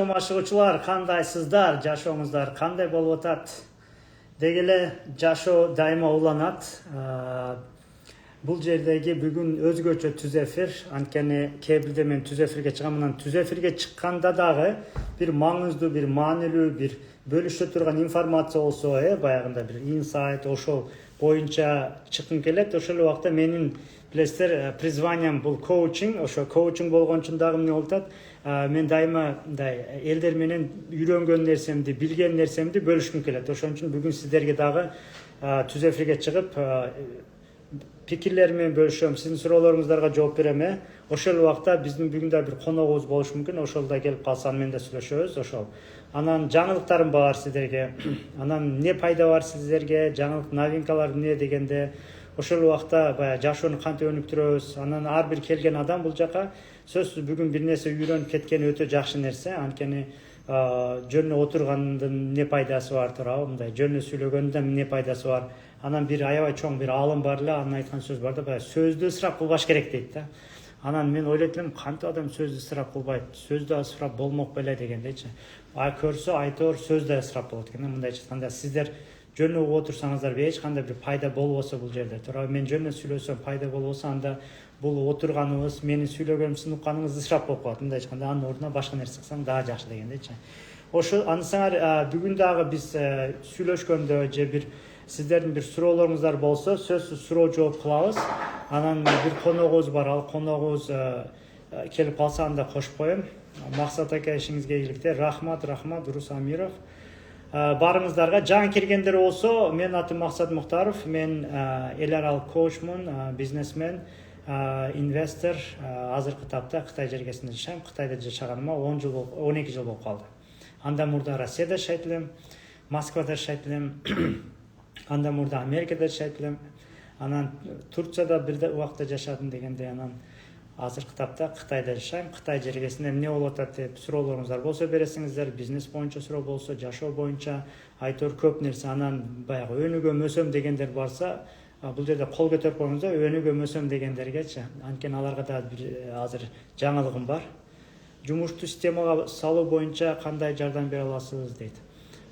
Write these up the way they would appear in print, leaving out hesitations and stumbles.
Машыгучулар, кандайсыздар, жашооңуздар кандай болуп атат? Деги эле жашоо дайыма уланат. Бул жердеги бүгүн өзгөчө түз эфир, анткени кээ бирде мен түз эфирге чыгам, анан түз эфирге чыкканда дагы бир маанилүү, бир маанилүү, бир бөлүшө турган информация болсо, баягында бир инсайт ошол боюнча чыккым келет. Ошол убакта менин билесиздер, призваниям бул коучинг, ошо коучинг болгон үчүн дагы эмне болуп атат? Мен дайыма мындай элдер менен үйрөнгөн нерсемди, билген нерсемди бөлүшкүм келет. Ошон үчүн бүгүн сиздерге дагы түз эфирге чыгып пикирлер менен бөлүшөм, сиздин суроолоруңуздарга жооп берем. Ошол убакта биздин бүгүн да бир коногубуз болушу мүмкүн. Ошол да келип калса аны менен да сүйлөшөбүз. Ошол. Анан жаңылыктарым бар сиздерге. Анан эмне пайда бар сиздерге, жаңылык новинкалар эмне дегенде, ошол убакта баягы жашоону кантип өнүктүрөбүз. Анан ар бир келген адам бул жака сөзсүз бүгүн бир нерсе үйрөнүп кеткени өтө жакшы нерсе. Анткени жөнүнө отургандын эмне пайдасы бар, туурабы? Мындай жөнүнө сүйлөгөндүн эмне пайдасы бар? Анан бир аябай чоң бир аалым бар эле, анын айткан сөзү бар да, баягы сөздү ысырап кылбаш керек дейт да. Анан мен ойлойт элем, кантип адам сөздү ысырап кылбайт? Сөздү ысырап болмок беле дегендейчи. Көрсө айтор сөз да ысырап болот экен. Мындайча айтканда, сиздер жөнүнө угуп отурсаңыздар, эч кандай бир пайда болбосо бул жерде, туурабы? Мен жөнүнө сүйлөсөм, пайда болбосо, анда бул отурганыбыз, менин сүйлөгөнүм, сиздин укканыңыз ысырап болуп калат. Мындай айтканда, анын ордуна башка нерсе кылсаң дагы жакшы дегендейчи. Ошо ансаңар бүгүн дагы биз сүйлөшкөндө же бир сиздердин бир суроолоруңуздар болсо, сөзсүз суроо жооп кылабыз. Анан бир коногубуз бар, ал коногубуз келип калса анда кошуп коем. Максат ака, ишиңизге ийгиликтер. Рахмат, Урус Амиров. Барыңыздарга. Жаңы киргендер болсо, менин атым Максат Мухтаров. Мен эл аралык коучмун, бизнесмен, инвестор. Азыркы тапта Кытай жергесинде жашайм. Кытайда жашаганыма 12 жыл болуп калды. Андан мурда Россияда жашайт элем, Москвада жашайт элем. Андан мурда Америкада жашайт элем. Анан Турцияда бир убакта жашадым дегенде, анан азыркы тапта Кытайда жашайм. Кытай жергесинде эмне болуп атат деп суроолоруңуздар болсо бересиңиздер, бизнес боюнча суроо болсо, жашоо боюнча айтор көп нерсе. Анан баягы өнүгөм, өсөм дегендер барса, бул жерде кол көтөрүп коюңуздар, өнүгөм, өсөм дегендергечи. Анткени аларга да бир азыр жаңылыгым бар. Жумушту системага салуу боюнча кандай жардам бере аласыз дейт.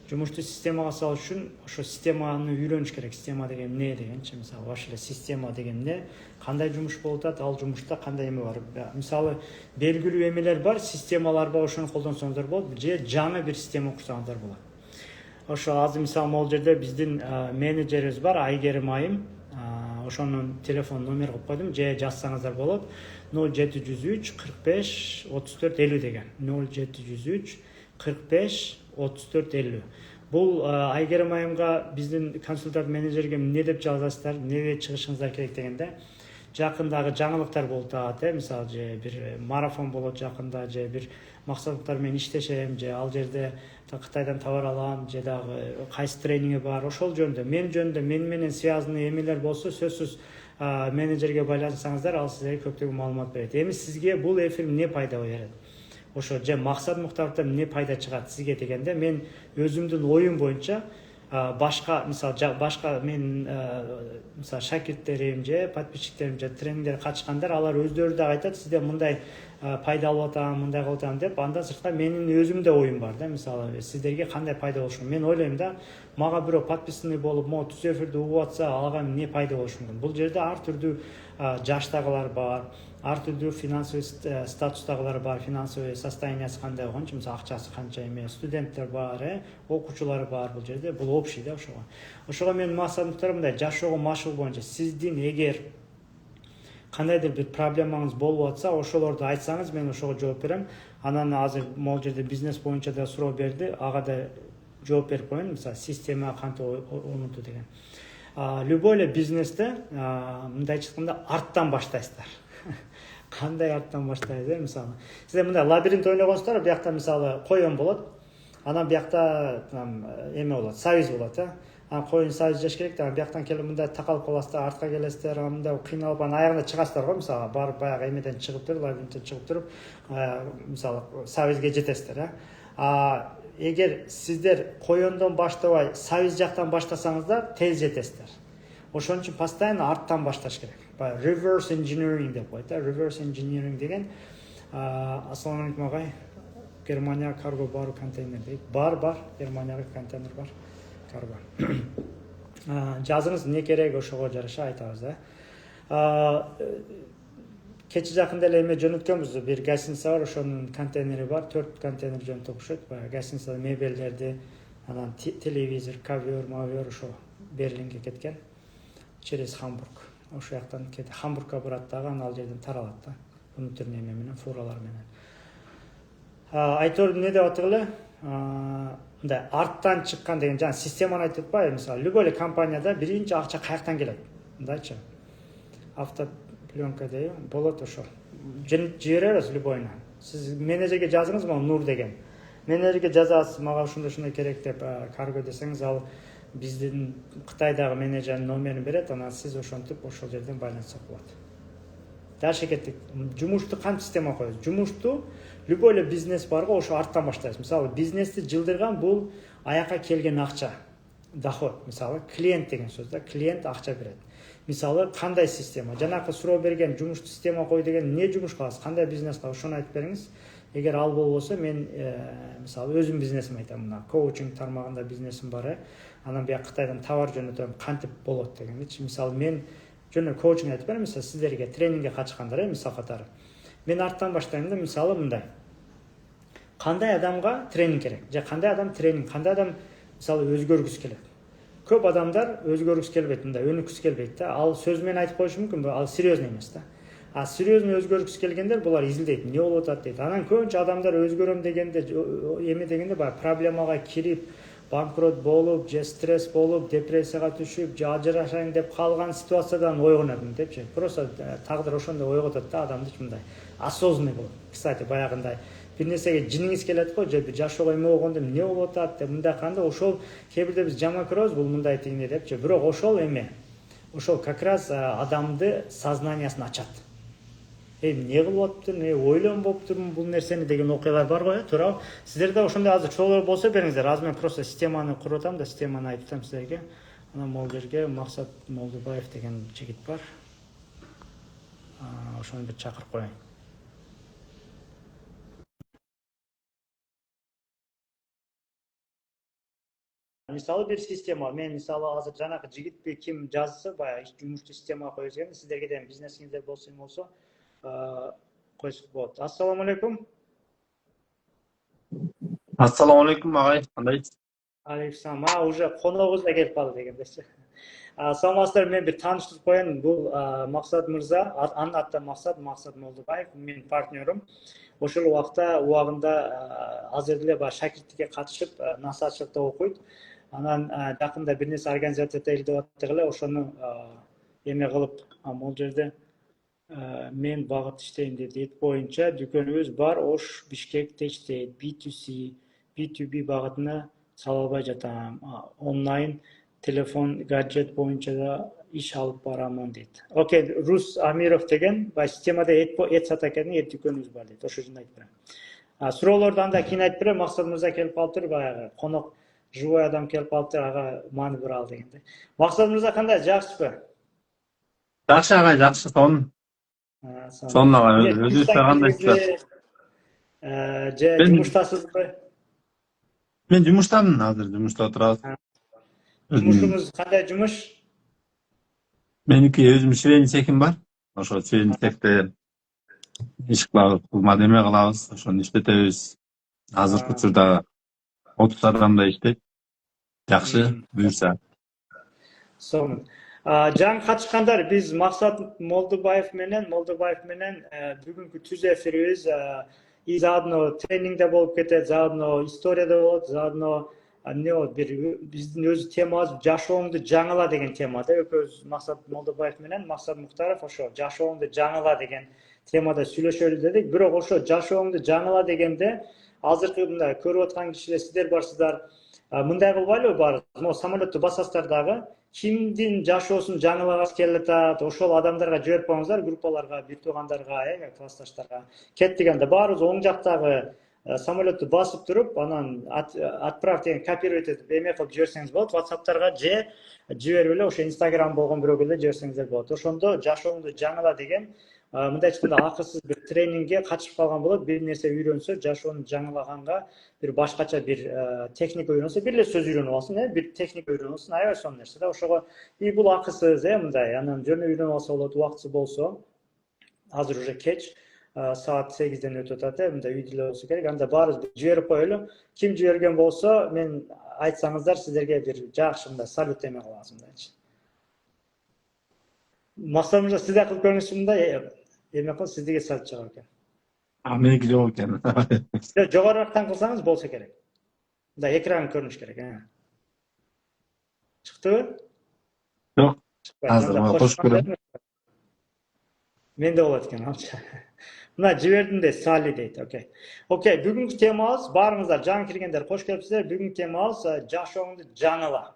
Жумушту системага салуу үчүн ошо системаны үйрөнүш керек. Система деген эмне дегенчи, мисалы баш эле система деген эмне, кандай жумуш болуп атат, ал жумушта кандай эме бар. Мисалы белгилүү эмелер бар, системалар бар, ошону колдонсоңуздар болот, же жаңы бир система курсаңыздар болот. Ошо азыр мисалы могул жерде биздин менеджерибиз бар, Айгерим айым. Ошонун телефон номер кылып койдум, же жазсаңыздар болот. 0703 45 34 50 деген. 0703 45 34 50. Бул Айгерим айымга биздин консультант менеджерге эмне деп жазасыздар, эмнеге чыгышыңыздар керек дегенде, жакындагы жаңылыктар болуп атат, мисалы же бир марафон болот жакында, же бир максаттар менен иштешем, же ал жерде Кытайдан товар алам, же дагы кайсы тренинги бар, ошол жөнүндө, мен жөнүндө, мен менен связанный эмелер болсо, сөзсүз менеджерге байлансаңыздар, ал сиздерге көптөгөн маалымат берет. Эми сизге бул эфир эмне пайда берет? Ошо же Максат Мухтаровдон эмне пайда чыгат сизге дегенде, мен өзүмдүн оюм боюнча башка, мисалы башка мен мисалы шакирттерим же подписчиктерим же тренингдер катышкандар, алар өздөрү да айтат, сизде мындай пайда алып атам, мындай кылып атам деп. Андан сырткары менин өзүмдө оюм бар да, мисалы сиздерге кандай пайда болушу. Мен ойлойм да, мага бирөө подписанный болуп, могу түз эфирди угуп атса, ага эмне пайда болушу мүмкүн. Бул жерде ар түрдүү жаштагылар бар, ар түрдүү финансовый статустагылар бар, финансовый состояниясы кандай болгончу, мисалы акчасы канча эме, студенттер бар, окуучулар бар бул жерде. Бул общий да ошого. Ошого мен максатым мындай, жашоого машыгуу боюнча сиздин эгер кандайдыр бир проблемаңыз болуп атса, ошолорду айтсаңыз, мен ошого жооп берем. Анан азыр могул жерде бизнес боюнча да суроо берди, ага да жооп берип коеюн, мисалы система кантип орнотуу деген. Любой эле бизнесте мындайча айтканда арттан баштайсыздар. Кандай арттан баштайсыздар? Мисалы сиздер мындай лабиринт ойногонсуздар, биякта мисалы коен болот, анан биякта эме болот, сабиз болот, коен сабиз жеш керек да, бияктан келип мындай такалып каласыздар, артка келесиздер, мындай кыйналып, анан аягында чыгасыздар го, мисалы барып баягы эмеден чыгып туруп, лабиринттен чыгып туруп, мисалы сабизге жетесиздер. Эгер сиздер коендон баштабай, сабиз жактан баштасаңыздар, тез жетесиздер. Ошон үчүн постоянно арттан башташ керек. Reverse engineering деп коет. Reverse engineering деген, ассаламу алейкум агай. Германия карго бар контейнер дейт. Бар, Германияга контейнер бар, карго. Жазыңыз не керек ошого жараша айтабыз да. Keçи жакында эле эме жөнөткөнбүз, бир гостиница бар, ошонун контейнери бар, 4 контейнер жөнөтүп окшойт. Баягы гостиницада мебелдерди, анан телевизор, ковер, мавер ошо Берлинге кеткен через Хамбург. Ошол жактан кетип Хамбургга барат дагы, анан ал жерден таралат да. Өнүктүрүн эме менен, фуралар менен. Айтор эмне деп атык эле? Мындай арттан чыккан деген жана системаны айтып атпайбы? Мисалы, любой эле компанияда биринчи акча каяктан келет? Мындайчы. Автопленка дейби, болот ошо. Жиберебиз любойуна. Сиз менеджерге жазыңыз, могу Нур деген. Менеджерге жазасыз, мага ушундай керек деп карго десеңиз, ал биздин Кытайдагы менеджердин номерин берет, анан сиз ошентип ошол жерден байланышсак болот. Дальше кеттик. Жумушту кантип система коебуз? Жумушту любой эле бизнес барго ошо арттан баштайбыз. Мисалы, бизнести жылдырган бул аякка келген акча, доход. Мисалы, клиент деген сөз да, клиент акча берет. Мисалы, кандай система? Жанакы суроо берген жумушту система кой деген эмне жумуш кыласыз? Кандай бизнес кыласыз? Ошону айтып бериңиз. Эгер ал болбосо, мен мисалы өзүм бизнесим айтам, мына коучинг тармагында бизнесим бар, анан бияк Кытайдан товар жөнөтөм, кантип болот дегенчи. Мисалы, мен жөн коучинг айтып берем, мисалы сиздерге тренингге катышкандар, мисал катары. Мен арттан баштайм да, мисалы мындай. Кандай адамга тренинг керек? Же кандай адам тренинг, кандай адам мисалы өзгөргүсү келет? Көп адамдар өзгөргүсү келбейт, мындай өнүккүсү келбейт да. Ал сөз менен айтып коюшу мүмкүн, ал серьезный эмес да. А серьезный өзгөргүсү келгендер булар изилдейт, эмне болуп атат дейт. Анан көбүнчө адамдар өзгөрөм дегенде, эме дегенде баягы проблемага кирип, банкрот болуп, же стресс болуп, депрессияга түшүп, же ажырашайын деп калган ситуациядан ойгонот депчи. Просто тагдыр ошондой ойготот да адамды, мындай осознанный болот. Кстати, баягындай бир нерсеге жиниңиз келет го, же бир жашоого эме болгондо эмне болуп атат деп мындай кандай, ошол кээ бирде биз жаман көрөбүз, бул мындай тигине депчи. Бирок ошол эме, ошол как раз адамды сознаниясын ачат. Эмне кылып атыптырмын, ойлонуп болуптурмун бул нерсени деген окуялар бар го, туура. Сиздерде ошондой азыр чоолор болсо бериңиздер. Азыр мен просто системаны куруп атам да, системаны айтып атам сиздерге. Анан могул жерге Максат Молдубаев деген жигит бар. Ошону бир чакырып коеюн. Мисалы бир система, мен мисалы азыр жанакы жигитпи ким жазса, баягы жумушту системага коебуз дегенде, сиздерге да бизнесиңиздер болсо койсок болот. Ассаламу алейкум. Assalomu alaykum agay, qandaysiz? Алейкум. Уже коногубуз да келип калды дегендечи. Саламатсыздар, мен бир тааныштырып коеюн. Бул Максат мырза, анын аты Максат Молдубаев, менин партнерим. Ошол убагында азыр деле баягы шакирттикке катышып, насаатчылыкта окуйт. Анан жакында бир нерсе организация этели деп аттык эле, ошону эме кылып, могул жерде мен багыт иштейм дейт боюнча дүкөнүбүз бар, Ош Бишкекте иштейт. B2C, B2B багытына сала албай жатам. Онлайн телефон, гаджет боюнча да иш алып барамын дейт. Окей, Рус Амиров деген баягы системада эт сата экен, эт дүкөнүбүз бар дейт. Ошо жөнүндө айтып берем. Суроолорду анда кийин айтып берем. Максат мырза келип калыптыр, баягы конок живой адам келип калыптыр, ага маани бар ал дегенде. Максат мырза кандай, жакшысызбы? Жакшы агай, жакшы, сонун агай, өзүңүзчө кандайсыздар? Же жумуштасызбы? Мен жумуштамын, азыр жумушта отурабыз. Жумушуңуз кандай жумуш? Меники өзүм швейный цехим бар. Ошо швейный цехте иш кылабыз, эме кылабыз, ошону иштетебиз. Азыркы учурда 30 адамдай иштейт. Жакшы, буюрса. Сонун. Жаңы катышкандар, биз Максат Молдубаев менен бүгүнкү түз эфирибиз и заодно тренингде болуп кетет, заодно историяда болот, заодно эмне болот, бир биздин өз темабыз жашооңду жаңыла деген темада. Экөөбүз Максат Молдубаев менен Максат Муктаров ошо жашооңду жаңыла деген темада сүйлөшөлү дедик. Бирок ошо жашооңду жаңыла дегенде азыркы мындай көрүп аткан кишилер сиздер барсыздар. Мындай кылбайлыбы баарыбыз? Могу самолетту басасыздар дагы, кимдин жашоосун жаңылагысы келип атат, ошол адамдарга жиберип коюңуздар, группаларга, бир туугандарга, классташтарга. Кет дегенде баарыбыз оң жактагы самолетту басып туруп, анан отправь деген копировать этип эме кылып жиберсеңиз болот, WhatsApp'тарга же жиберип эле ошо Instagram болгон бирөөгө эле жиберсеңиздер болот. Ошондо жашооңду жаңыла деген мындай айтканда акысыз бир тренингге катышып калган болот, бир нерсе үйрөнсө, жашоонун жаңылаганга бир башкача бир техника үйрөнсө, бир эле сөз үйрөнүп алсын, бир техника үйрөнүп алсын, аябай сонун нерсе да. Ошого бул акысыз, мындай, анан жөн үйрөнүп алса болот, убактысы болсо. Азыр уже кеч, саат 8ден өтүп атат, мындай үйдө эле болсо керек. Анда баарыбыз жиберип коелу. Ким жиберген болсо, мен айтсаңыздар, сиздерге бир жакшы мындай салют эме кылабыз мындайчы. Максат мырза, сиз да кылып көрүңүзчү мындай эме кылып, сиздиги салют чыгат экен. Меники жок экен. Жогорурактан кылсаңыз болсо керек. Мындай экран көрүнүш керек. Чыктыбы? Жок, азыр кошуп көрөм. Менде болот экен, алчы. Мына жибердим де, Сали дейт. Окей. Окей, бүгүнкү темабыз, баарыңыздар жаңы киргендер кош келипсиздер. Бүгүнкү темабыз жашооңду жаңыла.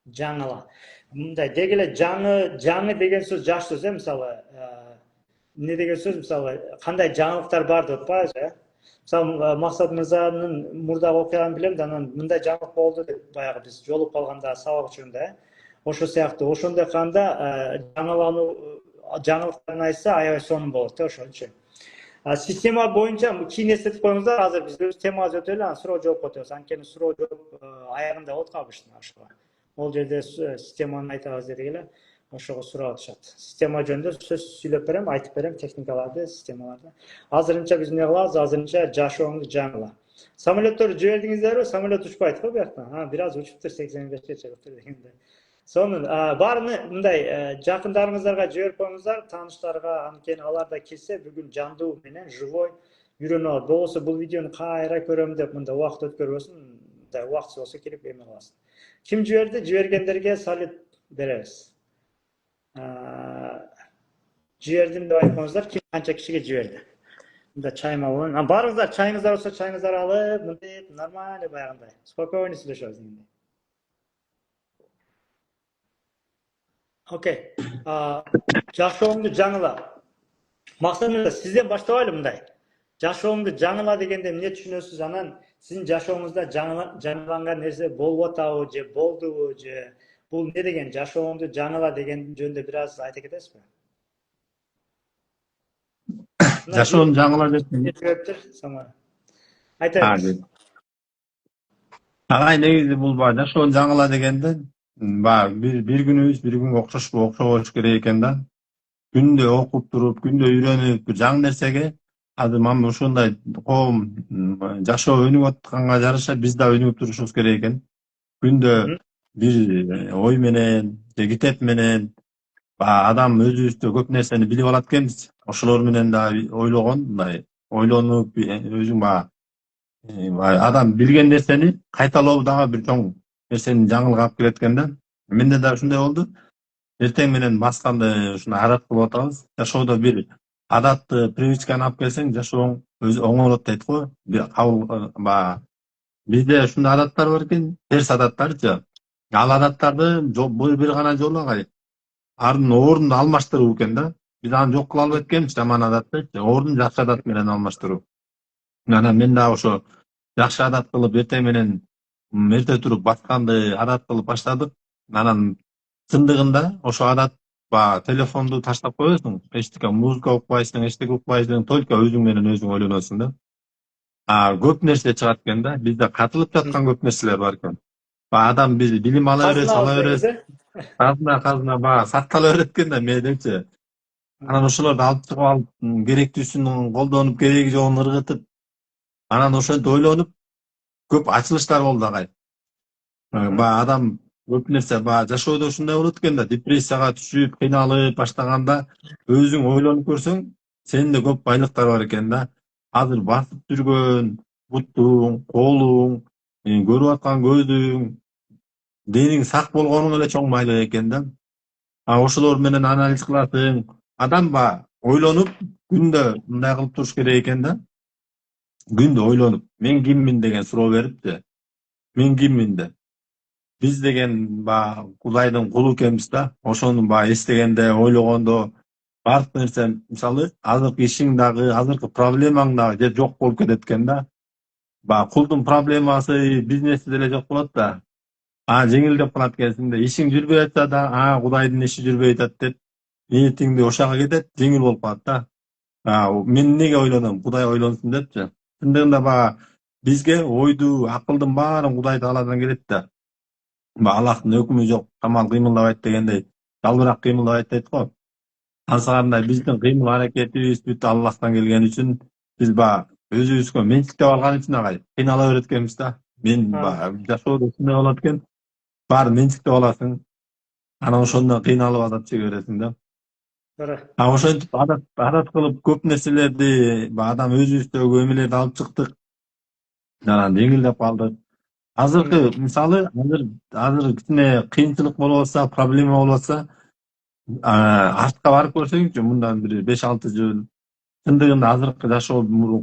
Жаңыла. Мындай дегеле жаңы деген сөз жаш сөз, мисалы, эмне деген сөз, мисалы, кандай жаңылыктар бар деп атпайбызбы, Мисалы, Максат мырзанын мурдагы окуяны билем да, анан мындай жаңылык болду деп баягы биз жолугуп калганда сабак учурунда, ошо сыяктуу ошондой канда жаңылыктарын айтса аябай сонун болот да, ошончу. Система боюнча кийин эстетип коюңуздар, азыр биз өз темабызды өтөлү, анан суроо жооп өтөбүз. Анткени суроо жооп аягында болот обычно ошого. Ол жерде системаны айтабыз деди эле, ошого сурап атышат. Система жөнүндө сөз сүйлөп берем, айтып берем техникаларды, системаларды. Азырынча биз эмне кылабыз? Азырынча жашооңду жаңыла. Самолеттор жибердиңиздерби? Самолет учпайт го бияктан. Бир аз учуптур, 85 чыгыптыр дегенде. Сонун баарын мындай жакындарыңыздарга жиберип коюңуздар, тааныштарга, анткени алар да келсе бүгүн жандуу менен живой үйрөнүп алат. Болбосо бул видеону кайра көрөм деп мындай убакыт өткөрбөсүн, мындай убактысы болсо кирип эме кыласың. Ким жиберди? Жибергендерге салют беребиз. Жибердим деп айткаңыздар, ким канча кишиге жиберди? Мында чайма болон. Баарыңыздар чайыңыздар болсо, чайыңыздар алып, мынтип нормально баягындай. Спокойно сүйлөшөбүз эми. Окей. Жашооңду жаңыла. Максат мырза, сизден баштабайлы мындай. Жашооңду жаңыла дегенде эмне түшүнөсүз? Анан сиздин жашооңузда жаңыланган нерсе болуп атабы же болдубу же бул эмне деген? Жашооңду жаңыла деген жөнүндө бир аз айта кетесизби? Жашоонун жаңыла деп айтабыз. Агай, негизи бул жашоонун жаңыла дегенде бир күнүбүз бир күнгө окшобош керек экен да. Күндө окуп туруп, күндө үйрөнүп, бир жаңы нерсеге азыр мамы ушундай коом жашоо өнүгүп атканга жараша биз да өнүгүп турушубуз керек экен. Күндө бир ой менен же китеп менен адам өзүбүздө көп нерсени билип алат экенбиз. Ошолор менен да ойлогон, мындай ойлонуп, өзүң адам билген нерсени кайталоо дагы бир чоң нерсени жаңылык алып келет экен да. Менде да ушундай болду. Эртең менен басканды ушуна адат кылып атабыз. Жашоодо бир адатты, привычканы алып келсең, жашооң өзү оңолот дейт го. Бизде ушундай адаттар бар экен, терс адаттарчы. Ал адаттарды бир гана жолу агай. Ардын ордунду алмаштыруу экен да. Биз аны жок кыла албайт экенбиз, жаман адатты, ордун жакшы адат менен алмаштыруу. Анан мен дагы ошо жакшы адат кылып эртең менен эрте туруп басканды адат кылып баштадык. Анан чындыгында ошо адат телефонду таштап коесуң, эчтеке музыка укпайсың, эчтеке укпайсың, только өзүң менен өзүң ойлоносуң да. Көп нерсе чыгат экен да. Бизде катылып жаткан көп нерселер бар экен. Адам биз билим ала беребиз, казына сактала берет экен да мээдечи. Анан ошолорду алып чыгып алып, керектүүсүн колдонуп, кереги жогун ыргытып, анан ошентип ойлонуп, көп ачылыштар болду агай. Адам көп нерсе жашоодо ушундай болот экен да, депрессияга түшүп, кыйналып баштаганда өзүң ойлонуп көрсөң, сенде көп байлыктар бар экен да. Азыр басып жүргөн бутуң, колуң, көрүп аткан көзүң, денең сак болгонуң эле чоң байлык экен да. Ошолор менен анализ кыласың. Адам ойлонуп, күндө мындай кылып туруш керек экен да. Күндө ойлонуп, мен киммин деген суроо берипчи. Мен киммин деп. Биз деген Кудайдын кулу экенбиз да. Ошону эстегенде, ойлогондо баардык нерсе, мисалы, азыркы ишиң дагы, азыркы проблемаң дагы жок болуп кетет экен да. Кулдун проблемасы, бизнеси деле жок болот да. Жеңилдеп калат экенсиң. Ишиң жүрбөй атса да, Кудайдын иши жүрбөй атат деп, ниетиңди ошого кетет, жеңил болуп калат да. Мен неге ойлоном, Кудай ойлонсун депчи. Чындыгында баягы бизге ойду, акылдын баарын Кудай Тааладан келет да. Аллахтын өкүмү жок, камал кыймылдабайт дегендей, жалбырак кыймылдабайт дейт го. Ансыгандай биздин кыймыл аракетибиз бүт Аллахтан келген үчүн биз баягы өзүбүзгө менчиктеп алган үчүн агай кыйнала берет экенбиз да. Мен Ha, баягы жашоодо ушундай болот экен. Баары менчиктеп аласың, анан ошондон кыйналып азап чеге бересиң да. doğru. Ошентип адат кылып көп нерселерди адам өзүбүздөгү эмелерди алып чыктык. Анан жеңилдеп калдык. Азыркы Hmm, мисалы азыр кичине кыйынчылык болуп атса, проблема болуп атса, артка барып көрсөңүчү мындан бир 5-6 жыл чындыгында азыркы жашоо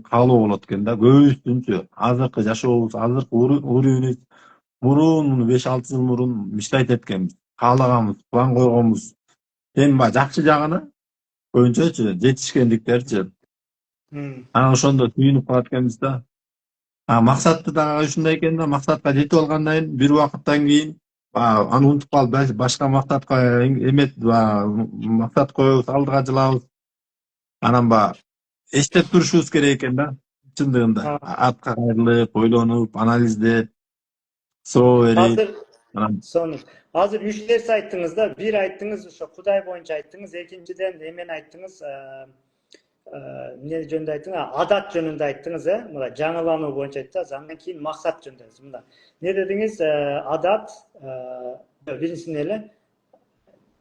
каалоо болот экен да. Көбүбүздүнчү азыркы жашообуз, азыркы урүүбүз мурун 5-6 жыл мурун мечтать эткенбиз, каалаганбыз, план койгонбуз. Эми жакшы жагына көбүнчөчү жетишкендиктерчи. hmm. Анан ошондо сүйүнүп калат экенбиз да. Максаты дагы ушундай экен да, максатка жетип алгандан кийин бир убакыттан кийин аны унутуп калып башка максатка максат коебуз, алдыга жылабыз. Анан эстеп турушубуз керек экен да. Чындыгында Ha, артка кайрылып, ойлонуп, анализдеп, суроо берип, hazır анан son. Hazır üç ders ayttınız da bir ayttınız şu Kuday boyunca ayttınız. İkinciden hemen ayttınız. Ne жөнүндө айттыңыз? Adat жөнүндө ayttыңыз, мына жаңылануу боюнча айттыңыз. Андан кийин максат жөнүндө. Мында не дедиңиз? Adat биринчиси эле.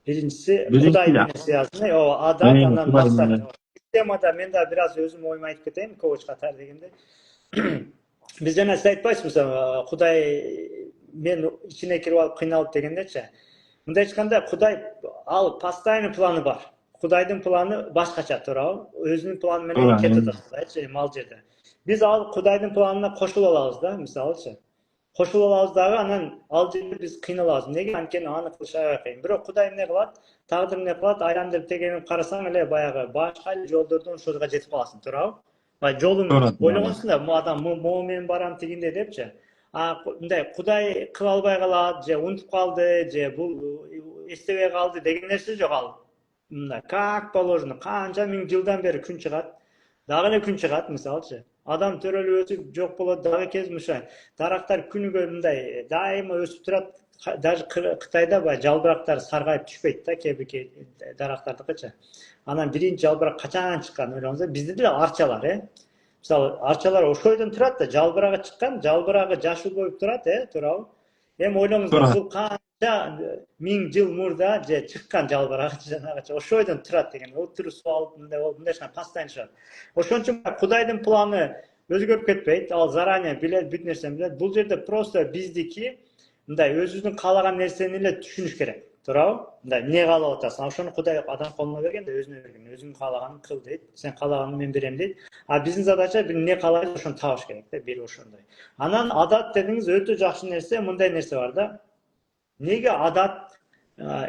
Биринчиси биринчи Кудай менен связанный. O adat, анан Кудай максат. менен Темада мен да бир аз өзүм оюмду айтып кетейин, коуч катары дегенде. Биз жана сиз айтпайсызбы, Кудай мен ичине кирип алып кыйналып дегендечи. Мындай айтканда Кудай ал постоянный планы бар. Кудайдын планы башкача, туурабы? Өзүнүн планы менен кетип атат Кудайчы ал жерде. Биз ал Кудайдын планына кошулуп алабыз да, мисалычы. Кошулуп алабыз дагы, анан ал жерде биз кыйналабыз. Неге? Анткени аны кылыш аябай кыйын. Бирок Кудай эмне кылат? Тагдыр эмне кылат? Айландырып тегерип карасаң эле баягы башка эле жолдордон ошол жерге жетип каласың, туурабы? Жолун турат. ойлогонсуң да, бул адам могу менен барам тигиндей депчи. Мындай Кудай кыла албай калат, же унутуп калды, же бул эстебей калды деген нерсе жок ал. Мындай как положено, канча миң жылдан бери күн чыгат, дагы эле күн чыгат, мисалычы. Адам төрөлүп өсүп жок болот, дагы кезим ушай. Дарактар күнүгө мындай дайыма өсүп турат. Даже Кытайда баягы жалбырактар саргайып түшпөйт да, кээ бир дарактардыкычы. Анан биринчи жалбырак качан чыккан ойлоңуз, бизде деле арчалар, мисалы арчалар ошойдон турат да, жалбырагы чыккан, жалбырагы жашыл болуп турат, туурабы? Эми ойлоңуздар, бул канча миң жыл мурда же чыккан жалбырак жанагычы ошойдон турат деген. Отуруп суу алып мындай болуп, мындайча постоянно чыгат. Ошон үчүн Кудайдын планы өзгөрүп кетпейт. Ал заранее билет, бүт нерсени билет. Бул жерде просто биздики мындай өзүбүздүн каалаган нерсени эле түшүнүш керек. Туурабы? Мындай эмне каалап атасың? Ошону Кудай адам колуна берген да, өзүнө берген. Өзүң каалаганын кыл дейт. Сен каалаганын мен берем дейт. Биздин задача бир эмне каалайбыз, ошону табыш керек да, бир ошондой. Анан адат дедиңиз өтө жакшы нерсе, мындай нерсе бар да. Неге адат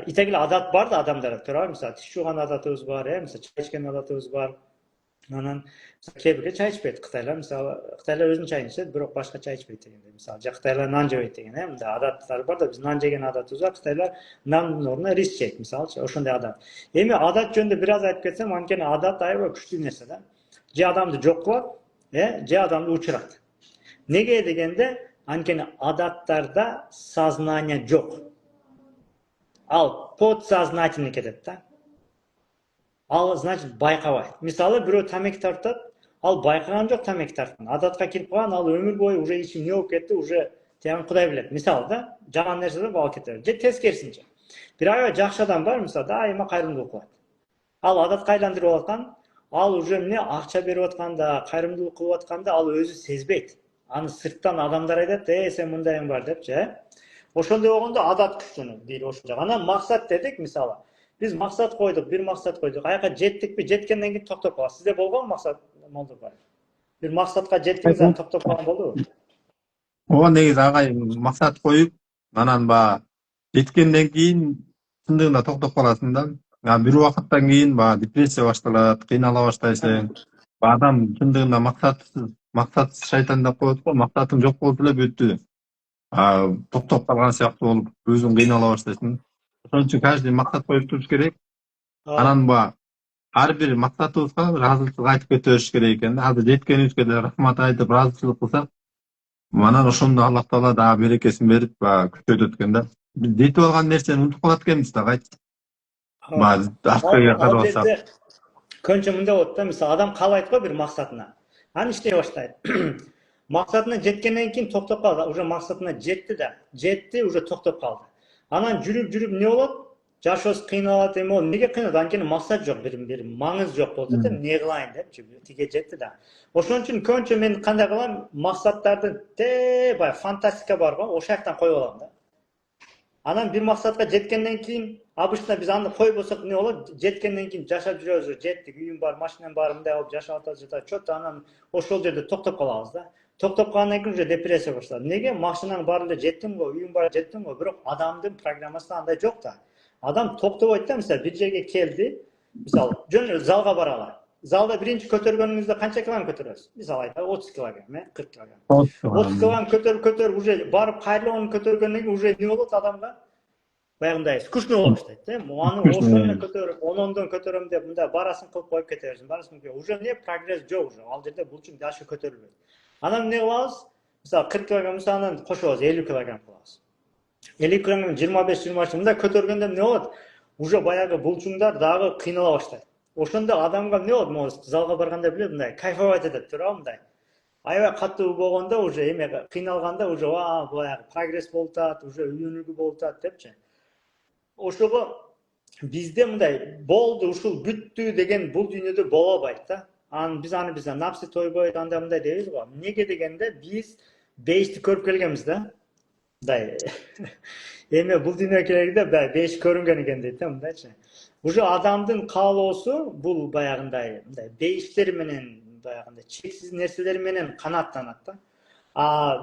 итегиле адат бар да адамдарда, туурабы? Мисалы тиш жууган адатыбыз бар, мисалы чай ичкен адатыбыз бар. Анан кээ бирөө чай ичпейт. Кытайлар мисалы, Кытайлар өзүнүн чайын ичет, бирок башка чай ичпейт дегендей. Мисалы, Кытайлар нан жебейт деген, мындай адаттар бар да, биз нан жеген адатыбыз бар. Кытайлар нандын ордуна рис жейт, мисалычы, ошондой адат. Эми адат жөнүндө бир аз айтып кетсем, анткени адат аябай күчтүү нерсе да. Же адамды жок кылат, же адамды учурат. Неге дегенде, анткени адаттарда сознание жок. Ал подсознательный кетет да. Ал значит байкабайт. Мисалы бирөө тамеки тартат, ал байкаган жок тамеки тарткан. Адатка кирип калган, ал өмүр бою уже ичип эмне болуп кетти, уже тиян Кудай билет. Мисалы да, жаман нерседе багып кетет. Же тескерисинче. Бир аябай жакшы адам бар, мисалы, дайыма кайрымдуулук кылат. Ал адатка айландырып аткан, ал уже эмне акча берип атканда, кайрымдуулук кылып атканда ал өзү сезбейт. Аны сырттан адамдар айтат, сен мындайың бар депчи, Ошондой болгондо адат күчтөнөт, дейт ошол. Анан максат дедик, мисалы. Биз максат койдук, бир максат койдук. Аяка жеттикпи, жеткенден кийин токтоп калабыз. Сизде болгонбу максат, Молдобаев? Бир максатка жеттиңиз, анан токтоп калган болдубу? Ооба негизи агай максат коюп, анан жеткенден кийин чындыгында токтоп каласың да. Бир убакыттан кийин депрессия башталат, кыйнала баштайсың. Адам чындыгында максат шайтан деп коет го, максатың жок болуп эле бүттү. Токтоп калган сыяктуу болуп, өзүң кыйнала баштайсың. Ошон үчүн каждый максат коюп туруш керек. Анан ар бир максатыбызга ыраазычылык айтып кете бериш керек экен да. Азыр жеткенибизге да рахмат айтып ыраазычылык кылсак, анан ошондо Аллах Таала дагы берекесин берип, күчөтөт экен да. Биз жетип алган нерсени унутуп калат экенбиз да кайчы. Аркага Ал карабасак. жерде көңчө мындай болот да, мисалы адам каалайт го бир максатына. Аны иштей баштайт. Максатына жеткенден кийин токтоп калды. Уже максатына жетти да. Жетти, уже токтоп калды. Анан жүрүп эмне болот? Жашоосу кыйналат, эме болот. Неге кыйналат? Анткени максат жок, бир маңыз жок болду да, эмне кылайын депчи, тиге жетти да. Ошон үчүн көңчө мен кандай кылам? Максаттарды баягы фантастика бар го, ошол жактан коюп алам да. Анан бир максатка жеткенден кийин, обычно биз аны койбосок эмне болот? Жеткенден кийин жашап жүрөбүз, жеттик, үйүм бар, машинам бар, мындай кылып жашап атат, чөтө анан ошол жерде токтоп калабыз да. Токтоп калгандан кийин уже депрессия башталат. Неге? Машинаң бар эле, жеттим го, үйүм бар, жеттим го, бирок адамдын программасында андай жок да. Адам токтобойт да, мисалы бир жерге келди, мисалы жөн залга баралы. Залда биринчи көтөргөнүңүздө канча килограмм көтөрөсүз? Мисалы айталы 30 килограмм, 40 килограмм. 30 килограмм көтөрүп уже барып кайрылып аны көтөргөндөн кийин уже эмне болот адамга? Баягындай скучно болуп баштайт, аны ошол эле көтөрүп, онондон көтөрөм деп мындай барасын кылып коюп кете берсин. Барасын уже не прогресс жок уже. Ал жерде булчуң дашы көтөрүлбөйт. Анан эмне кылабыз? Мисалы 40 килограмм анан кошобуз 50 килограмм кылабыз. 50 килограмм 25-23 мындай көтөргөндө эмне болот? Уже баягы булчуңдар дагы кыйнала баштайт. Ошондо адамга эмне болот? Могу залга барганда билет, мындай кайфовать этет, туурабы мындай. Аябай катуу болгондо уже эме кыйналганда уже баягы прогресс болуп атат, уже үйрөнүүгө болуп атат депчи. Ошого бизде мындай болду, ушул бүттү деген бул дүйнөдө боло албайт да. Биз напсы тойбойт, андай мындай дейбиз го. Неге дегенде биз бейишти көрүп келгенбиз да. Мындай эме бул дүйнөгө келгенде бейиш көрүнгөн экен дейт да, мындайчы. Уже адамдын каалоосу бул баягындай мындай бейиштер менен, баягындай чексиз нерселер менен канааттанат да.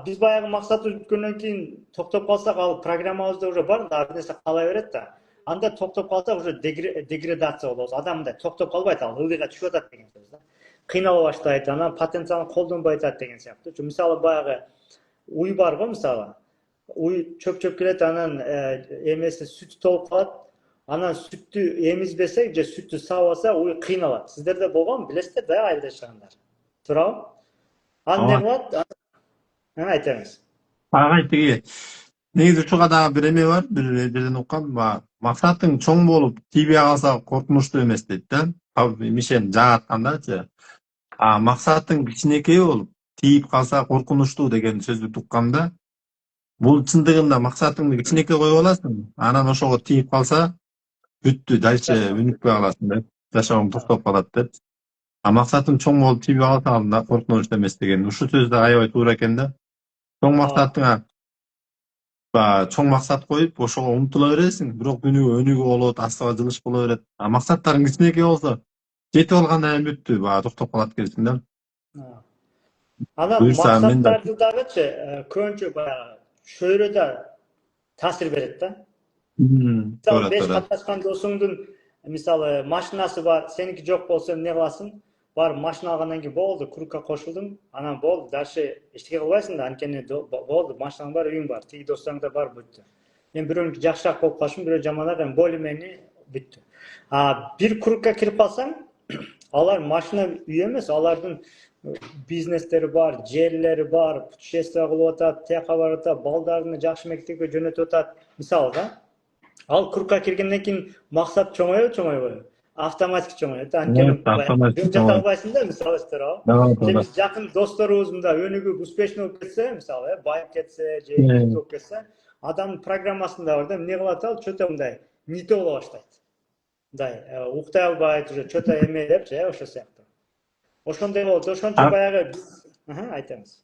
Биз баягы максатыбыз бүткөндөн кийин токтоп калсак, ал программабызда уже бар да, ар нерсе каалай берет да. Анда токтоп калсак уже деградация болобуз. Адам мындай токтоп калбайт, ал ылдыйга түшүп атат деген сөз да. Кыйнала баштайт, анан потенциалын колдонбой атат деген сыяктуу. Мисалы баягы уй бар го, мисалы. Уй чөп келет, анан эмеси сүтү толуп калат. Анан сүттү эмизбесек же сүттү сабаса, уй кыйналат. Сиздерде болгонбу? Билесиздер да айылда жашагандар. Туурабы? Аны эмне кылат? Айтыңыз. Тиги негизи ушуга дагы бир эме бар, бир жерден уккам. Максатың чоң болуп тийбей калса коркунучтуу эмес дейт да. Мишени жааткандачы. Максатың кичинекей болуп тийип калса коркунучтуу деген сөздү уккам да. Бул чындыгында максатыңды кичинекей коюп аласың, анан ошого тийип калса бүттү, дальше өнүкпөй каласың да. Жашооң токтоп калат деп. Максатың чоң болуп тийбей калса анда коркунучтуу эмес деген. Ушул сөз да аябай туура экен да. Чоң максатыңа чоң максат коюп, ошого умтула бересиң, бирок өнүгүү болот, астыга жылыш боло берет. Максаттарың кичинекей болсо, жетип алгандан кийин бүттү, токтоп калат экенсиң да. Анан Буюрса мен да максаттарды дагычы көбүнчө баягы чөйрө да таасир берет да. Мисалы 5 катнашкан досуңдун мисалы машинасы бар, сеники жок болсо эмне кыласың? Бар машина алгандан кийин болду, кругка кошулдуң, анан болду, дальше эчтеке кылбайсың да, анткени болду, машинаң бар, үйүң бар, тиги достуң да бар, бүттү. Мен бирөөнүкү жакшыраак болуп калышым, бирөө жаманаак, эми более-менее бүттү. Бир кругка кирип калсаң, алар машина үй эмес, алардын бизнестери бар, жерлери бар, путешествие кылып атат, тияка барып атат, балдарыны жакшы мектепке жөнөтүп атат, мисалы да. Ал кругка киргенден кийин максат чоңойбойбу? Автоматик чоңойот. Анткени жата албайсың да, мисалы туурабы? Биз жакын досторубуз мындай өнүгүп, успешный болуп кетсе, мисалы, байып кетсе, же болуп кетсе, адамдын программасында бар да, эмне кылат ал? Чөтө мындай ните боло баштайт. Мындай уктай албайт, уже чөтө эме депчи, ошол сыяктуу. Ошондой болот. Ошончо баягы айтыңыз.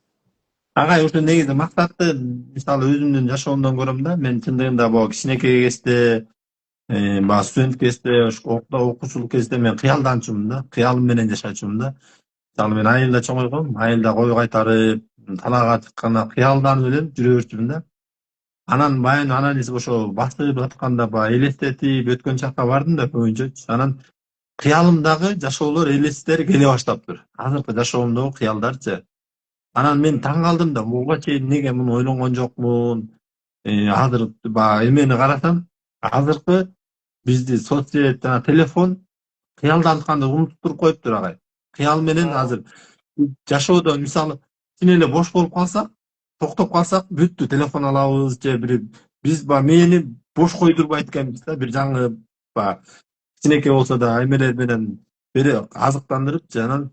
Агай, ушул негизи максатты мисалы өзүмдүн жашоомдон көрөм да. Мен чындыгында бул кичинекей кезде, студент кезде, окуучулук кезде мен кыялданчумун да. Кыялым менен жашачумун да. Мисалы мен айылда чоңойгом, айылда кой кайтарып, талаага чыкканда кыялданып эле жүрө берчүмүн да. Анан баягы анализ ошо басып атканда элестетип өткөн чакка бардым да көбүнчөчү. Анан кыялымдагы жашоолор, элестер келе баштаптыр. Азыркы жашоомдогу кыялдарчы. Анан мен таң калдым да, буга чейин неге муну ойлонгон жокмун? Азыр эмени карасам, азыркы бизди соцсет жана телефон кыялдантканды унутуп туруп коюптур агай. Кыял менен азыр жашоодо мисалы кичине эле бош болуп калсак, токтоп калсак бүттү, телефон алабыз же бир биз мени бош койдурбайт экенбиз да, бир жаңы баягы кичинекей болсо да эмелер менен бери азыктандырып, анан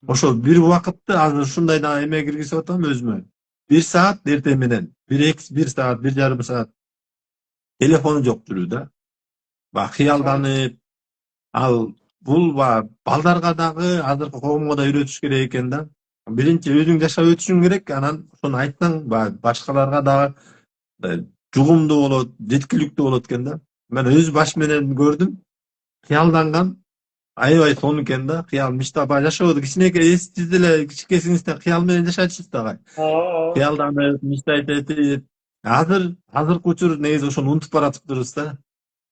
ошол бир убакытты азыр ушундай да эме киргизип атам өзүмө. 1 саат эртең менен, 1 саат, 1,5 саат телефону жок жүрүү да. Баягы кыялданып, ал бул балдарга дагы, азыркы коомго да үйрөтүш керек экен да. Биринчи өзүң жашап өтүшүң керек, анан ошону айтсаң башкаларга дагы жугумдуу болот, жеткиликтүү болот экен да. Мен өз баш менен көрдүм. Кыялданган аябай сонун экен да. Кыял мечта жашоодо кичинекей эсиз эле кичинекейсиңизден кыял менен жашайсыз да. Кыялданып, мечтать этип, азыркы учур негизи ошону унутуп баратыптырбыз да.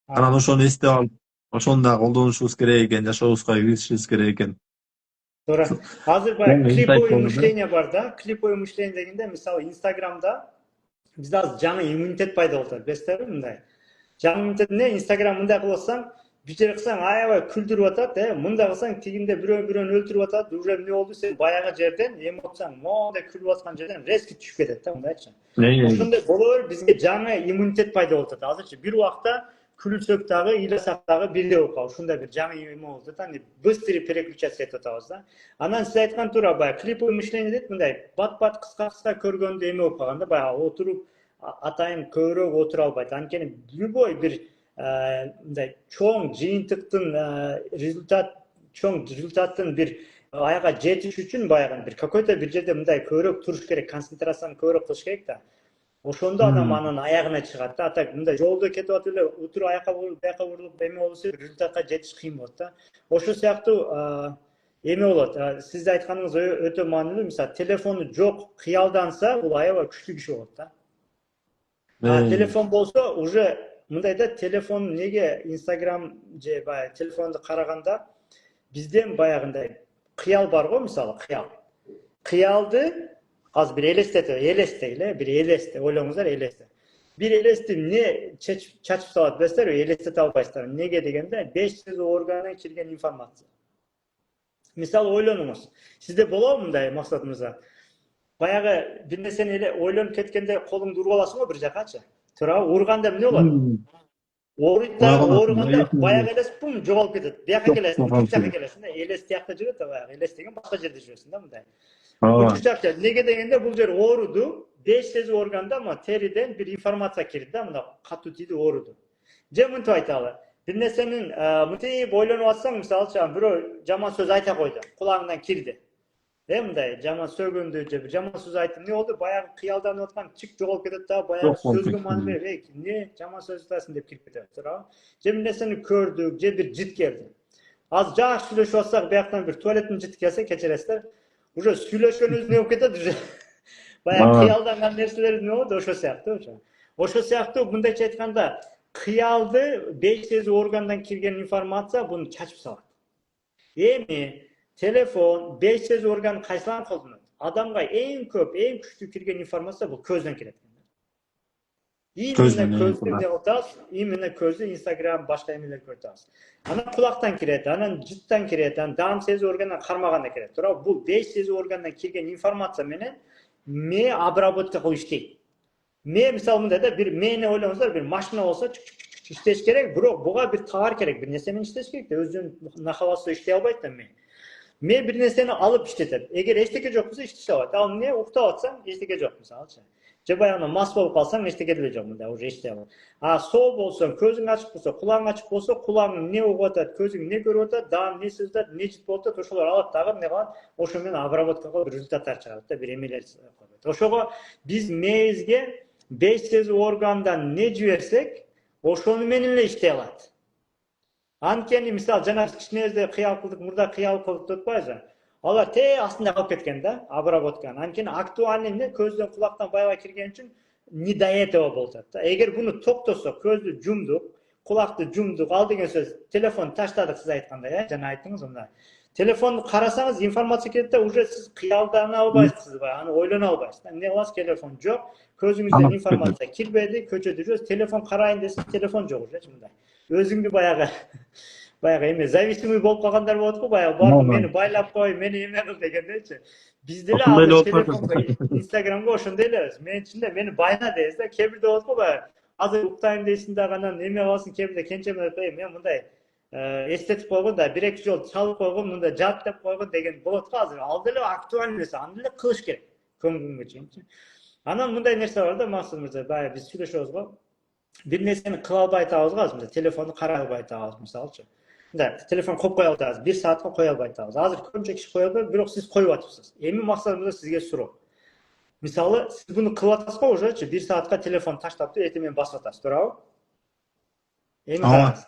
Анан ошону эстеп алып, ошону да колдонушубуз керек экен, жашообузга киргизишибиз керек экен. Туура. Азыр баягы клиповое мышление бар да. Клиповое мышление дегенде мисалы Инстаграмда бизде азыр жаңы иммунитет пайда болуп атат. Билесиздерби мындай? Жаңы иммунитет эмне? Инстаграм мындай кылсаң, бир жер кылсаң аябай күлдүрүп атат, мындай кылсаң тигинде бирөөнү өлтүрүп атат, уже эмне болду? Сен баягы жерден эме отсаң, моундай күлүп аткан жерден резко түшүп кетет да, мындайчы. Ошондой боло берип бизге жаңы иммунитет пайда болуп атат. Азырчы бир убакта күлсөк дагы, ыйласак дагы бирдей болуп калып, ушундай бир жаңы эме болуп атат. Быстрый переключаться этип атабыз да. Анан сиз айткан туура баягы клиповое мышление дейт, мындай бат-бат кыска көргөндө эме болуп калган да, баягы отуруп атайын көбүрөөк отура албайт. Анткени любой бир мындай чоң жыйынтыктын чоң результаттын бир аяга жетиш үчүн баягы бир какой-то бир жерде мындай көбүрөөк туруш керек, концентрацияны көбүрөөк кылыш керек да. Ошондо адам анын аягына чыгат да. Так мындай жолдо кетип атып эле утуруп аяка буруп, бияка бурулуп эме болсо результатка жетиш кыйын болот да. Ошол сыяктуу эме болот. Сиз айтканыңыз өтө маанилүү. Мисалы телефону жок, кыялданса, бул аябай күчтүү киши болот да. Телефон болсо уже мындай да, телефон неге Инстаграм же баягы телефонду караганда бизден баягындай кыял бар го, мисалы кыял. Кыялды азыр бир элестегиле, бир элесте, ойлоңуздар, элесте. Бир элести эмне чачып салат билесиздерби? Элестете албайсыздар. Неге дегенде 500 органдан кирген информация. Мисалы ойлонуңуз. Сизде болобу мындай Максат мырза? Баягы бир нерсени эле ойлонуп кеткенде колуңду уруп аласың го бир жакачы. Туурабы? Урганда эмне болот? Ооруганда баягы элес бум жоголуп кетет. Бияка келесиң, бияка келесиң да, элес тиякта жүрөт да, баягы элес деген башка жерде жүрөсүң да мындай. Учурчакча неге дегенде бул жер ооруду, 500 органда ма териден бир информация кирди да, мына катуу тиди ооруду. Же мынтип айталы. Бир нерсенин мынтип ойлонуп атсаң, мисалы бирөө жаман сөз айта койду, кулагыңдан кирди. Мындай жаман сөгөндү же бир жаман сөз айтып, эмне болду? Баягы кыялданып аткан чик жоголуп кетет да, баягы сөзгө маани бербей, эмне жаман сөз айтасың деп кирип кетет, туурабы? Же бир нерсени көрдүк, же бир жит келди. Азыр жакшы сүйлөшүп атсак, бияктан бир туалеттин жити келсе, кечиресиздер. Уже сүйлөшкөнүбүз не болуп кетет, уже баягы кыялданган нерселер эмне болот, ошол сыяктуу. Ошол сыяктуу мындайча айтканда, кыялды 500 органдан кирген информация буну чачып салат. Эми телефон 500 орган кайсыларын колдонот? Адамга эң көп, эң күчтүү кирген информация бул көздөн кирет. Именно көздө Инстаграм, башка эмелер көрүп атабыз. Анан кулактан кирет, анан жыттан кирет, анан даам сезүү органдан кармаганда кирет. Туурабы? Бул 500 органдан кирген информация менен ме обработка кылып иштейт. Ме мисалы мындай да, бир мени ойлоңуздар, бир машина болсо иштеш керек, бирок буга бир товар керек, бир нерсе менен иштеш керек да, өзүнүн нахаласы иштей албайт да ме. Ме бир нерсени алып иштетет. Эгер эчтеке жок болсо иштеше албайт. Ал эмне? Уктап атсаң, эчтеке жок мисалычы. Же баягы мас болуп калсаң, эчтеке деле жок, мындай уже иштей албайт. Сол болсоң, көзүң ачык болсо, кулагың ачык болсо, кулагың эмне угуп атат, көзүң эмне көрүп атат, даам эмне сезип атат, эмне жит болуп атат, ошолор алат дагы эмне кылат? Ошо менен обработка кылып результаттар чыгарат да, бир эмелер коет. Ошого биз мээбизге 500 органдан не жиберсек, ошону менен эле иштей алат. Анткени мисалы жана кичинебизде кыял кылдык, мурда кыял кылдык деп атпайбызбы? Алар астында калып кеткен да, обработканы. Анткени актуальный эмне көздөн кулактан баягы кирген үчүн не до этого болуп атат да. Эгер буну токтосок, көздү жумдук, кулакты жумдук, ал деген сөз телефон таштадык сиз айткандай, жана айттыңыз мындай. Телефонду карасаңыз, информация кетет да, уже сиз кыялдана албайсыз, аны ойлоно албайсыз. Эмне кыласыз? Телефон жок, көзүңүздөн информация кирбеди, көчөдө жүрөсүз, телефон карайын десеңиз, телефон жок уже мындай. Өзүңдү баягы баягы эме зависимый болуп калгандар болот го, баягы барып мени байлап кой, мени эме кыл дегендечи. Биз деле Ошондой эле азыр болуп телефонго, атат. Инстаграмга ошондой элебиз. Менин да мени байна дейбиз да. Кээ бирде болот го баягы азыр уктайм дейсиң дагы анан эме каласың, кээ бирде кенчеме айтып коёюн, мен мындай эстетип койгон да, 1-2 жолу чалып койгон, мындай жат деп койгон деген болот го азыр. Ал деле актуальный нерсе, аны деле кылыш керек көңүлүңгө чейинчи. Анан мындай нерсе бар да, Максут мырза, баягы биз сүйлөшөбүз го. Бир нерсени кыла албай атабыз го азыр, телефонду карай албай атабыз мисалычы. Мындай телефон коюп кое атабыз, 1 саатка кое албай атабыз. Азыр көбүнчө киши кое албайт, бирок сиз коюп атыпсыз. Эми Максат мырза сизге суроо. Мисалы, сиз буну кылып атасыз го ужечи, 1 саатка телефон таштап туруп эртең менен басып атасыз, туурабы? Эми Ооба. караңыз.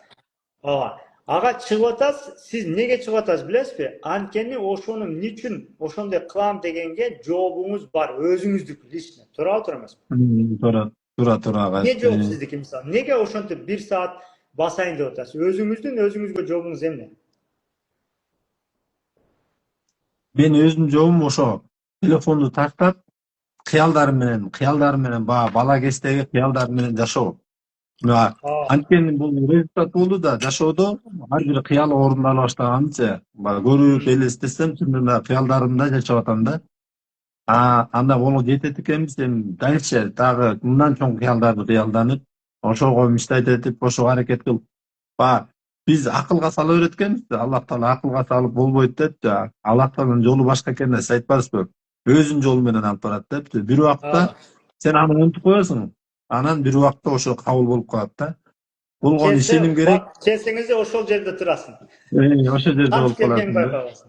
Ооба. Ага чыгып атасыз, сиз эмнеге чыгып атасыз билесизби? Анткени ошону эмне үчүн ошондой кылам дегенге жообуңуз бар, өзүңүздүкү лично. Туурабы, туура эмеспи? Туура ага. Эмне жооп сиздики мисалы? Неге ошентип 1 саат басайын деп атасыз? Өзүңүзгө жообуңуз эмне? Мен өзүмдүн жообум ошо. Телефонду таштап, кыялдарым менен бала кездеги кыялдарым менен жашоо. Анткени бул результат болду да, жашоодо ар бир кыял орундала баштаганчы, көрүп элестесем, чындыгында кыялдарымда жашап атам да. Анда боло жетет экенбиз, эми дальше дагы мындан чоң кыялдарды кыялданып, ошого мечтать этип, ошого аракет кылып, биз акылга сала берет экенбиз. Аллах Таала акылга салып болбойт депти. Аллах Тааланын жолу башка экен да, сиз айтпайсызбы? Өзүнүн жолу менен алып барат депти. Бир убакта сен аны унутуп коесуң, анан бир убакта ошо кабыл болуп калат да. Болгон ишеним керек. Келсеңиз ошол жерде турасың. Ошол жерде болуп Кантип калат келгенин да. байкабасың.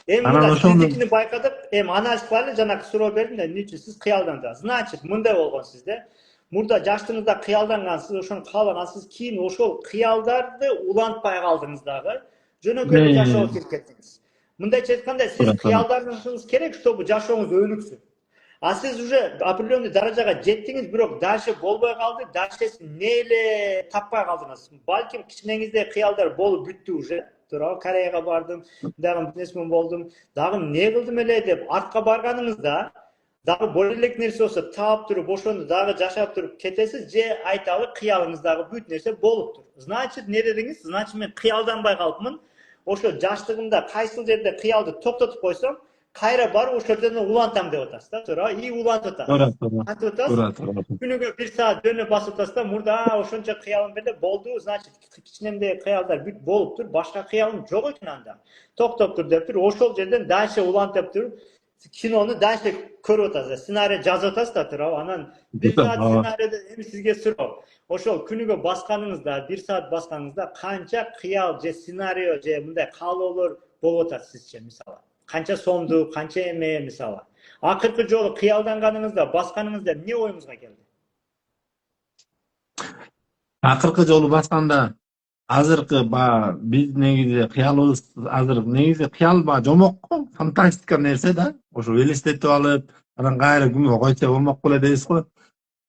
Эми Анан мына ошону сиздикини байкадык. Эми анализ кылайлы, жанакы суроо бердим да, эмне үчүн сиз кыялдандыңыз? Значит, мындай болгон сизде. Мурда жаштыгыңызда кыялдангансыз, ошону каалагансыз, кийин ошол кыялдарды улантпай калдыңыз дагы. Жөнөкөй эле жашоого кирип кеттиңиз. Мындайча айтканда, сиз кыялданышыңыз керек, чтобы жашооңуз өнүксүн. А сиз уже определенный даражага жеттиңиз, бирок дальше болбой калды, дальшеси эмне эле таппай калдыңыз. Балким кичинеңизде кыялдар болуп бүттү уже. Туурабы, Кореяга бардым, дагы бизнесмен болдум, дагы эмне кылдым эле деп артка барганыңызда, дагы бир элек нерсе болсо таап туруп, ошону дагы жашап туруп кетесиз, же айталы кыялыңыздагы бүт нерсе болуптур. Значит, не дедиңиз? Значит, мен кыялданбай калыпмын. Ошо жаштыгымда кайсыл жерде кыялды токтотуп койсом, кайра барып ошол жерден улантам деп атасыз да, туурабы? И улантып атасыз. Кантип атасыз? Күнүгө 1 саат жөнүп басып атасыз да, мурда ошончо кыялым беле болду, значит, кичинемдеги кыялдар бүт болуптур, башка кыялым жок экен анда. Токтоп тур деп туруп, ошол жерден дальше улантып туруп, кинону дальше көрүп атасыз, сценарий жазып атасыз да, туурабы? Анан 1 саат сценарийде эми сизге суроо. Ошол күнүгө басканыңызда, 1 саат басканыңызда канча кыял же сценарий же мындай каалоолор болуп атат сизче мисалы? Канча сомду, канча эме мисалы? Акыркы жолу кыялданганыңызда, басканыңызда эмне оюңузга келди? акыркы жолу басканда азыркы биз негизи кыялыбыз азыр негизи кыял жомок го, фантастика нерсе да. Ошо элестетип алып, анан кайра күнгө койсо болмок беле дейбиз го.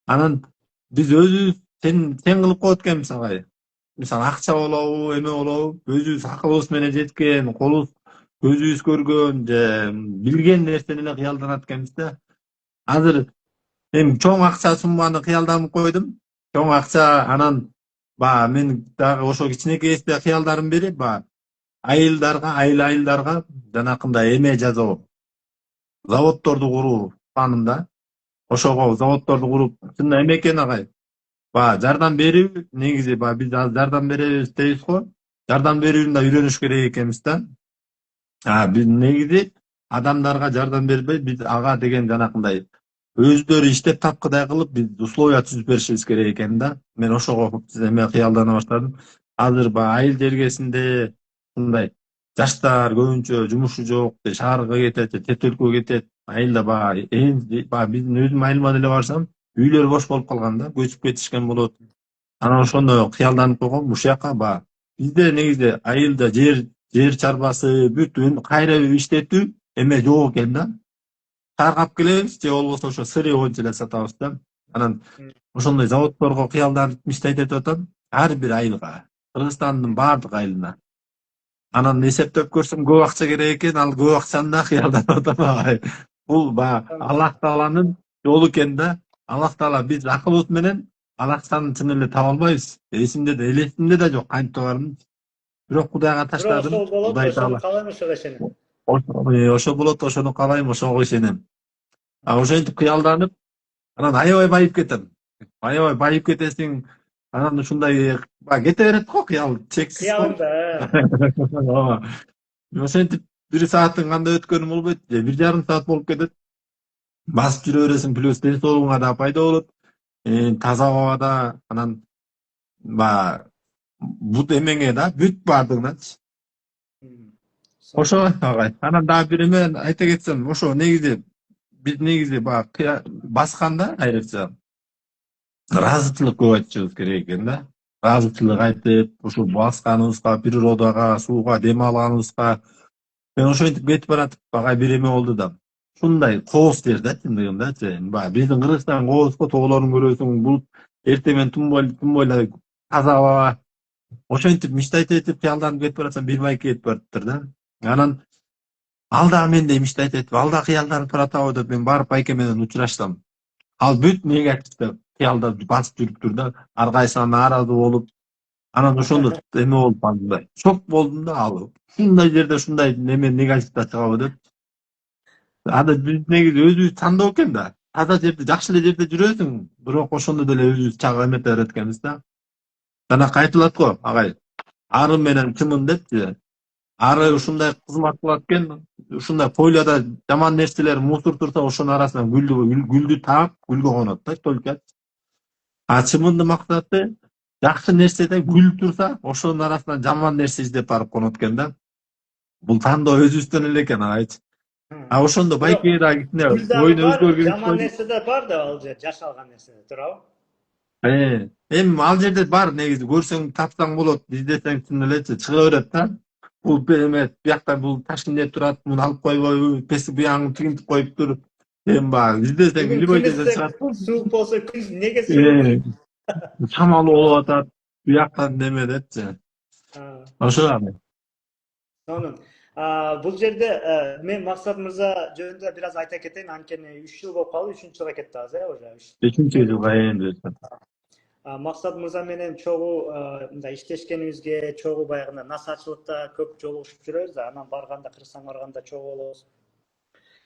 Анан биз өзүбүз сен кылып коет экенбиз агай. Мисалы акча болобу, эме болобу, өзүбүз акылыбыз менен жеткен, колубуз көзүбүз көргөн же билген нерсени эле кыялданат экенбиз да. Азыр эми чоң акча сумманы кыялданып койдум. Чоң акча, анан мен дагы ошо кичинекейибизде кыялдардын бири айылдарга жанакындай эме жасоо, заводдорду куруу планым да. Ошого заводдорду куруп, чын эме экен агай. Жардам берүү, негизи биз жардам беребиз дейбиз го. Жардам берүүнү да үйрөнүш керек экенбиз да. Биз негизи адамдарга жардам бербей, биз ага деген жанакындай өздөрү иштеп тапкыдай кылып, биз условия түзүп беришибиз керек экен да. Мен ошого эме кыялдана баштадым. Азыр айыл жергесинде мындай жаштар көбүнчө жумушу жок, шаарга кетет, чет өлкөгө кетет. Айылда биздин өзүм айылыма деле барсам, үйлөр бош болуп калган да, көчүп кетишкен болот. Анан ошондо кыялданып койгом, ушул жака бизде негизи айылда жер чарбасы бүт кайра иштетүү эме жок экен да. Таргап келебиз же болбосо ошо сырый боюнча эле сатабыз да. Анан ошондой заводдорго кыялданып мечтать этип атам, ар бир айылга, Кыргызстандын баардык айылына. Анан эсептеп көрсөм көп акча керек экен, ал көп акчаны да кыялданып атам. Бул Аллах Тааланын жолу экен да. Аллах Таала биз акылыбыз менен ал акчаны чын эле таба албайбыз. Элесимде да жок кантип табарымды. Бирок Кудайга Бирок таштадым. ошол болот, Кудай ошону таала каалайм, ошого ишенем. ошо болот, ошону каалайм, ошого ишенем. Ошентип кыялданып, анан аябай байып кетем. Аябай байып кетесиң. Анан ушундай кете берет го кыял, чексиз го. Кыялыңда, Ооба. Ошентип 1 сааттын кандай өткөнүн болбойт, же 1,5 саат болуп кетет. Басып жүрө бересиң, плюс ден соолугуңа да пайда болот. Таза абада, анан баягы бут эмеңе да, бүт баардыгыначы. Ошо сонун. агай. Анан дагы бир эме айта кетсем, ошо негизи биз негизи баягы басканда айрыкча ыраазычылык көп айтышыбыз керек экен да. Ыраазычылык айтып, ушул басканыбызга, природага, сууга дем алганыбызга мен ошентип кетип баратып агай бир эме болду да. Ушундай кооз жер да чындыгындачы. Баягы биздин Кыргызстан кооз го, тоолорун көрөсүң, бул эртең менен тун бойлой таза аба. Ошентип мечтать этип кыялданып кетип баратсам, бир байке кетип барыптыр да. Анан ал дагы мендей мечтать этип, ал да кыялданып баратабы деп мен барып байке менен учураштым. Ал бүт негативди кыялдап басып жүрүптүр да. Ар кайсына нааразы болуп, анан ошондо эме болуп калдым. Шок болдум да, ал ушундай жерде ушундай неме негативди чыгабы деп. Анда биз негизи өзүбүз тандоо экен да. Таза жерде, жакшы эле жерде жүрөсүң, бирок ошондо деле өзүбүз чагып эмете берет экенбиз да. Жана айтылат го, агай, ары менен чымын депчи. Ары ушундай кызмат кылат экен, ушундай пойлада жаман нерселер, мусор турса ошонун арасынан гүлдү таап, гүлгө конот да только. А чымындын максаты жакшы нерседе гүл турса, ошонун арасынан жаман нерсе издеп барып конот экен да. Бул тандоо өзүбүздөн эле экен агайчы. А ошондо Бирок байке дагы кичине гүл дагы оюн бар, өзгөргүзүп жаман койду. нерсе да бар да ал же жашалган нерсе, туурабы? Эми ал жерде бар негизи, көрсөң тапсаң болот, издесең чын элечи чыга берет да. Бул эме биякта бул таш эмне турат, муну алып койбойбу, буягын тигинтип коюптур. Эми баягы издесең Бүгүн любой күн жерден ысык, чыгат го. суук болсо күн неге суук? Э, Шамал болуп атат, бияктан неме депчи. Ошо аны. Сонун. Бул жерде мен Максат мырза жөнүндө бир аз айта кетейин, анткени 3 жыл болуп калды, 3-үнчү жылга кетти азыр, уже. 5-нчи жылга энди. Максат мырза менен чогуу мындай иштешкенибизге, чогуу баягы насаачылыкта көп жолугушуп жүрөбүз да, анан барганда, Кыргызстанга барганда чогуу болобуз.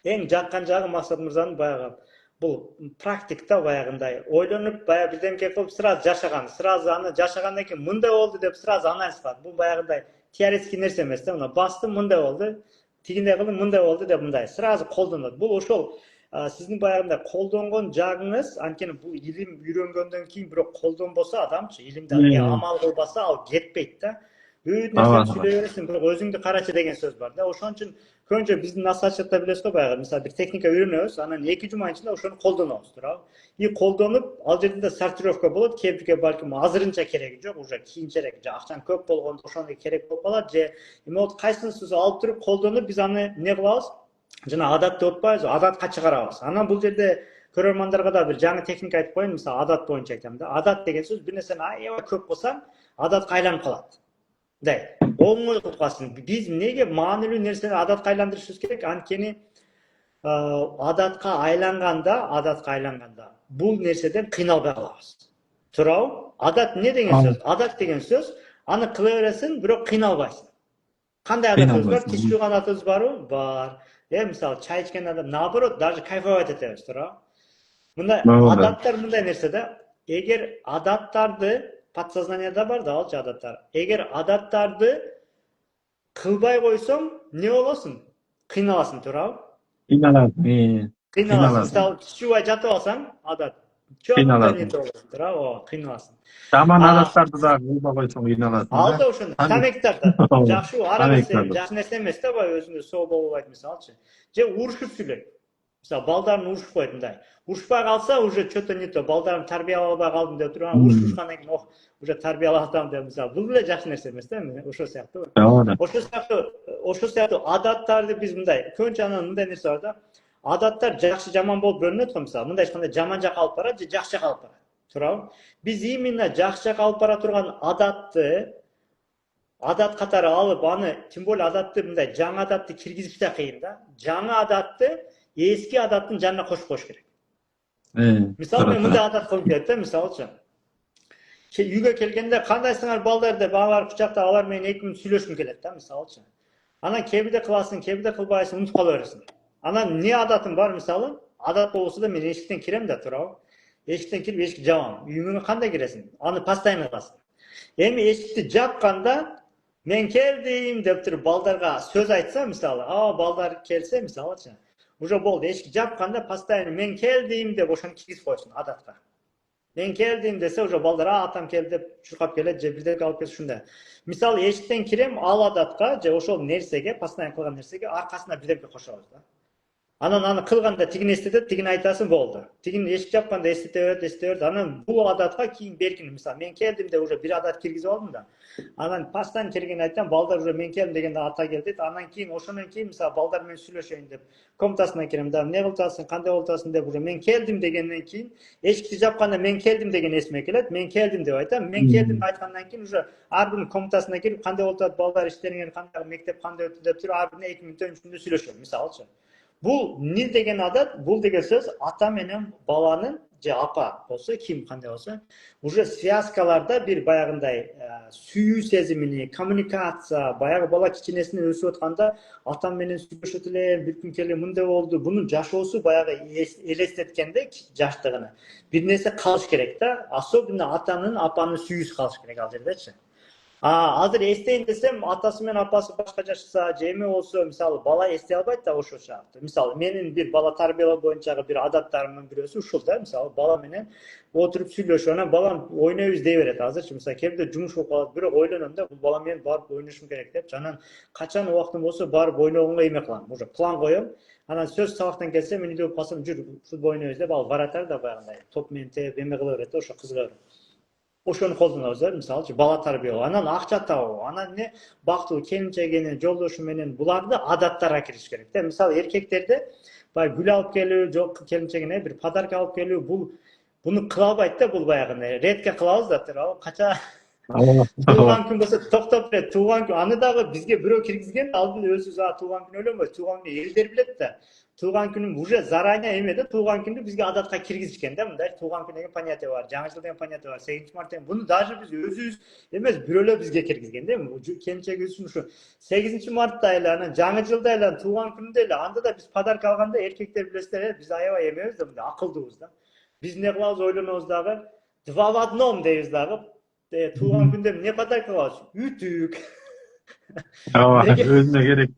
Эң жаккан жагы Максат мырзанын баягы бул практик да, баягындай ойлонуп, баягы бирдемке кылып сразу жашаган, сразу аны жашагандан кийин мындай болду деп сразу анализ кылат. Бул баягындай теоретический нерсе эмес да, мына бастым мындай болду, тигиндей кылдым мындай болду деп мындай сразу колдонот. Бул ошол сиздин баягындай колдонгон жагыңыз, анткени бул илим үйрөнгөндөн кийин бирок колдонбосо адамчы, илимди амал кылбаса ал кетпейт да. Бүт нерсени сүйлөй бересиң, бирок өзүңдү карачы деген сөз бар да. Ошон үчүн көбүнчө биздин насаатчылыкта билесиз го, баягы мисалы бир техника үйрөнөбүз, анан 2 жума ичинде ошону колдонобуз, туурабы? И колдонуп, ал жерде да сортировка болот, кээ бирге балким азырынча кереги жок, уже кийинчерээк, же акчаң көп болгондо ошондой керек болуп калат, же эме болот, кайсынысыбыз алып туруп колдонуп, биз аны эмне кылабыз? Жана адат деп атпайбызбы? Адатка чыгарабыз. Анан бул жерде көрөрмандарга да бир жаңы техника айтып коеюн, мисалы адат боюнча айтам да. Адат деген сөз бир нерсени аябай көп кылсаң, адатка айланып калат. Мындай оңой кылып каласың. Биз эмнеге маанилүү нерсени адатка айландырышыбыз керек? Анткени адатка айланганда бул нерседен кыйналбай калабыз. Туурабы? Адат эмне деген сөз? Адат деген сөз аны кыла бересиң, бирок кыйналбайсың. Кандай адатыбыз бар? Тиш жууган адатыбыз барбы? Бар. Мисалы чай ичкен адам, наоборот, даже кайфовать этебиз, туурабы? Мындай адаттар мындай нерсе да. Эгер адаттарды подсознанияда бар да алчы адаттар. Эгер адаттарды кылбай койсоң, эмне болосуң? Кыйналасың, туурабы? Кыйналасың. Мисалы тиш жуубай жатып алсаң, адат. Чоңдо нете болосуң, туурабы? Кыйналасың. Жаман адаттарды да кылбай койсоң кыйналасың да. Ал да ошондой. Тамеки тартат. Жакшы ара берсе жакшы нерсе эмес да, баягы өзүндө соо болбойт мисалчы. Же урушуп сүйлөйт. Мисалы балдарын урушуп коет мындай. Урушпай калса уже что-то не то, балдарын тарбиялай албай калдым деп туруп, урушушкандан кийин уже тарбиялап атам деп мисалы. Бул деле жакшы нерсе эмес да, ошол сыяктуу. Ошол сыяктуу адаттарды биз мындай, көбүнчө анан мындай нерсе бар да. Адаттар жакшы жаман болуп бөлүнөт го, мисалы. Мындай эч жаман жакка алып барат же жакшы жакка алып барат. Туурабы? Биз именно жакшы жакка алып бара турган адатты адат катары алып, аны тем более адатты мындай жаңы адатты киргизиш да кыйын да. Жаңы адатты эски адаттын жанына кошуп коюш керек. Мисалы мен мындай адат кылып келет да, мисалычы. Үйгө келгенде кандайсыңар балдар деп алар кучактап алар менен 2 мүнөт сүйлөшкүм келет да мисалычы. Анан кебиде кыласың, кебиде кылбайсың, унутуп кала бересиң. Анан эмне адатым бар мисалы? Адат болбосо да мен эшиктен кирем да туурабы? Эшиктен кирип эшикти жабам. Үйүңө кандай киресиң? Аны постоянно кыласың. Эми эшикти жапканда мен келдим деп туруп балдарга сөз айтса мисалы, балдар келсе мисалычы, уже болду. Эшикти жапканда постоянно мен келдим деп ошону киргизип коесуң адатка. Мен келдим десе уже балдар атам келди деп чуркап келет же бирдеке алып келет ушундай. Мисалы эшиктен кирем ал адатка же ошол нерсеге, постоянно кылган нерсеге аркасына бирдеке кошобуз да. Анан аны кылганда тигин эстетет, тигин айтасың болду. Тигин эшик жапканда эстете берет, эстете берет. Анан бул адатка кийин беркин мисалы мен келдим деп уже бир адат киргизип алдым да. Анан пастан келген айтсам балдар уже мен келдим дегенде ата келди дейт. Анан кийин ошондон кийин мисалы балдар менен сүйлөшөйүн деп комнатасына кирем да. Эмне кылып атасың, кандай болуп атасың деп уже мен келдим дегенден кийин эшикти жапканда мен келдим деген эсиме келет. Мен келдим деп айтам. Мен келдим айткандан кийин уже ар биринин комнатасына кирип кандай болуп атат балдар, иштериңер кандай, мектеп кандай өттү деп туруп ар бирине 2 мүнөттөн 3 мүнөт сүйлөшөм мисалычы. Бул не деген адат? Бул деген сөз ата менен баланын же апа болсо, ким кандай болсо, уже связкаларда бир баягындай сүйүү сезимини, коммуникация, баягы бала кичинесинен өсүп атканда ата менен сүйлөшөт эле, бир күн келе мындай болду, бунун жашоосу баягы элестеткенде жаштыгыны. Бир нерсе калыш керек да, особенно атанын, апанын сүйүүсү калыш керек ал жердечи. Азыр эстейин десем, атасы менен апасы башка жашаса, же эме болсо, мисалы бала эстей албайт да ошол шартты. Мисалы менин бир бала тарбиялоо боюнчагы бир адаттарымдын бирөөсү ушул да, мисалы бала менен отуруп сүйлөшүп, анан балам ойнойбуз дей берет азырчы. Мисалы кээде жумуш болуп калат, бирок ойлоном да, бул бала менен барып ойношум керек депчи. Анан качан убактым болсо барып ойногонго эме кылам, уже план коем. Анан сөз сабактан келсе мен үйдө болуп калсам, жүр футбол ойнойбуз деп ал баратар да баягындай топ менен тээп эме кыла берет да, ошо кызыга берет. Ошону колдонобуз да, мисалы бала тарбиялоо, анан акча табуу, анан эмне бактылуу келинчегине, жолдошу менен буларды адаттарга кириш керек да. Мисалы эркектерде баягы гүл алып келүү, жок келинчегине бир подарка алып келүү, буну кыла албайт да, бул баягындай редко кылабыз да, туурабы? Кача тууган күн болсо токтоп берет, тууган күн, аны дагы бизге бирөө киргизген, ал деле өзүбүз тууган күн ойлонбойбуз, тууган күнү элдер билет да. Тууган күнүм уже заранее эме да, тууган күндү бизге адатка киргизишкен да, мындай тууган күн деген понятие бар, жаңы жыл деген понятие бар, 8-март деген. Буну даже биз өзүбүз эмес, бирөөлөр бизге киргизген да. Келинчегибиз үчүн ушу 8-мартта эле, анан жаңы жылда эле, тууган күндө эле, анда да биз подарка алганда эркектер билесиздер, биз аябай эмебиз да, мындай акылдуубуз да. Биз эмне кылабыз, ойлонобуз дагы, два в одном дейбиз дагы. Тууган күндө эмне подарка алабыз? Үтүк. Өзүнө керек.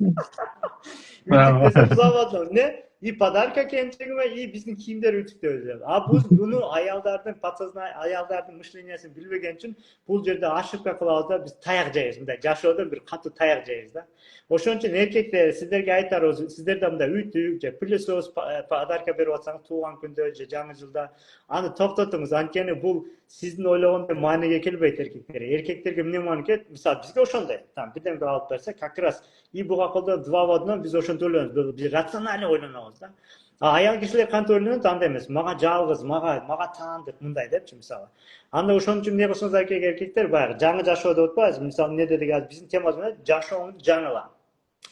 Ütük desem zavadlı. Ne? İyi подарка келинчегиме, и биздин кийимдер ütүктөбүз. Буну аялдардын подсознание, аялдардын мышлениясын билбеген үчүн бул жерде ошибка кылабыз да, биз таяк жейбиз, мындай жашоодо бир катуу таяк жейбиз да. Ошон үчүн эркектер сиздерге айтарыбыз, сиздер да мындай ütүк же пылесос подарка берип атсаңыз тууган күндө же жаңы жылда аны токтотуңуз. Анткени бул сиздин ойлогондой мааниге келбейт эркектерге. Эркектерге эмне маани келет? Мисалы бизге ошондой. Там бирдеме алып берсе, как раз и буга колдо два в одном биз ошентип ойлонобуз. Биз рационально ойлонобуз да. Аял кишилер кантип ойлонот, андай эмес. Мага жалгыз, мага таан деп мындай депчи мисалы. Анда ошон үчүн эмне кылсаңыз керек эркектер баягы жаңы жашоо деп атпайбызбы? Мисалы эмне дедик азыр биздин темабыз менен жашооңду жаңыла.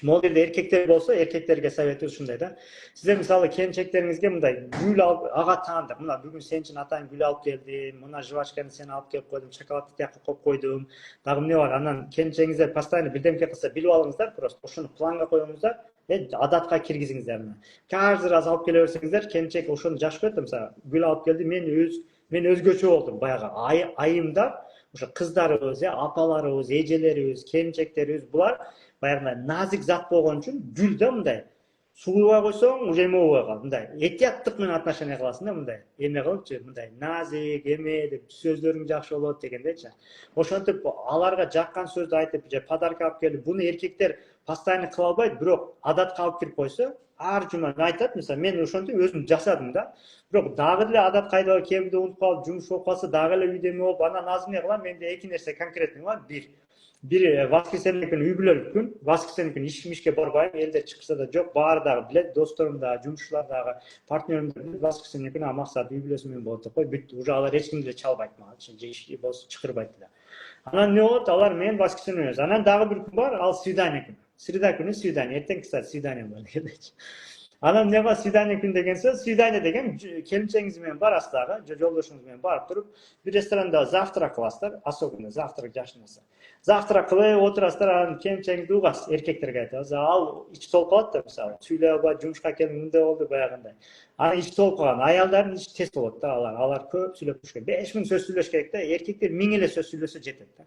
Могул жерде эркектер болсо, эркектерге советибиз ушундай да. Сиздер мисалы келинчектериңизге мындай гүл алып, ага таандык. Мына бүгүн сен үчүн атаң гүл алып келдим, мына жвачканы сен алып келип койдум, шоколадты тияка коюп койдум. Дагы эмне бар? Анан келинчегиңиздер постоянно бирдемке кылса билип алыңыздар, просто ошону планга коюңуздар. Адатка киргизиңиздер. Каждый раз алып келе берсеңиздер, келинчек ошону жашып кетет. Мисалы гүл алып келди, мен өзгөчө болдум. Баягы айымда ошо кыздарыбыз, апаларыбыз, эжелерибиз, келинчектерибиз булар баягындай назик зат болгон үчүн гүл да мындай суугай койсоң уже эме болбой калат, мындай этияттык менен отношение кыласың да, мындай эме кылыпчы, мындай назик эме деп сөздөрүң жакшы болот дегендейчи. Ошентип аларга жаккан сөздү айтып же подарка алып келип, буну эркектер постоянно кыла албайт, бирок адатка алып кирип койсо, ар жума айтат, мисалы мен ошентип өзүм жасадым да. Бирок дагы деле адат кайда кебиде унутуп калып, жумуш болуп калса дагы эле үйдө эме болуп, анан азыр эмне кылам? Менде эки нерсе конкретный бар. Бир воскресенье күнү үй бүлөлүк күн, воскресенье күнү ишке барбайм, элдер чыкса да жок, баары дагы билет, досторум дагы, жумушчулар дагы, партнерим дагы воскресенье күнү максат үй бүлөсү менен болот деп кой, бүттү. Уже алар эч кимди чалбайт мага, же ишке болсо чакырбайт эле. Анан эмне болот? Алар менен воскресенье эмес. Анан дагы бир күн бар, ал свидание күнү. Среда күнү свидание, эртең, кстати, свидание бар дегендейчи. Анан нега свидание күн деген сөз? Свидание деген келинчегиңиз менен барасыздар да, жолдошуңуз менен барып туруп, бир ресторанда завтрак кыласыздар, особенно завтрак жакшы нерсе. Завтрак кылып отурасыздар, анан келинчегиңизди угасыз, эркектерге айтабыз. Ал ич толуп калат да, мисалы, сүйлөп албай, жумушка келдим, мындай болду, баягындай. Анан ич толуп калган. Аялдардын ичи тез болот да, алар көп сүйлөп туруш керек. 5000 сөз сүйлөш керек да, эркектер 1000 эле сөз сүйлөсө жетет да.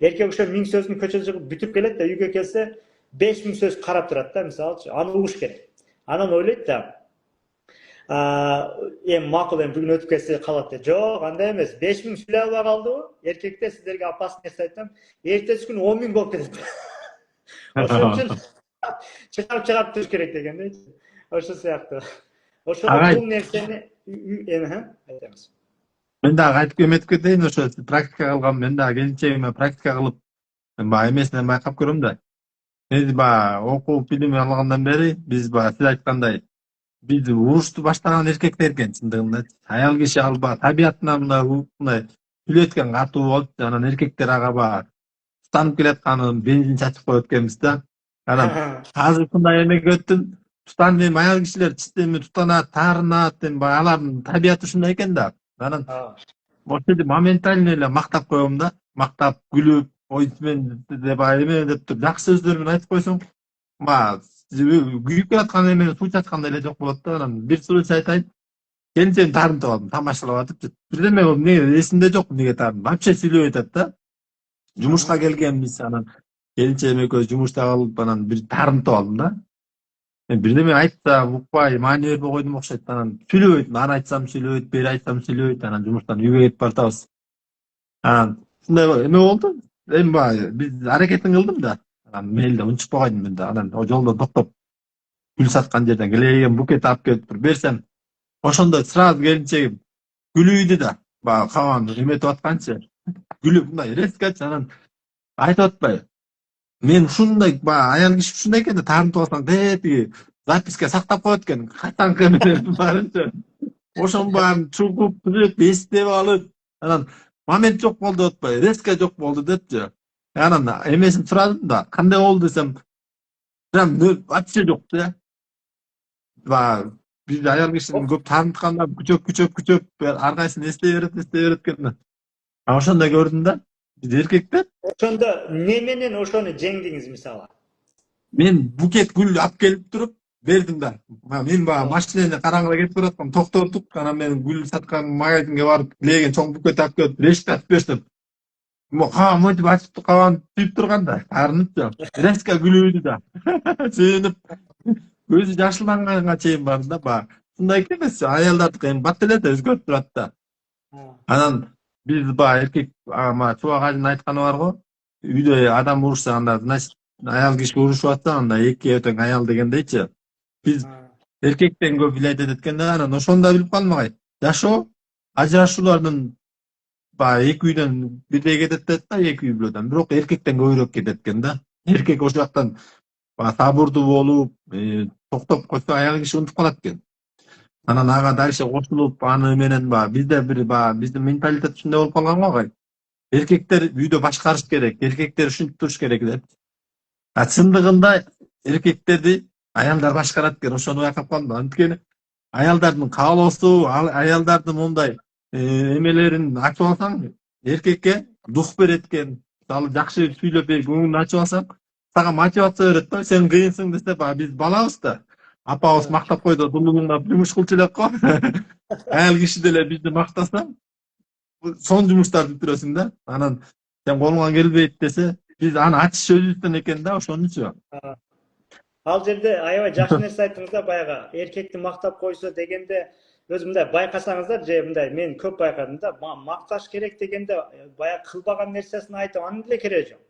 Эркек ошо 1000 сөздүн көчөдө чыгып бүтүп келет да, үйгө келсе 5000 сөз карап турат да, мисалычы, аны угуш керек. Анан ойлойт да, эми макул, эми бүгүн өтүп кетсе калат деп. Жок, андай эмес. 5000 сүйлөй албай калдыбы? Эркектер, сиздерге опасный нерсе айтам. Эртеси күнү 10 000 болуп кетет. Ошон үчүн чыгарып туруш керек дегендей. Ошо сыяктуу. Ошого Агай, бул нерсени айтабыз. мен дагы айтып эметип кетейин, ошо практика кылгам, мен дагы келинчегиме практика кылып, баягы эмесинен байкап көрөм да. Биз баягы окуп билим алгандан бери, биз баягы сиз айткандай, биз урушту баштаган эркектер экен чындыгында. Аял киши ал баягы табиятынан мындай сүйлөткөн катуу болуп, анан эркектер ага баягы тустанып келатканын бензин чачып коет экенбиз да. Анан азыр ушундай эмеге өттүм. Эми аял кишилер эми тутанат, таарынат, эми баягы алардын табияты ушундай экен да. Анан ошондо моментально эле мактап коем да. Мактап, күлүп, ой мен деп эме деп туруп жакшы сөздөр менен айтып койсоң, баягы күйүп келаткан эмени суу чачкандай эле жок болот да. Анан бир случай айтайын. Келинчегимди таарынтып алдым, тамашалап атып. Бирдеме болуп, эмне эсимде жок, эмнеге таардым. Вообще сүйлөбөй атат да. Жумушка келгенбиз, анан келинчегим экөөбүз жумушта калып, анан бир таарынтып алдым да. Бирдеме айтса укпай, маани бербей койдум окшойт. Анан сүйлөбөйт, аны айтсам сүйлөбөйт, бери айтсам сүйлөбөйт. Анан жумуштан үйгө кетип баратабыз. Анан ушундай эме болду. Эми баягы биз аракетин кылдым да. Анан мээлде унчукпай койдум мен да. Анан жолдо токтоп, гүл саткан жерден келеген букет алып келип туруп берсем, ошондо сразу келинчегим күлүүдү да. Баягы кабан эметип атканчы, күлүп мындай резкочу, анан айтып атпайбы. Мен ушундай баягы аял киши ушундай экен да, таарынтып алсаң тетиги записке сактап коет экен. Качанкы эмелердин баарынчы. Ошонун баарын чугуп, эстеп алып, анан момент жок болду деп атпайбы, резко жок болду депчи. Анан эмесин сурадым да, кандай болду десем, прям вообще жок да. Баягы биз аял кишини көп таарынтканда күчөп, ар кайсын эстей берет экен да. Ошондой көрдүм да. Биз эркектер, Ошондо не менен ошону жеңдиңиз мисалы? мен букет гүл алып келип туруп бердим да. Мен баягы машинени караңгыда кетип бараткам, токтотуп, анан мен гүл саткан магазинге барып, тилеген чоң букет алып келип, решка ачып берсем, кабан мынтип ачып кабан түйүп турган да, таарынычы. Резко күлүүдү да. Сүйүнүп, көзү жашылданганга чейин барды да, баягы. Ушундай экен эмеспи, аялдардыкы эми бат эле да өзгөрүп турат да. Анан биз баягы эркек, Чубак ажынын айтканы бар го, үйдө адам урушса, анда значит аял киши урушуп атса, анда эки тең аял дегендейчи. Биз эркектен көп влиять этет экен да. Анан ошону да билип калдым агай. Жашоо, ажырашуулардын баягы эки үйдөн бирдей кетет да, эки үй бүлөдөн. Бирок эркектен көбүрөөк кетет экен да. Эркек ошол жактан баягы сабырдуу болуп, токтоп койсо, аял киши унутуп калат экен. Анан ага дальше кошулуп, аны менен баягы бизде бир баягы биздин менталитет ушундай болуп калган го агай. Эркектер үйдө башкарыш керек, эркектер ушинтип туруш керек деп. Чындыгында эркектерди аялдар башкарат экен, ошону байкап калдым. Анткени аялдардын каалоосу, аялдардын мондай эмелерин ачып алсаң, эркекке дух берет экен. Мисалы жакшы сүйлөп көңүлүн ачып алсаң, сага мотивация берет да. Сен кыйынсың десе, баягы биз балабыз да. Апабыз мактап койду, дулуңуңда жумуш кылчу деп го. Аял киши деле бизди мактаса, сон жумуштарды бүтүрөсүң да. Анан сен колуңан келбейт десе, биз аны ачыш өзүбүздөн экен да, ошонучу. Ал жерде аябай жакшы нерсе айттыңыз да, баягы эркекти мактап койсо дегенде, өзү мындай байкасаңыздар, же мындай мен көп байкадым да, макташ керек дегенде баягы кылбаган нерсесин айтып, анын деле кереги жок.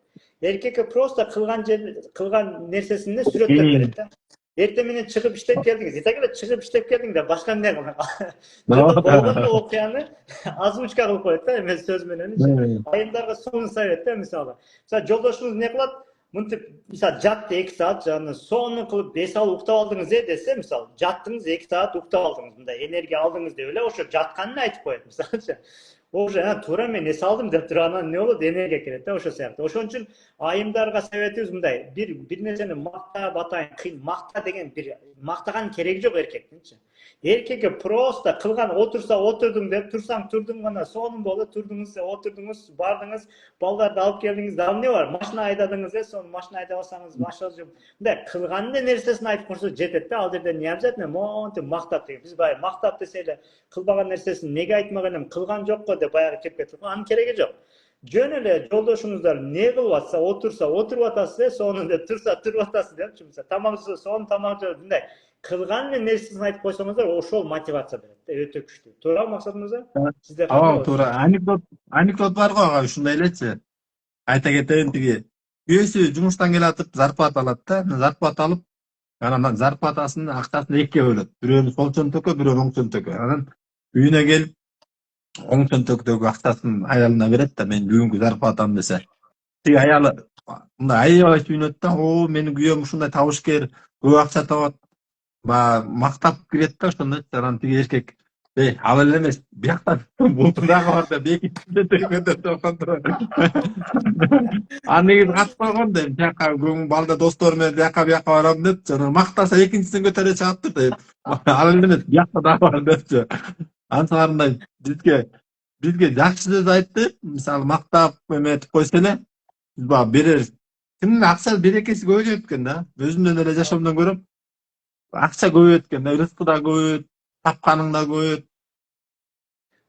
Эркекке просто кылган нерсесин сүрөттөп берет да. Эртең менен чыгып иштеп келдиңиз. Итак эле чыгып иштеп келдиң да, башка эмне кылган? Болгон окуяны озвучка кылып коет да, эме сөз менен. Айымдарга сонун совет да, мисалы. Мисалы жолдошуңуз не кылат? Мынтип, мисалы жатты 2 саат, жана сонун кылып 5 ал уктап алдыңыз десе, мисалы жаттыңыз 2 саат уктап алдыңыз, мындай энергия алдыңыз деп эле ошо жатканын айтып коет, мисалычы. Уже туура мен эс алдым деп туруп, анан не болот, энергия келет да, ошо сыяктуу. Ошон үчүн айымдарга советибиз мындай, бир нерсени мактап атайын, кыйын, макта деген бир мактаган кереги жок эркектинчи. Эркекке просто кылган отурса отурдуң деп, турсаң турдуң гана, сонун болду, турдуңуз, отурдуңуз, бардыңыз, балдарды алып келдиңиз, да эмне бар? Машина айдадыңыз, сону машина айдап алсаңыз, машина мындай кылган нерсесин айтып койсо жетет да. Ал жерде эмне обязательно монтип мактап деген. Биз баягы мактап десе эле кылбаган нерсесин неге айтмаган элем, кылган жокко деп баягы кеп кетип, анын кереги жок. Жөн эле жолдошуңуздар не кылып атса, отурса отуруп атасыз, сонун деп, турса туруп атасыз депчи. Мисалы тамак жесе, сонун тамак жеп, мындай кылган нерсесин айтып койсоңуздар, ошол мотивация берет да, өтө күчтүү. Туурабы Максат мырза? Сизде кандай Ооба, болот? туура. Анекдот бар го ага, ушундай элечи. Айта кетейин, тиги күйөөсү жумуштан келатып зарплата алат да, зарплата алып, анан зарплатасынын акчасын экиге бөлөт. Бирөөнү сол чөнтөккө, бирөөнү оң чөнтөккө. Анан үйүнө келип, оң чөнтөктөгү акчасын аялына берет да, мен бүгүнкү зарплатам десе. Тиги аялы мындай аябай сүйүнөт да, о, менин күйөөм ушундай табышкер, көп акча табат. Мактап кирет да ошондо. Анан тиги эркек, ал эле эмес, бияктан бул дагы бар деп, эки көтөрүп оконтур. Аны негизи катып калган да, бияка балда достору менен бияка барам депчи. Анан мактаса экинчисин көтөрө чыгат деп. Ал эле эмес, биякта дагы бар депчи. Ансыларындай бизге жакшы сөз айтты, мисалы мактап эметип койсо эле, биз баягы берер кимдин акча берекеси көбөйөт экен да. Өзүмдөн эле жашоомдон көрөм. Акча көбөйөт экен да, рызкы да көбөйөт, тапканың да көбөйөт.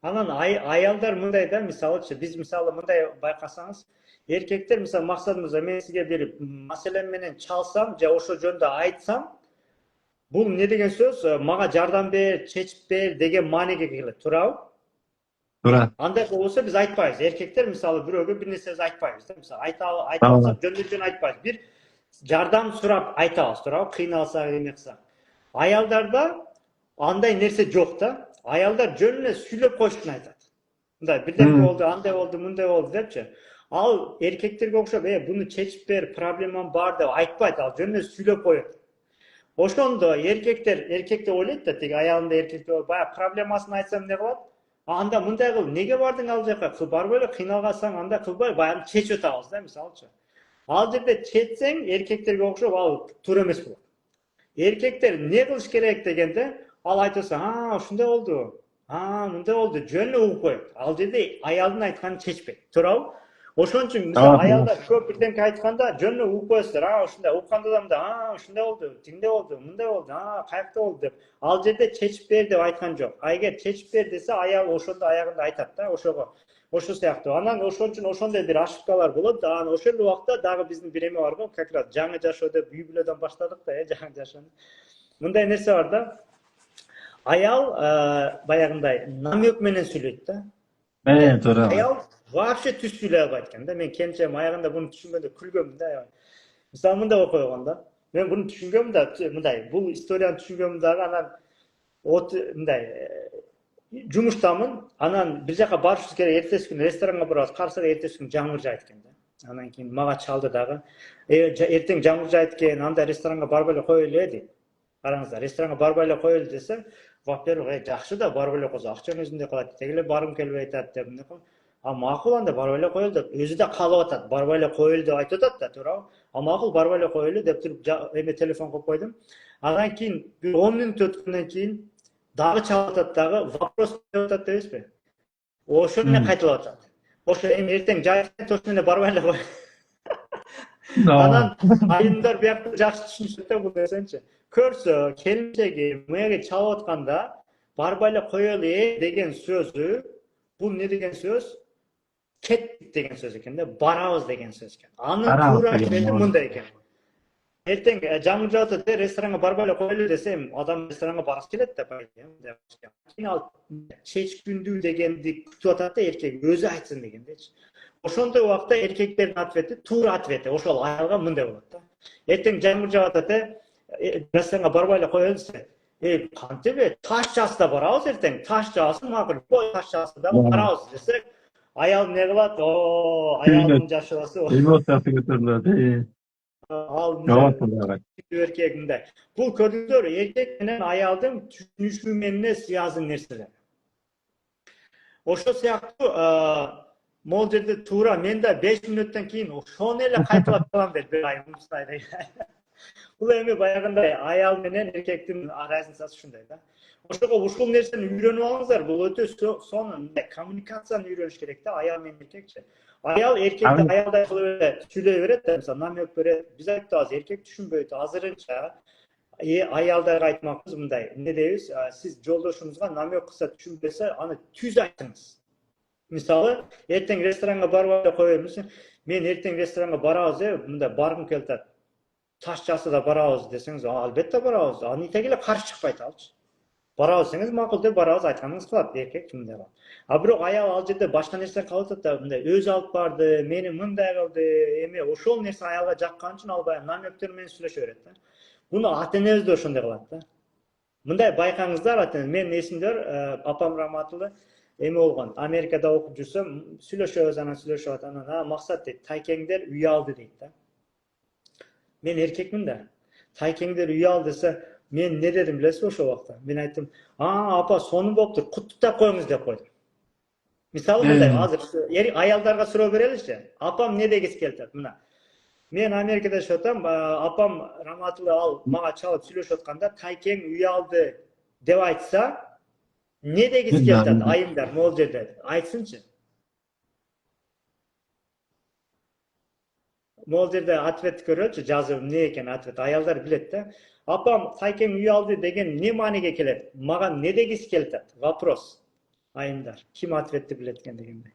Анан аялдар мындай да, мисалычы, биз мисалы мындай байкасаңыз, эркектер мисалы Максат мырза, мен сизге бир маселем менен чалсам же ошол жөнүндө айтсам, бул эмне деген сөз? Мага жардам бер, чечип бер деген маанеге келет, туурабы? Туура. Андай болсо биз айтпайбыз. Эркектер мисалы бирөөгө бир нерсе айтпайбыз да. Мисалы айта алсак жөн айтпайбыз. Бир жардам сурап айтабыз, туурабы? Кыйналсак, эме кылсак. Аялдарда андай нерсе жок да. Аялдар жөн эле сүйлөп коюштун айтат. Мындай бирдеме болду, андай болду, мындай болду депчи. Ал эркектерге окшоп, буну чечип бер, проблемам бар деп айтпайт. Ал жөн эле сүйлөп коет. Ошондо эркектер ойлойт да, тиги аялында эркектер баягы проблемасын айтсам эмне кылат? Анда мындай кыл, неге бардың ал жака? Барбай эле, кыйналгансаң анда кылбай, баягы чечип атабыз да, мисалычы. Ал жерде чечсең, эркектерге окшоп ал туура эмес болот. Эркектер не кылыш керек дегенде, ал айтса, ушундай болду, мындай болду, жөн эле угуп коет. Ал жерде аялдын айтканын чечпейт, туурабы? Ошон үчүн мисалы аялдар көп бирдемке айтканда жөн эле угуп коесуздар. Ушундай укканда да, ушундай болду, тиңде болду, мындай болду, каякта болду деп. Ал жерде чечип бер деп айткан жок. Эгер чечип бер десе, аял ошондо аягында айтат да, ошо сыяктуу. Анан ошон үчүн ошондой бир ошибкалар болот. Анан ошол убакта дагы биздин бир эме бар го, как раз жаңы жашоо деп үй бүлөдөн баштадык да, жаңы жашоону. Мындай нерсе бар да. Аял баягындай намек менен сүйлөйт да. Туура. Аял вообще түз сүйлөй албайт экен да. Мен кенчем аягында буну түшүнгөндө күлгөм да. Мисалы мындай болуп койгон да. Мен буну түшүнгөм да, мындай бул историяны түшүнгөм дагы, анан мындай жумуштамын, анан бир жака барышыбыз керек, эртеси күнү ресторанга барабыз, карасак эртеси күнү жамгыр жаайт экен да. Анан кийин мага чалды дагы. Эртең жамгыр жаайт экен, анда ресторанга барбай эле коелу дейт. Караңыздар, ресторанга барбай эле коелу десем, во-первых, жакшы да барбай эле койсо акчаны өзүндө калат. Теги эле баргым келбей атат деп эмне кылам? Макул, анда барбай эле коелу деп, өзү да каалап атат, барбай эле коелу деп айтып атат да, туурабы? Макул, барбай эле коелу деп туруп эме телефон коюп койдум. Андан кийин бир 10 мүнөт өткөндөн кийин дагы чалып атат, дагы вопрос деп атат дебизби? Ошону эле кайталап атат. Ошо эми эртең жайып ошону эле барбай эле кой. Анан айымдар биякта жакшы түшүнүшөт да бул нерсеничи. Көрсө, келинчеги мээге чалып атканда барбай эле коелу деген сөзү, бул эмне деген сөз? Кеттик деген сөз экен да, барабыз деген сөз экен. Анын туура эсеби мындай экен. Эртең жамгыр жаап атат, ресторанга барбай эле коелу десем, адам ресторанга баргысы келет да, кийин ал чечкүндүү дегенди күтүп атат да, эркек өзү айтсын дегендечи. Ошондой убакта эркектердин ответи, туура ответи ошол аялга мындай болот да. Эртең жамгыр жаап атат, ресторанга барбай эле коелу десе, кантип таш жаасында барабыз эртең, таш жаасын, макул, таш жаасында барабыз десек, аял эмне кылат? Аялдын жашоосу. Эмоциясы көтөрүлөт. Ал эркек мындай. Бул көрдүңүздөр, эркек менен аялдын түшүнүшү менен связан нерселер. Ошол сыяктуу могул жерде туура мен да 5 мүнөттөн кийин ошону эле кайталап калам деп бир ай Бул эми баягындай аял менен эркектин разницасы ушундай да. Ошого ушул нерсени үйрөнүп алыңыздар. Бул өтө сонун мындай коммуникацияны үйрөнүш керек да, аял менен эркекчи. Аял эркекти Abi, аялдай кылып эле сүйлөй берет да, мисалы намек берет. Биз айтабыз, эркек түшүнбөйт. Азырынча аялдарга айтмакпыз мындай. Эмне дейбиз? Сиз жолдошуңузга намек кылса түшүнбөсө, аны түз айтыңыз. Мисалы, эртең ресторанга барып эле коебуз. Мен эртең ресторанга барабыз, мындай баргым келип атат. Таш жасыда барабыз десеңиз, албетте барабыз. Анитеги эле каршы чыкпайт алчы. Барабыз десеңиз, макул деп барабыз айтканыңыз кылат эркек мындай кылат. Бирок аял ал жерде башка нерсе калып атат да, мындай өзү алып барды, мени мындай кылды, эми ошол нерсе аялга жаккан үчүн ал баягы намектер менен сүйлөшө берет да. Буну ата-энебиз да ошондой кылат да. Мындай байкаңыздар, ата-эне, мен эсимде бар, апам раматылы эми болгон. Америкада окуп жүрсөм, сүйлөшөбүз, анан максат дейт, тайкеңдер үй алды дейт да. Мен эркекмин да. Тайкеңдер үй ал десе, мен не дедим билесизби ошол убакта? Мен айттым, апа, сонун болуптур, куттуктап коюңуз деп койдум. Мисалы мындай, азыр аялдарга суроо береличи. Апам не дегиси келип атат? Мына. Мен Америкада жашап атам, апам раматылы ал мага чалып сүйлөшүп атканда, тайкең үй алды деп айтса, не дегиси келип атат? Айымдар, могул жерде айтсынчы. Могул жерде ответ көрөлүчү, жазып эмне экен ответ. Аялдар билет да. Апам тайкең үй алды деген не маанеге келет? Мага не дегиси келип атат? Вопрос. Айымдар, ким ответти билет экен дегендей.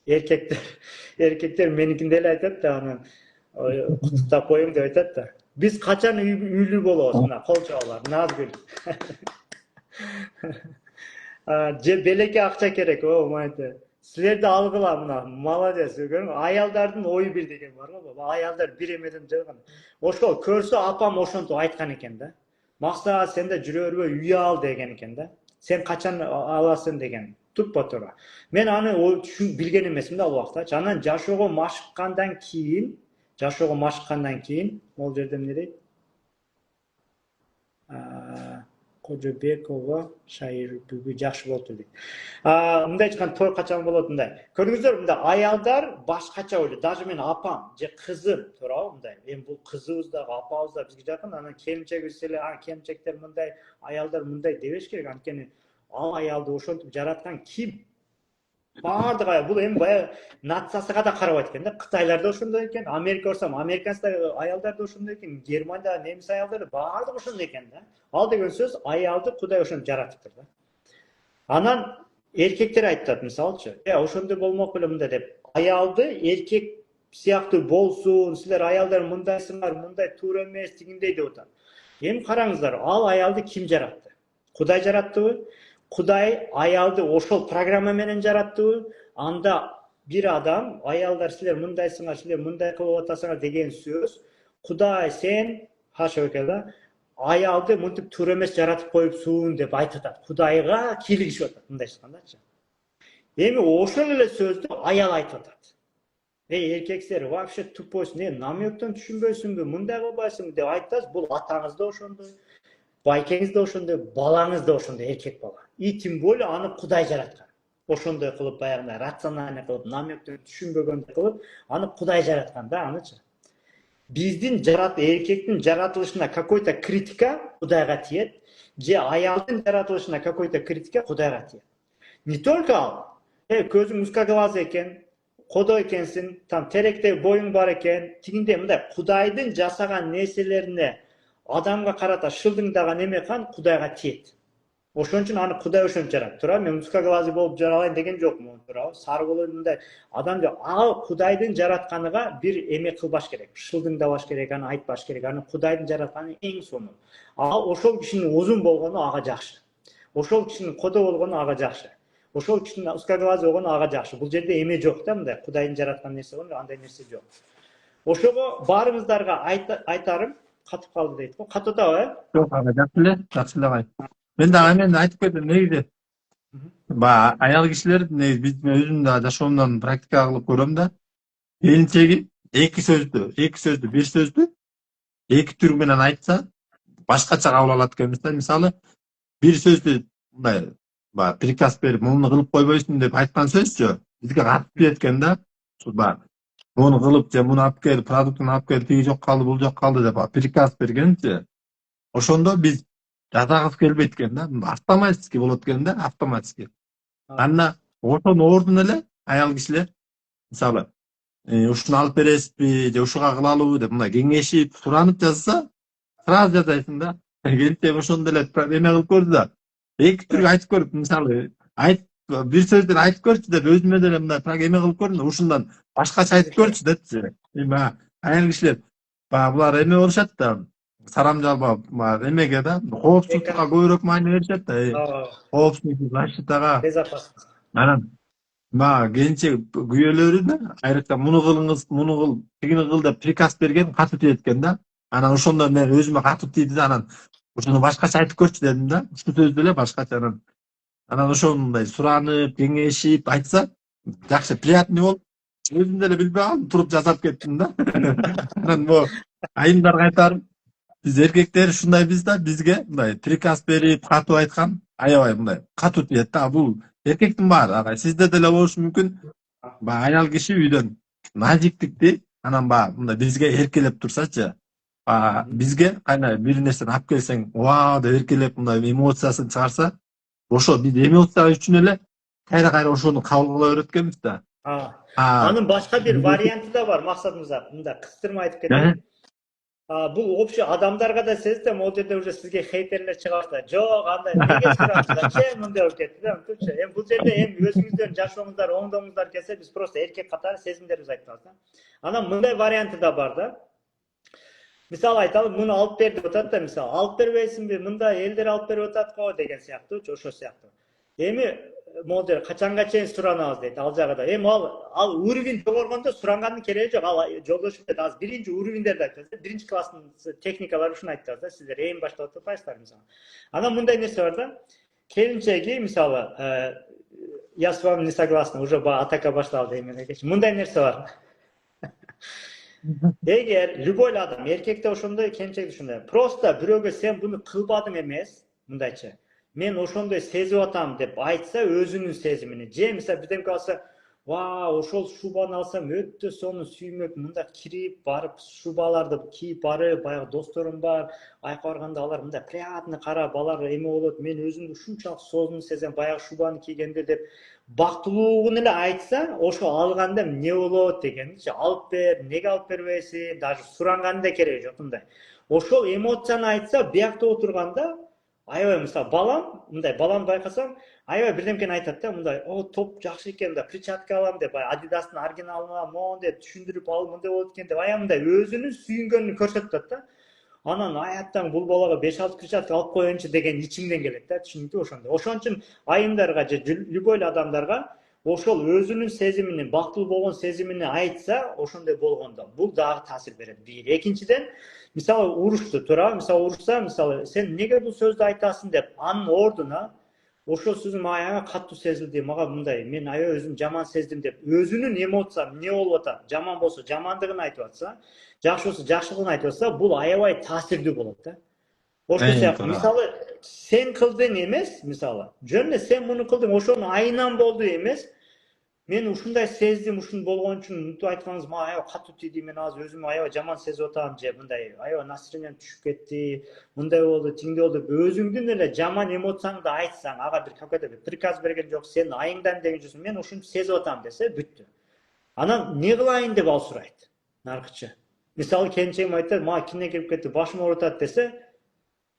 Эркектер меникинде эле айтат да, анан куттуктап коюң деп айтат да. Биз качан үйлүү болобуз? Мына кол чабуулар, Назгүл. Же белекке акча керек, майты. Силерди алгыла, мына, молодец, көрүңүз. Аялдардын ою бир деген бар го, аялдар бир эмеден жарган. Ошол көрсө апам ошентип айткан экен да. Максат, сен да жүрө бербөй үй ал деген экен да. Сен качан аласың деген. Туппа туура. Мен аны билген эмесмин да ал убакта. Анан жашоого машыккандан кийин, могул жерде эмне дейт? Кожобекова шайыр бүгү жакшы болду дейт. Мындай чыккан той качан болот мындай. Көрдүңүздөр, мындай аялдар башкача ойлойт. Даже мен апам же кызым, туурабы мындай. Эми бул кызыбыз дагы, апабыз да бизге жакын, анан келинчегибиз эле, келинчектер мындай, аялдар мындай дебеш керек. Анткени ал аялды ошентип жараткан ким? Бардык аял, бул эми баягы нациясыга да карабайт экен да. Кытайлар да ошондой экен, Америка барсам, американецтер аялдар да ошондой экен, Германия, немис аялдары бардыгы ошондой экен да. Ал деген сөз аялды Кудай ошентип жаратыптыр да. Анан эркектер айтат, мисалчы, ошондой болмок беле мындай деп. Аялды эркек сыяктуу болсун, силер аялдар мындайсыңар, мындай туура эмес, тигиндей деп атат. Эми караңыздар, ал аялды ким жаратты? Кудай жараттыбы? Кудай аялды ошол программа менен жараттыбы? Анда бир адам, аялдар силер мындайсыңар, силер мындай кылып атасыңар деген сөз, Кудай сен, хаша да, аялды мынтип туура эмес жаратып коюпсуң деп айтып атат. Кудайга кийлигишип атат, мындай айткандачы. Эми ошол эле сөздү аял айтып атат. Эркексер вообще тупойсуң, намектен түшүнбөйсүңбү, мындай кылбайсыңбы деп айтасыз. Бул атаңыз да ошондой, байкеңиз да ошондой, балаңыз да ошондой, эркек бала. И тем более аны Кудай жараткан. Ошондой кылып, баягындай рациональный кылып, намектен түшүнбөгөндөй кылып, аны Кудай жараткан да, анычы. Биздин эркектин жаратылышына какой-то критика Кудайга тиет, же аялдын жаратылышына какой-то критика Кудайга тиет. Не только ал, көзүң узкоглаз экен, кодо экенсиң, там теректей боюң бар экен, тигиндей мындай Кудайдын жасаган нерселерине адамга карата шылдыңдаган эме кан Кудайга тиет. Ошон үчүн аны Кудай ошентип жаратты, туура? Мен узкоглазый болуп жаралайын деген жокмун, туурабы? Сары болоюн мындай адам жок. Ал Кудайдын жаратканыга бир эме кылбаш керек, шылдыңдабаш керек, аны айтпаш керек. Аны Кудайдын жаратканы эң сонун. Ошол кишинин узун болгону ага жакшы. Ошол кишинин кодо болгону ага жакшы. Ошол кишинин узкоглазый болгону ага жакшы. Бул жерде эме жок да, мындай Кудайдын жараткан нерсе болгондо андай нерсе жок. Ошого баарыңыздарга айтарым, катып калды дейт го. Катып атабы, Жок, ага, жакшы эле. Мен дагы айтып кетем, негизи аял кишилер негизи биздин өзүм да жашоомдон практика кылып көрөм да. Келинчеги эки сөздү, бир сөздү эки түр менен айтса, башкача кабыл алат экенбиз да. Мисалы, бир сөздү мындай приказ берип, муну кылып койбойсуң деп айткан сөзчү бизге катып тиет экен да. Bunu kılıp je bunu alып kел, продуктун алып кел, тиги жок калды, бул жок калды деп приказ бергенчи. Ошондо биз жасагыбыз келбейт экен да. Автоматически болот экен да, автоматически. Ha. Анда ошонун ордуна эле аял кишилер мисалы ушуну алып бересизби же ушуга кылалыбы деп мындай кеңешип, суранып жазса, сразу жасайсың да. Келинчегим ошондо эле эме кылып көрдү да. Эки түргө айтып көрүп, мисалы, бир сөздөн айтып көрчү деп өзүмө деле мындай эме кылып көрдүм да, ушундан башкача айтып көрчү депчи. Баягы аял кишилер баягы булар эме болушат да, сарамжалма эмеге да, коопсуздукка көбүрөөк маани беришет да. Коопсуздук, защитага. Безопасность. Анан келинчек күйөөлөрү да айрыкча муну кылыңыз, муну кыл, тигини кыл деп приказ берген катуу тиет экен да. Анан ошондо мен өзүмө катуу тийди да, анан ушуну башкача айтып көрчү дедим да. Ушул сөздү эле башкача анан ошондой суранып, кеңешип айтса, жакшы, приятный болуп, өзүм деле билбей калдым, туруп жасап кеттим да. Анан могу айымдарга айтарым, биз эркектер ушундайбыз да, бизге мындай приказ берип, катуу айткан аябай мындай катуу тиет да. Бул эркектин баары, агай, сизде деле болушу мүмкүн. Баягы аял киши үйдөн назиктикти, анан баягы мындай бизге эркелеп турсачы, бизге кайра бир нерсени алып келсең, вау деп эркелеп мындай эмоциясын чыгарса, ошо биз эмоция үчүн эле кайра ошону кабыл кыла берет экенбиз да. Анын башка бир варианты да бар, Максат мырза. Мында кыстырма айтып кетейин. Бул общий адамдарга да сезсем, ол жерде уже сизге хейтерлер чыгат да. Жок, андай неге чыгат? Зачем мындай болуп кетти да? Эми бул жерде эми өзүңүздөрдүн жашооңуздар, оңдооңуздар келсе, биз просто эркек катары сезимдерибизди айтабыз да. Анан мындай варианты да бар да. Мисалы айталы, муну алып бер деп атат да, мисалы, алып бербейсиңби? Мындай элдер алып берип атат го деген сыяктуучу, ошо сыяктуу. Эми могу жер качанга чейин суранабыз дейт ал жагда. Эми ал уровень жогоргондо сурангандын кереги жок. Ал жолдошум дейт, азыр биринчи уровеньдерди айтабыз. Биринчи класстын техникалары ушуну айтабыз да. Сиздер эми баштап атпайсыздар мисалы. Анан мындай нерсе бар да. Келинчеги мисалы, я с вами не согласна, уже атака башталды эмелегечи. Мындай нерсе бар. Эгер любой адам, эркекте ошондой, келинчекте ошондой. Просто бирөөгө сен буну кылбадың эмес, мындайчы. Мен ошондой сезип атам деп айтса, өзүнүн сезимини. Же мисалы бирдемке алса, вау, ошол шубаны алсам өтө сонун сүймөк, мында кирип барып шубаларды кийип барып, баягы досторум бар, айка барганда алар мындай приятный карап, алар эме болот, мен өзүмдү ушунчалык сонун сезем баягы шубаны кийгенде деп бактылуулугун эле айтса, ошо алганда эмне болот дегенчи. Алып бер, неге алып бербейсиң, даже суранганын да кереги жок мындай. Ошол эмоцияны айтса, биякта отурганда аябай мисалы балам, мындай балам байкасам, аябай бирдемкени айтат да, мындай, о, топ жакшы экен да, перчатка алам деп, Адидастын оригиналын алам, моун деп түшүндүрүп ал мындай болот экен деп, аябай мындай өзүнүн сүйүнгөнүн көрсөтүп атат да. Анан аяттан бул балага 5-6 перчатка алып коеюнчу деген ичиңден келет да, түшүнүктүү ошондой. Ошон үчүн айымдарга же любой адамдарга ошол өзүнүн сезимини, бактылуу болгон сезимини айтса, ошондой болгондо бул дагы таасир берет. Бир. Экинчиден, мисалы урушту, туура, мисалы урушса, мисалы сен неге бул сөздү айтасың деп, анын ордуна ошол сөзү мага аябай катуу сезилди, мага мындай, мен аябай өзүм жаман сездим деп, өзүнүн эмоциясы эмне болуп атат, жаман болсо жамандыгын айтып атса, жакшы болсо жакшылыгын айтып атса, бул аябай таасирдүү болот да. Ошол сыяктуу. Мисалы сен кылдың эмес, мисалы, жөн эле сен муну кылдың, ошонун айынан болду эмес. Мен ушундай сездим, ушун болгон үчүн мынтип айтканыңыз мага аябай катуу тийди, мен азыр өзүмү аябай жаман сезип атам, же мындай аябай настроением түшүп кетти, мындай болду, тиңдей болду. Өзүңдүн эле жаман эмоцияңды айтсаң, ага бир какой-то бир приказ берген жок, сен айыңдан деген жүрсүң, мен ушуну сезип атам десе, бүттү. Анан не кылайын деп ал сурайт. Наркычы. Мисалы келинчегим айтат, мага кине кирип кетти, башым ооруп атат десе,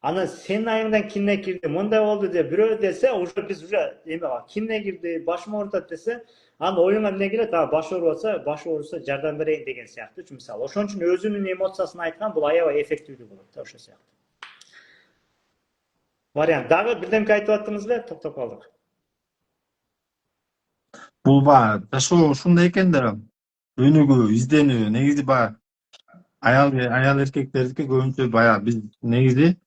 анан сенин айыңдан кине кирди, мындай болду деп бирөө десе, уже биз уже эме кине кирди, башым ооруп атат десе, анын оюңа эмне келет? Башы ооруса жардам берейин деген сыяктуучу мисалы. Ошон үчүн өзүнүн эмоциясын айткан бул аябай эффективдүү болот да, ошол сыяктуу. Вариант. Дагы бирдемке айтып аттыңыз беле? Токтоп калдык. Бул жашоо ушундай экен да, өнүгүү, изденүү, негизи аял эркектердики көбүнчө баягы биз негизи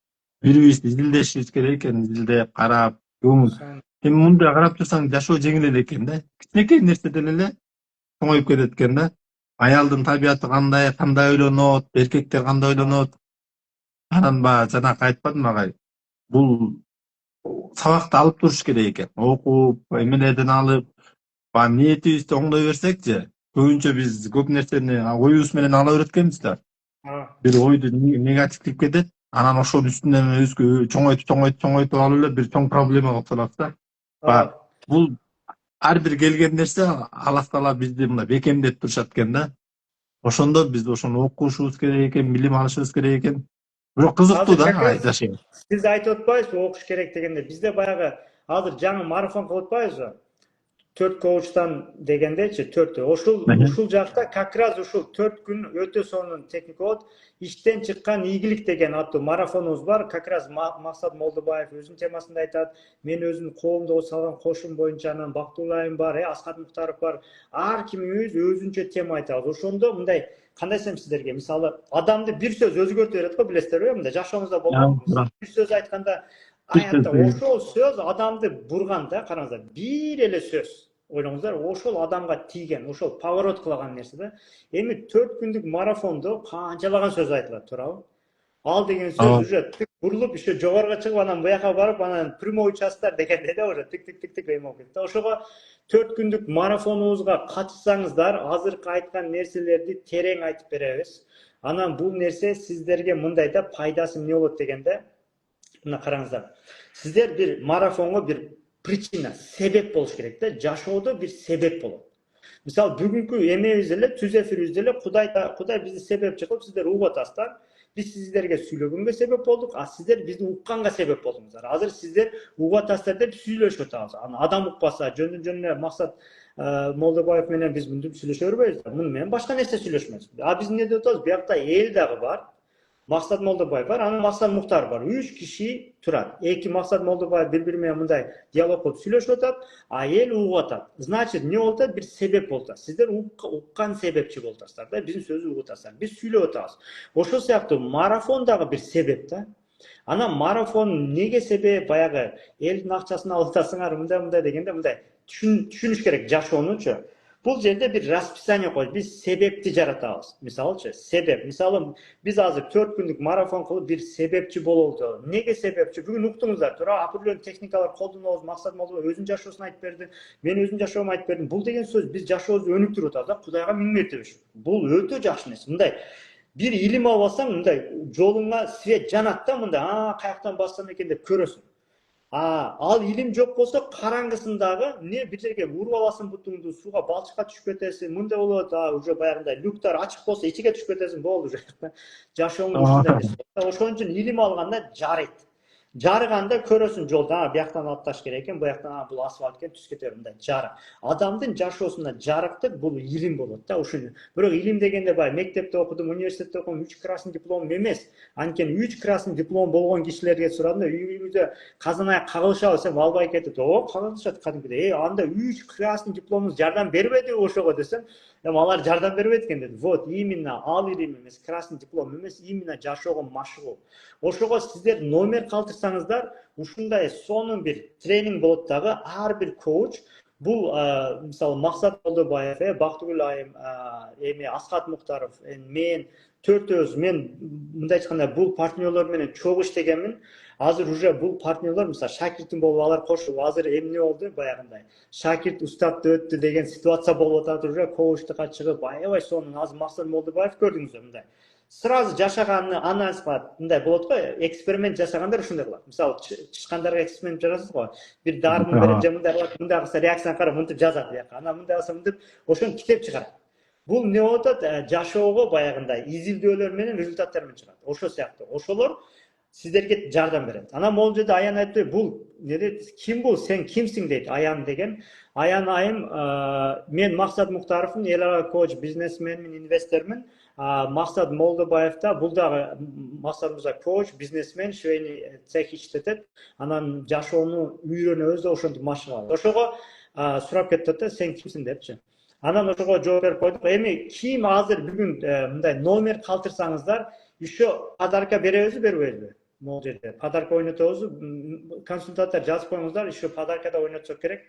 бири-бирибизди изилдешибиз керек экен, изилдеп, карап, көңүл. Эми мындай карап турсаң, жашоо жеңил эле экен да. Кичинекей нерседен эле чоңоюп кетет экен да. Аялдын табияты кандай ойлонот, эркектер кандай ойлонот. Анан жанакы айтпадымбы агай, бул сабакты алып туруш керек экен. Окуп, эмелерден алып, ниетибизди оңдой берсекчи, көбүнчө биз көп нерсени оюбуз менен ала береткенбиз да. А, Бир ойду негативдеп кетет, анан ошонун үстүнөн өзгө чоңойтуп алып эле бир чоң проблема кылып салат да. Баягы а. бул ар бир келген нерсе алас тала бизди мындай бекемдеп турушат экен да. Ошондо биз ошону окушубуз керек экен, билим алышыбыз керек экен. Бирок кызыктуу Азыр да как раз жашоо. сиз айтып атпайсызбы окуш керек дегенде, бизде баягы азыр жаңы марафон кылып атпайбызбы? 4 коучтан дегендечи, 4. Ушул жакта как раз ушул 4 күн өтө сонун техника болот. Иштен чыккан ийгилик деген аттуу марафонубуз бар. Как раз Максат Молдобаев өзүнүн темасында айтат. Мен өзүнүн коомдо салган кошум боюнча, анан Бактыгүл айым бар, Аскат Муктаров бар. Ар кимибиз өзүнчө тема айтабыз. Ошондо мындай кандай десем сиздерге, мисалы, адамды бир сөз өзгөртө берет го, билесиздерби? Мындай жашооңузда болгонбу? Бир сөз айтканда, аятта ошол сөз адамды бурганда, караңыздар, бир эле сөз. Ойлоңуздар, ошол адамга тийген, ошол поворот кылаган нерсе да. Эми 4 күндүк марафондо канчалаган сөз айтылат, туурабы? Ал деген сөз уже тик бурулуп, еще жогорго чыгып, анан буяка барып, анан прямой участар дегенде да уже тик эме болуп кетти. Ошого 4 күндүк марафонубузга катышсаңыздар, азыркы айткан нерселерди терең айтып беребиз. Анан бул нерсе сиздерге мындай да пайдасы эмне болот дегенде, мына караңыздар. Сиздер бир марафонго бир причина, себеп болуш керек да. Жашоодо бир себеп болот. Мисалы, бүгүнкү эмебиз эле, түз эфирибизде эле Кудай бизди себепчи кылып сиздер угуп атасыздар. Биз сиздерге сүйлөгөнгө себеп болдук, а сиздер бизди укканга себеп болдуңуздар. Азыр сиздер угуп атасыздар деп сүйлөшүп атабыз. Аны адам укпаса, жөндөн жөнүнө Максат Молдобаев менен биз мынтип сүйлөшө бербейбиз да. Муну менен башка нерсе сүйлөшмөйбүз. А биз эмне деп атабыз? Биякта эл дагы бар. Максат Молдобаев бар, анан Максат Муктар бар. 3 киши турат. Эки Максат Молдобаев бири-бири менен мындай диалог кылып сүйлөшүп атат, а эл угуп атат. Значит, эмне болуп атат? Бир себеп болуп атат. Сиздер уккан себепчи болуп атасыздар да, биздин сөздү угуп атасыздар. Биз сүйлөп атабыз. Ошол сыяктуу марафон дагы бир себеп да. Анан марафон неге себеп? Баягы элдин акчасын алып атасыңар, мындай дегенде мындай түшүнүш керек жашоонучу. Бул жерде бир расписание коюп, биз себепти жаратабыз. Мисалычы, себеп. Мисалы, биз азыр 4 күндүк марафон кылып бир себепчи бололу. Неге себепчи? Бүгүн уктуңуздар, туура, апырлуу техникалар колдонобуз. Максат Молдобаев өзүнүн жашоосун айтып берди. Мен өзүнүн жашоомду айтып бердим. Бул деген сөз биз жашообузду өнүктүрүп атабыз да, Кудайга миң мерте шүкүр. Бул өтө жакшы нерсе. Мындай бир илим алып алсаң, мындай жолуңа свет жанат да, мындай, каяктан бассам экен деп көрөсүң. Ал илим жок болсо, караңгысындагы не бир жерге уруп аласың бутуңду, сууга балчыкка түшүп кетесиң, мындай болот, уже баягындай люктар ачык болсо ичиге түшүп кетесиң, болду уже. Жашооңдо ушундай нерсе. Ошон үчүн илим алганда жарыйт. Жарыганда көрөсүң жолдо, бияктан атташ керек экен, буяктан бул асфальт экен, түшүп кетер, мындай жарык. Адамдын жашоосунда жарыктык бул илим болот да, ушуну. Бирок илим дегенде бай мектепте окудум, университетте окудум, 3 класстын дипломум эмес. Анткени 3 класстын диплому болгон кишилерге сурадым да, үйүбүздө казан аяк кагылышабы десем, албай кетет. Кагылышат кадимкидей. Анда 3 класстын дипломуңуз жардам бербеди ошого десем, алар жардам бербейт экен деди. Вот именно ал илим эмес, красный диплом эмес, именно жашоого машыгуу. Ошого сиздер номер калтырсаңыздар, ушундай сонун бир тренинг болот дагы. Ар бир коуч, бул мисалы Максат Молдобаев, Бактыгүл айым, Аскат Муктаров, мен төртөөбүз, мен мындай айтканда бул партнерлор менен чогуу иштегенмин. Азыр уже бул партнерлор, мисалы шакиртим болуп, алар кошуп, азыр эмне болду баягындай. Шакирт устатты өттү деген ситуация болуп атат, уже коучтукка чыгып, аябай сонун. Азыр Максат Молдобаев көрдүңүздөр мындай. Сразу жашаганын анализ кылат. Мындай болот го, эксперимент жасагандар ушундай кылат. Мисалы, тышкандарга эксперимент жасайсыз го. Бир дарыны берип, мындай кылат, мындай кылса реакцияны карап, мынтип жазат бияка. Анан мындай кылса мынтип, ошону китеп чыгарат. Бул эмне болуп атат? Жашоого баягындай изилдөөлөр менен результаттар менен чыгат. Ошол сыяктуу. Ошолор сиздерге жардам берет. Анан могул жерде Аян айтты, бул не дейт? Ким бул? Сен кимсиң дейт Аян деген. Аян айым, мен Максат Муктаровмун, эл аралык коуч, бизнесменмин, инвестормун. Максат Молдобаев да, бул дагы Максат мырза коуч, бизнесмен, швейный цех иштетет. Анан жашоону үйрөнөбүз да ошентип машыгабыз. Ошого сурап кетти да, сен кимсиң депчи. Анан ошого жооп берип койдук. Эми ким азыр бүгүн мындай номер калтырсаңыздар, еще подарка беребизби, бербейбизби? Могул жерде подарка ойнотобузбу? Консультанттар жазып коюңуздар, еще подарка да ойнотсок керек.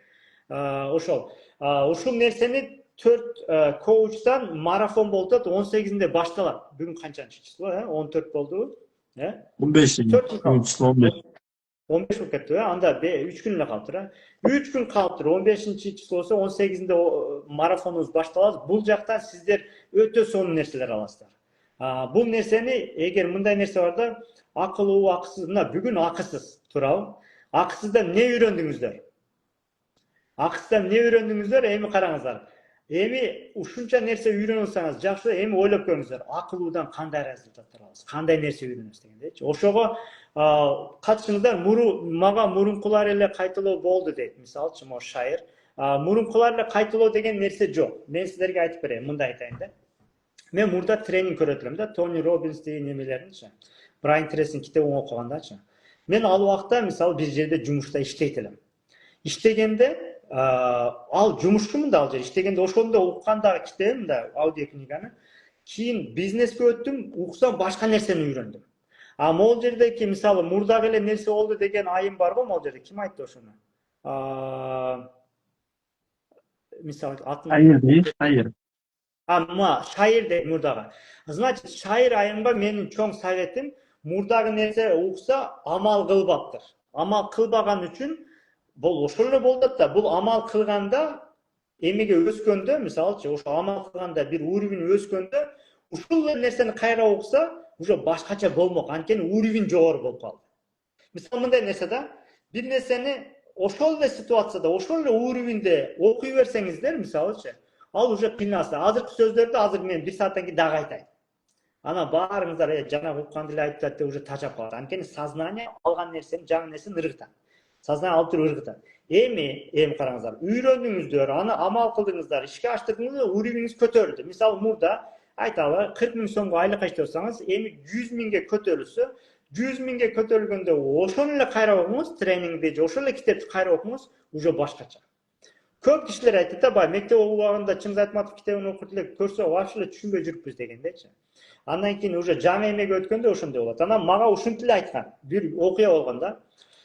Ошол. Ушул нерсени 4 коучтан марафон болуп атат, 18-inde башталат. Бүгүн канчанчы число, 14 болду, 15. 15. 15 болып кетті, анда 3 күн эле калыптыр. 3 күн калыптыр. 15-число болсо 18-inde марафонубуз башталат. Бул жактан сиздер өтө сонун нерселер аласыздар. Бул нерсени эгер мындай нерсе бар да, акылуу, акысыз, мына бүгүн акысыз, туурабы? Акысыздан эмне үйрөндүңүздөр? Акысыздан эмне үйрөндүңүздөр? Эми караңыздар. Эми ушунча нерсе үйрөнүп алсаңыз жакшы, эми ойлоп көрүңүздөр. Акылуудан кандай результаттар аласыз? Кандай нерсе үйрөнөсүз дегендечи. Ошого катышыңыздар. Мага мурункулар эле кайталоо болду дейт. Мисалчы, могу шайыр. Мурункулар эле кайталоо деген нерсе жок. Мен силерге айтып берейин, мындай айтайын да. Мен мурда тренинг көрөт элем да, Тони Роббинс деген немелеринчи. Брайан Трейсинин китебин окугандачы. Мен ал убакта мисалы бир жерде жумушта иштейт элем. Иштегенде ал жумушчумун да ал жер иштегенде ошондо уккандагы китебим да аудиокниганы кийин бизнеске өттүм, уксам башка нерсени үйрөндүм. Могул жердеки мисалы мурдагы эле нерсе болду деген айым бар го, могул жерде ким айтты ошону? Мисалы атын Шайыр. Шайыр дейт мурдагы. Значит, Шайыр айымга менин чоң советим, мурдагы нерсе укса амал кылбаптыр. Амал кылбаган үчүн бул ошол эле болот да, бул амал кылганда эмеге өскөндө, мисалчы, ошо амал кылганда бир уровень өскөндө, ушул эле нерсени кайра укса, уже башкача болмок, анткени уровень жогору болуп калды. Мисалы мындай нерсе да, бир нерсени ошол эле ситуацияда, ошол эле уровеньде окуй берсеңиздер, мисалчы, ал уже кыйналасыз. Азыркы сөздөрдү азыр мен 1 сааттан кийин дагы айтайын. Ана баарыңыздар жана укканды эле айтып деп уже тажап калат. Анткени сознание алган нерсени, жаңы нерсени ыргытат. Сознание алып туруп ыргытат. Эми караңыздар, үйрөндүңүздөр, аны амал кылдыңыздар, ишке аштырдыңыздар, уровеньиңиз көтөрүлдү. Мисалы мурда айталы 40 000 сомго айлык иштеп атсаңыз, эми 100 000ге көтөрүлсө, 100 000ге көтөрүлгөндө ошону эле кайра окуңуз, тренингди же ошол эле китепти кайра окуңуз, уже башкача. Көп кишилер айтат да, бай мектеп убагында Чыңгыз Айтматов китебин окуп эле көрсө, вообще эле түшүнбөй жүрүппүз дегендечи. Андан кийин уже жаңы эмеге өткөндө ошондой болот. Анан мага ушинтип эле айткан. Бир окуя болгон да.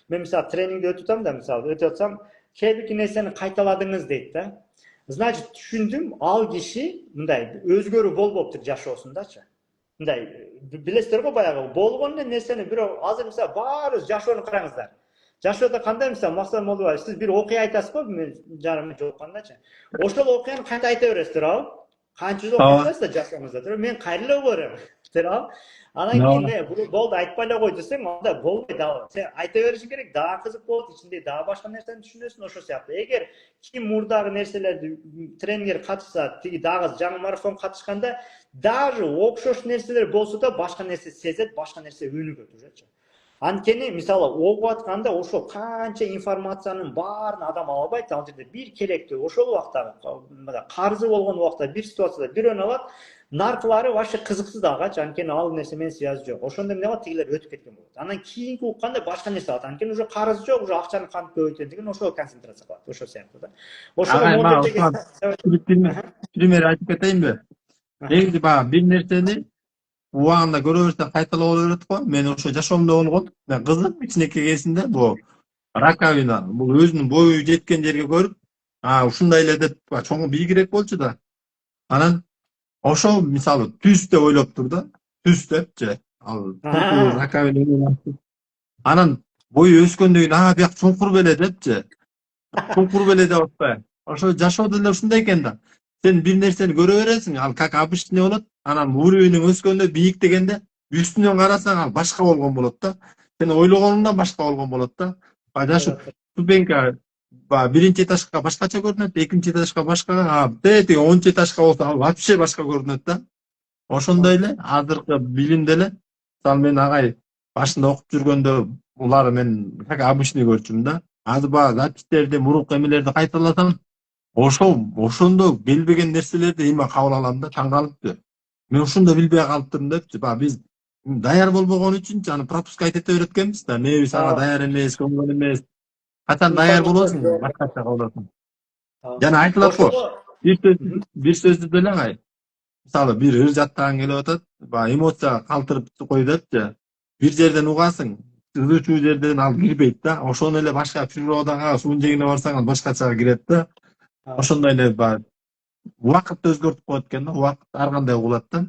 Мен мисалы тренингде өтүп атам да, мисалы өтүп атсам, кээ-бир нерсени кайталадыңыз дейт да. Значит, түшүндүм, ал киши мындай өзгөрүү болбоптур жашоосундачы. Мындай билесиздер го, баягы болгон эле нерсени бирөө азыр мисалы баарыбыз жашоону караңыздар. Жашоодо кандай мисалы Максат Молдубаев, сиз бир окуя айтасыз го, мен жарым жолуккандачы. Ошол окуяны кайта айта бересиз, туурабы? Канча жыл окуйсаңыз да жашооңузда, туурабы? Мен кайра эле көрөм, туурабы? Анан кийин бул болду, айтпай эле кой десең, анда болбойт дагы. Сен айта беришиң керек, дагы кызык болот, ичинде дагы башка нерсени түшүнөсүң, ошол сыяктуу. Эгер ким мурдагы нерселерди тренингер катышса, тиги дагы жаңы марафон катышканда, даже окшош нерселер болсо да башка нерсе сезет, башка нерсе өнүгөт ужечи. Анткени мисалы окуп атканда ошол канча информациянын баарын адам ала албайт, ал жерде бир керектүү, ошол убакта карызы болгон убакта бир ситуацияда бирөөнү алат, наркылары вообще кызыксыз дагычы, анткени ал нерсе менен связь жок. Ошондо эмне болот, тигилер өтүп кеткен болот. Анан кийинки укканда башка нерсе алат, анткени уже карызы жок, уже акчаны кантип көбөйтөм ошого концентрация кылат, ошол сыяктуу да. Пример айтып кетейинби? Негизи баягы бир нерсени убагында көрө берсең кайталап боло берет го. Мен ошо жашоомдо болгон, мен кызым кичинекей кезинде бул раковина, бул өзүнүн бою жеткен жерге көрүп, ушундай эле деп чоңу бийигирээк болчу да. Анан ошо мисалы түз деп ойлоптур да, түз депчи. Ал раковина. Анан бою өскөндөн кийин бияк чуңкур беле депчи. Чуңкур беле деп атпайбы? Ошо жашоодо эле ушундай экен да. Сен бир нерсени көрө бересиң, ал как обычный болот. Анан уровеньиң өскөндө, бийиктегенде үстүнөн карасаң ал башка болгон болот да. Сен ойлогонуңдан башка болгон болот да. Жашы ступенька биринчи этажга башкача көрүнөт, экинчи этажга башка, тетиги 10 этажга болсо ал вообще башка көрүнөт да. Ошондой эле азыркы билимде эле, мисалы мен агай башында окуп жүргөндө булар мен как обычный көрчүм да. Азыр баягы записьтерди, мурунку эмелерди кайталасам, ошондо билбеген нерселерди эми кабыл алам да, таң калыптыр. Мен ушундо билбей калыптырмын депчи. Биз даяр болбогон үчүн аны пропуска эте берет экенбиз да. Мебиз ага даяр эмес, көңгөн эмес. Качан даяр болосуң, башкача кыласың. Жана айтылат го. Бир сөздү деле агай. Мисалы бир ыр жаттаган келип атат, эмоция калтырып кой депчи. Бир жерден угасың, ырчуу жерден ал кирбейт да. Ошону эле башка природага, суунун жээгине барсаң башкача кирет да. Ошондой эле убакытты өзгөртүп коет экен да. Убакыт ар кандай угулат да.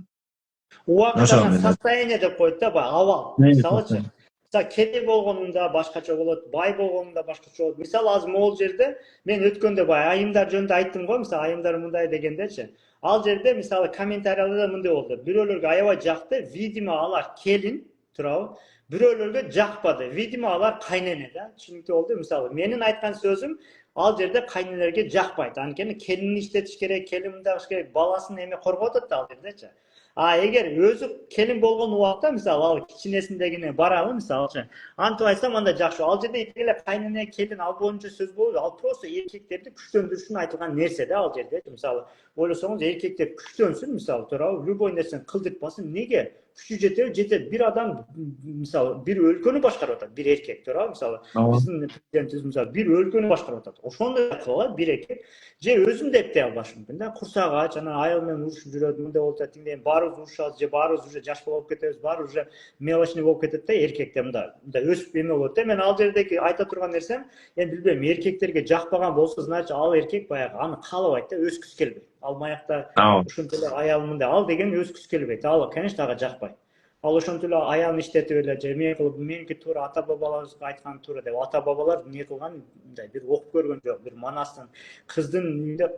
Убакыт состояние деп коет да, абал. Мисалычы, Mesela kedi болгонунда башкача болот, бай болгонунда башкача болот. Мисалы азыр могул жерде мен өткөндө баягы айымдар жөнүндө айттым го, мисалы айымдар мындай дегендечи. Ал жерде мисалы комментарияларда мындай болду. Бирөөлөргө аябай жакты, видимо алар келин, туурабы? Бирөөлөргө жакпады. Видимо алар кайнене да. Түшүнүктүү болду. Мисалы менин айткан сөзүм ал жерде кайненелерге жакпайт. Анткени келин иштетиш керек, келин мындай кылыш керек, баласын эме коргоп атат да ал жердечи. Эгер өзү келин болгон убакта мисалы ал кичинесиндегине баралы мисалы. Антип айтсам анда жакшы. Ал жерде эле кайнене келин ал боюнча сөз болбойт. Ал просто эркектерди күчтөндүрүш үчүн айтылган нерсе да ал жерде. Мисалы ойлосоңуз эркектер күчтөнсүн мисалы туурабы? Любой нерсени кылдыртпасын. Неге? Күчү жетеби? Жетет. Бир адам мисалы бир өлкөнү башкарып атат, бир эркек туурабы? Мисалы биздин президентибиз мисалы бир өлкөнү башкарып атат. Ошондой кылалы бир эркек. Же өзүм да эптей албашы мүмкүн да. Курсак ач, анан айыл менен урушуп жүрөт, мындай болуп атат, тиңдей баарыбыз урушабыз, же баарыбыз уже жаш болуп кетебиз, баарыбыз уже мелочный болуп кетет да, эркекте мындай өсүп эме болот да. Мен ал жердеги айта турган нерсем, эми билбейм, эркектерге жакпаган болсо, значит ал эркек баягы аны каалабайт да, өскүсү келбейт. Ал маякта ушинтип эле аялым мындай, ал деген өскүсү келбейт. Ал, конечно, ага жакпайт. Ал ошентип эле аялын иштетип эле же эме кылып, меники туура ата бабаларыбызга айткан туура деп, ата бабалар эмне кылган, мындай бир окуп көргөн жок, бир манастын кыздын үйүндө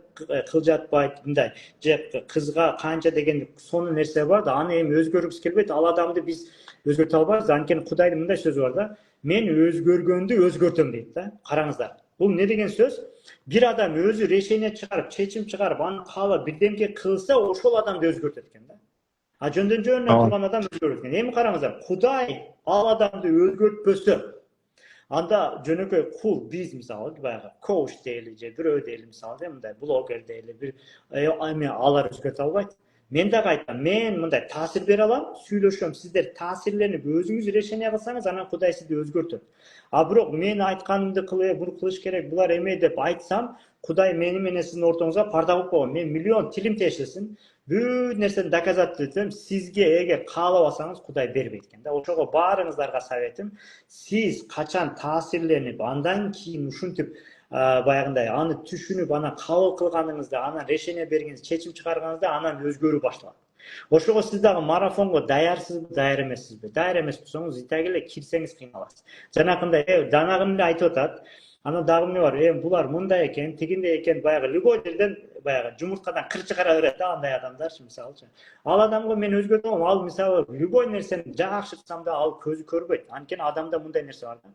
кыл жатпайт, мындай же кызга канча деген сонун нерсе бар да, аны эми өзгөргүсү келбейт. Ал адамды биз өзгөртө албайбыз. Анткени Кудайдын мындай сөзү бар да, мен өзгөргөндү өзгөртөм дейт да. Караңыздар. Бул не деген сөз? Бир адам өзү решение чыгарып, чечим чыгарып, аны каалап бирдемке кылса, ошол адамды өзгөртөт экен да. А жөндөн жөнүнө турган адам өзгөрөт экен. Эми караңыздар, Кудай ал адамды өзгөртпөсө, анда жөнөкөй кул биз мисалы баягы коуч дейли же бирөө дейли мисалы мындай блогер дейли бир эме алар өзгөртө албайт. Мен дагы айтам, мен мындай таасир бере алам, сүйлөшөм, сиздер таасирленип өзүңүз решение кылсаңыз, анан Кудай сизди өзгөртөт. А бирок мен айтканымды кыл, буну кылыш керек, булар эме деп айтсам, Кудай мени менен сиздин ортоңузга парда кылып койгон. Мен миллион тилим тешилсин, бүт нерсени доказать этсем, сизге эгер каалабасаңыз Кудай бербейт экен да. Ошого баарыңыздарга советим, сиз качан таасирленип, андан кийин ушинтип баягындай аны түшүнүп, анан кабыл кылганыңызда, анан решение бергениңизде, чечим чыгарганыңызда анан өзгөрүү башталат. Ошого сиз дагы марафонго даярсызбы, даяр эмессизби? Даяр эмес болсоңуз, и так эле кирсеңиз кыйналасыз. Жанакындай, данагым эле айтып атат. Анан дагы эмне бар? Булар мындай экен, тигиндей экен, баягы любой жерден баягы жумурткадан кыр чыгара берет да андай адамдарчы, мисалычы. Ал адамга мен өзгөртөм, ал мисалы любой нерсени жакшы кылсам да ал көзү көрбөйт. Анткени адамда мындай нерсе бар да.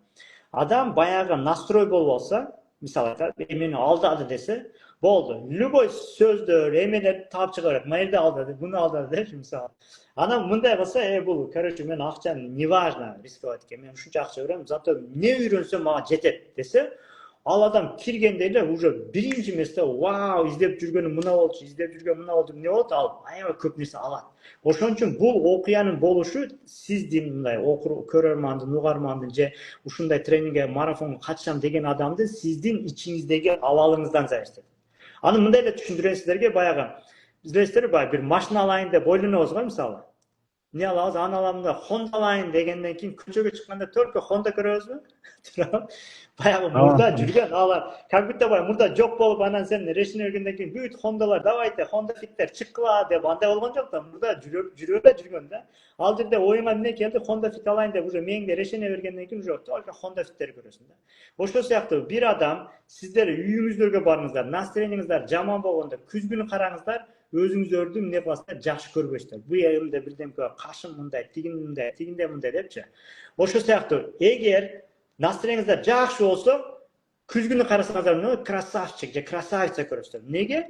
Адам баягы настрой болуп алса, мисалы эмени алдады десе, болду. Любой сөздөр, эмелер таап чыга берет. Мына жерде алдады, буну алдады депчи мисалы. Анан мындай кылса, бул, короче, мен акчаны неважно рисковать эткен. Мен ушунча акча берем, зато эмне үйрөнсөм мага жетет десе, ал адам киргенде эле уже биринчи эместе, вау, издеп жүргөнүм мына болчу, издеп жүргөнүм мына болду, эмне болот? Ал аябай көп нерсе алат. Ошон үчүн бул окуянын болушу сиздин мындай көрөрмандын, угармандын же ушундай тренингге, марафонго катышам деген адамдын сиздин ичиңиздеги абалыңыздан зависит этет. Аны мындай эле түшүндүрөм сиздерге, баягы билесиздерби, баягы бир машина алайын деп ойлонобуз го мисалы. Не алабыз? Аны алам да Honda алайын дегенден кийин көчөгө чыкканда только Honda көрөбүзбү? Баягы мурда жүргөн алар, как будто баягы мурда жок болуп, анан сен решение бергенден кийин бүт Хондалар, давайте Honda Fit'тер чыккыла деп андай болгон жок да, мурда жүрүп эле жүргөн да. Ал жерде оюңа эмне келди? Honda Fit алайын деп уже мээңде решение бергенден кийин уже только Honda Fit'терди көрөсүң да. Ошол сыяктуу бир адам, сиздер үйүңүздөргө барыңыздар, настроениңиздер жаман болгондо күз күнү караңыздар, өзүңүздөрдү эмне кыласыздар, жакшы көрбөйсүздөр. Бу жеримде бирдемке бар, кашым мындай, тигинде мындай депчи. Ошол сыяктуу эгер настроениңиздер жакшы болсо, күз күнү карасаңыздар, красавчик же красавица көрөсүздөр. Неге?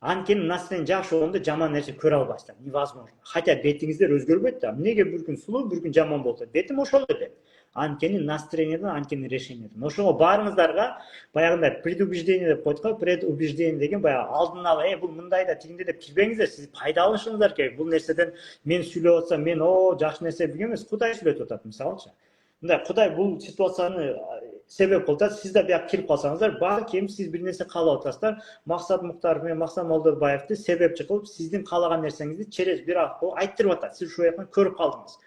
Анткени настроение жакшы болгондо жаман нерсе көрө албайсыздар. Невозможно. Хотя бетиңиздер өзгөрбөйт да. Эмнеге бир күн сулуу, бир күн жаман болот? Бетим ошол эле. Анткени настроениеден, анткени решениеден. Ошого баарыңыздарга баягындай предубеждение деп коет го, предубеждение деген баягы алдын ала, бул мындай да тигинде деп кирбеңиздер, сиз пайда алышыңыздар керек. Бул нерседен мен сүйлөп атсам, мен жакшы нерсе билген эмес, Кудай сүйлөтүп атат мисалычы. Мындай Кудай бул ситуацияны себеп кылып атат, сиз да бияка кирип калсаңыздар, балким сиз бир нерсе каалап атасыздар. Максат Муктаров менен Максат Молдорбаевди себепчи кылып, сиздин каалаган нерсеңизди через бир аркылуу айттырып атат. Сиз ушул жактан көрүп калдыңыз.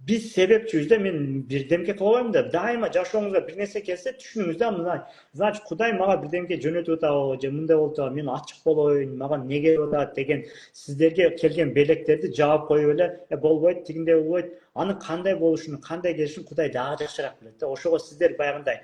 Biz sebepçiyiz de men birdemke kılabayım da daima жашооңузга bir nерсе келсе түшүнүңүз мына значит Кудай мага бирдемке жөнөтүп атабы же мындай болуп атабы мен ачык болоюн мага эмне келип атат деген сиздерге келген белектерди жаап коюп эле болбойт тигиндей болбойт анын кандай болушун кандай келишин Кудай дагы жакшыраак билет да ошого сиздер баягындай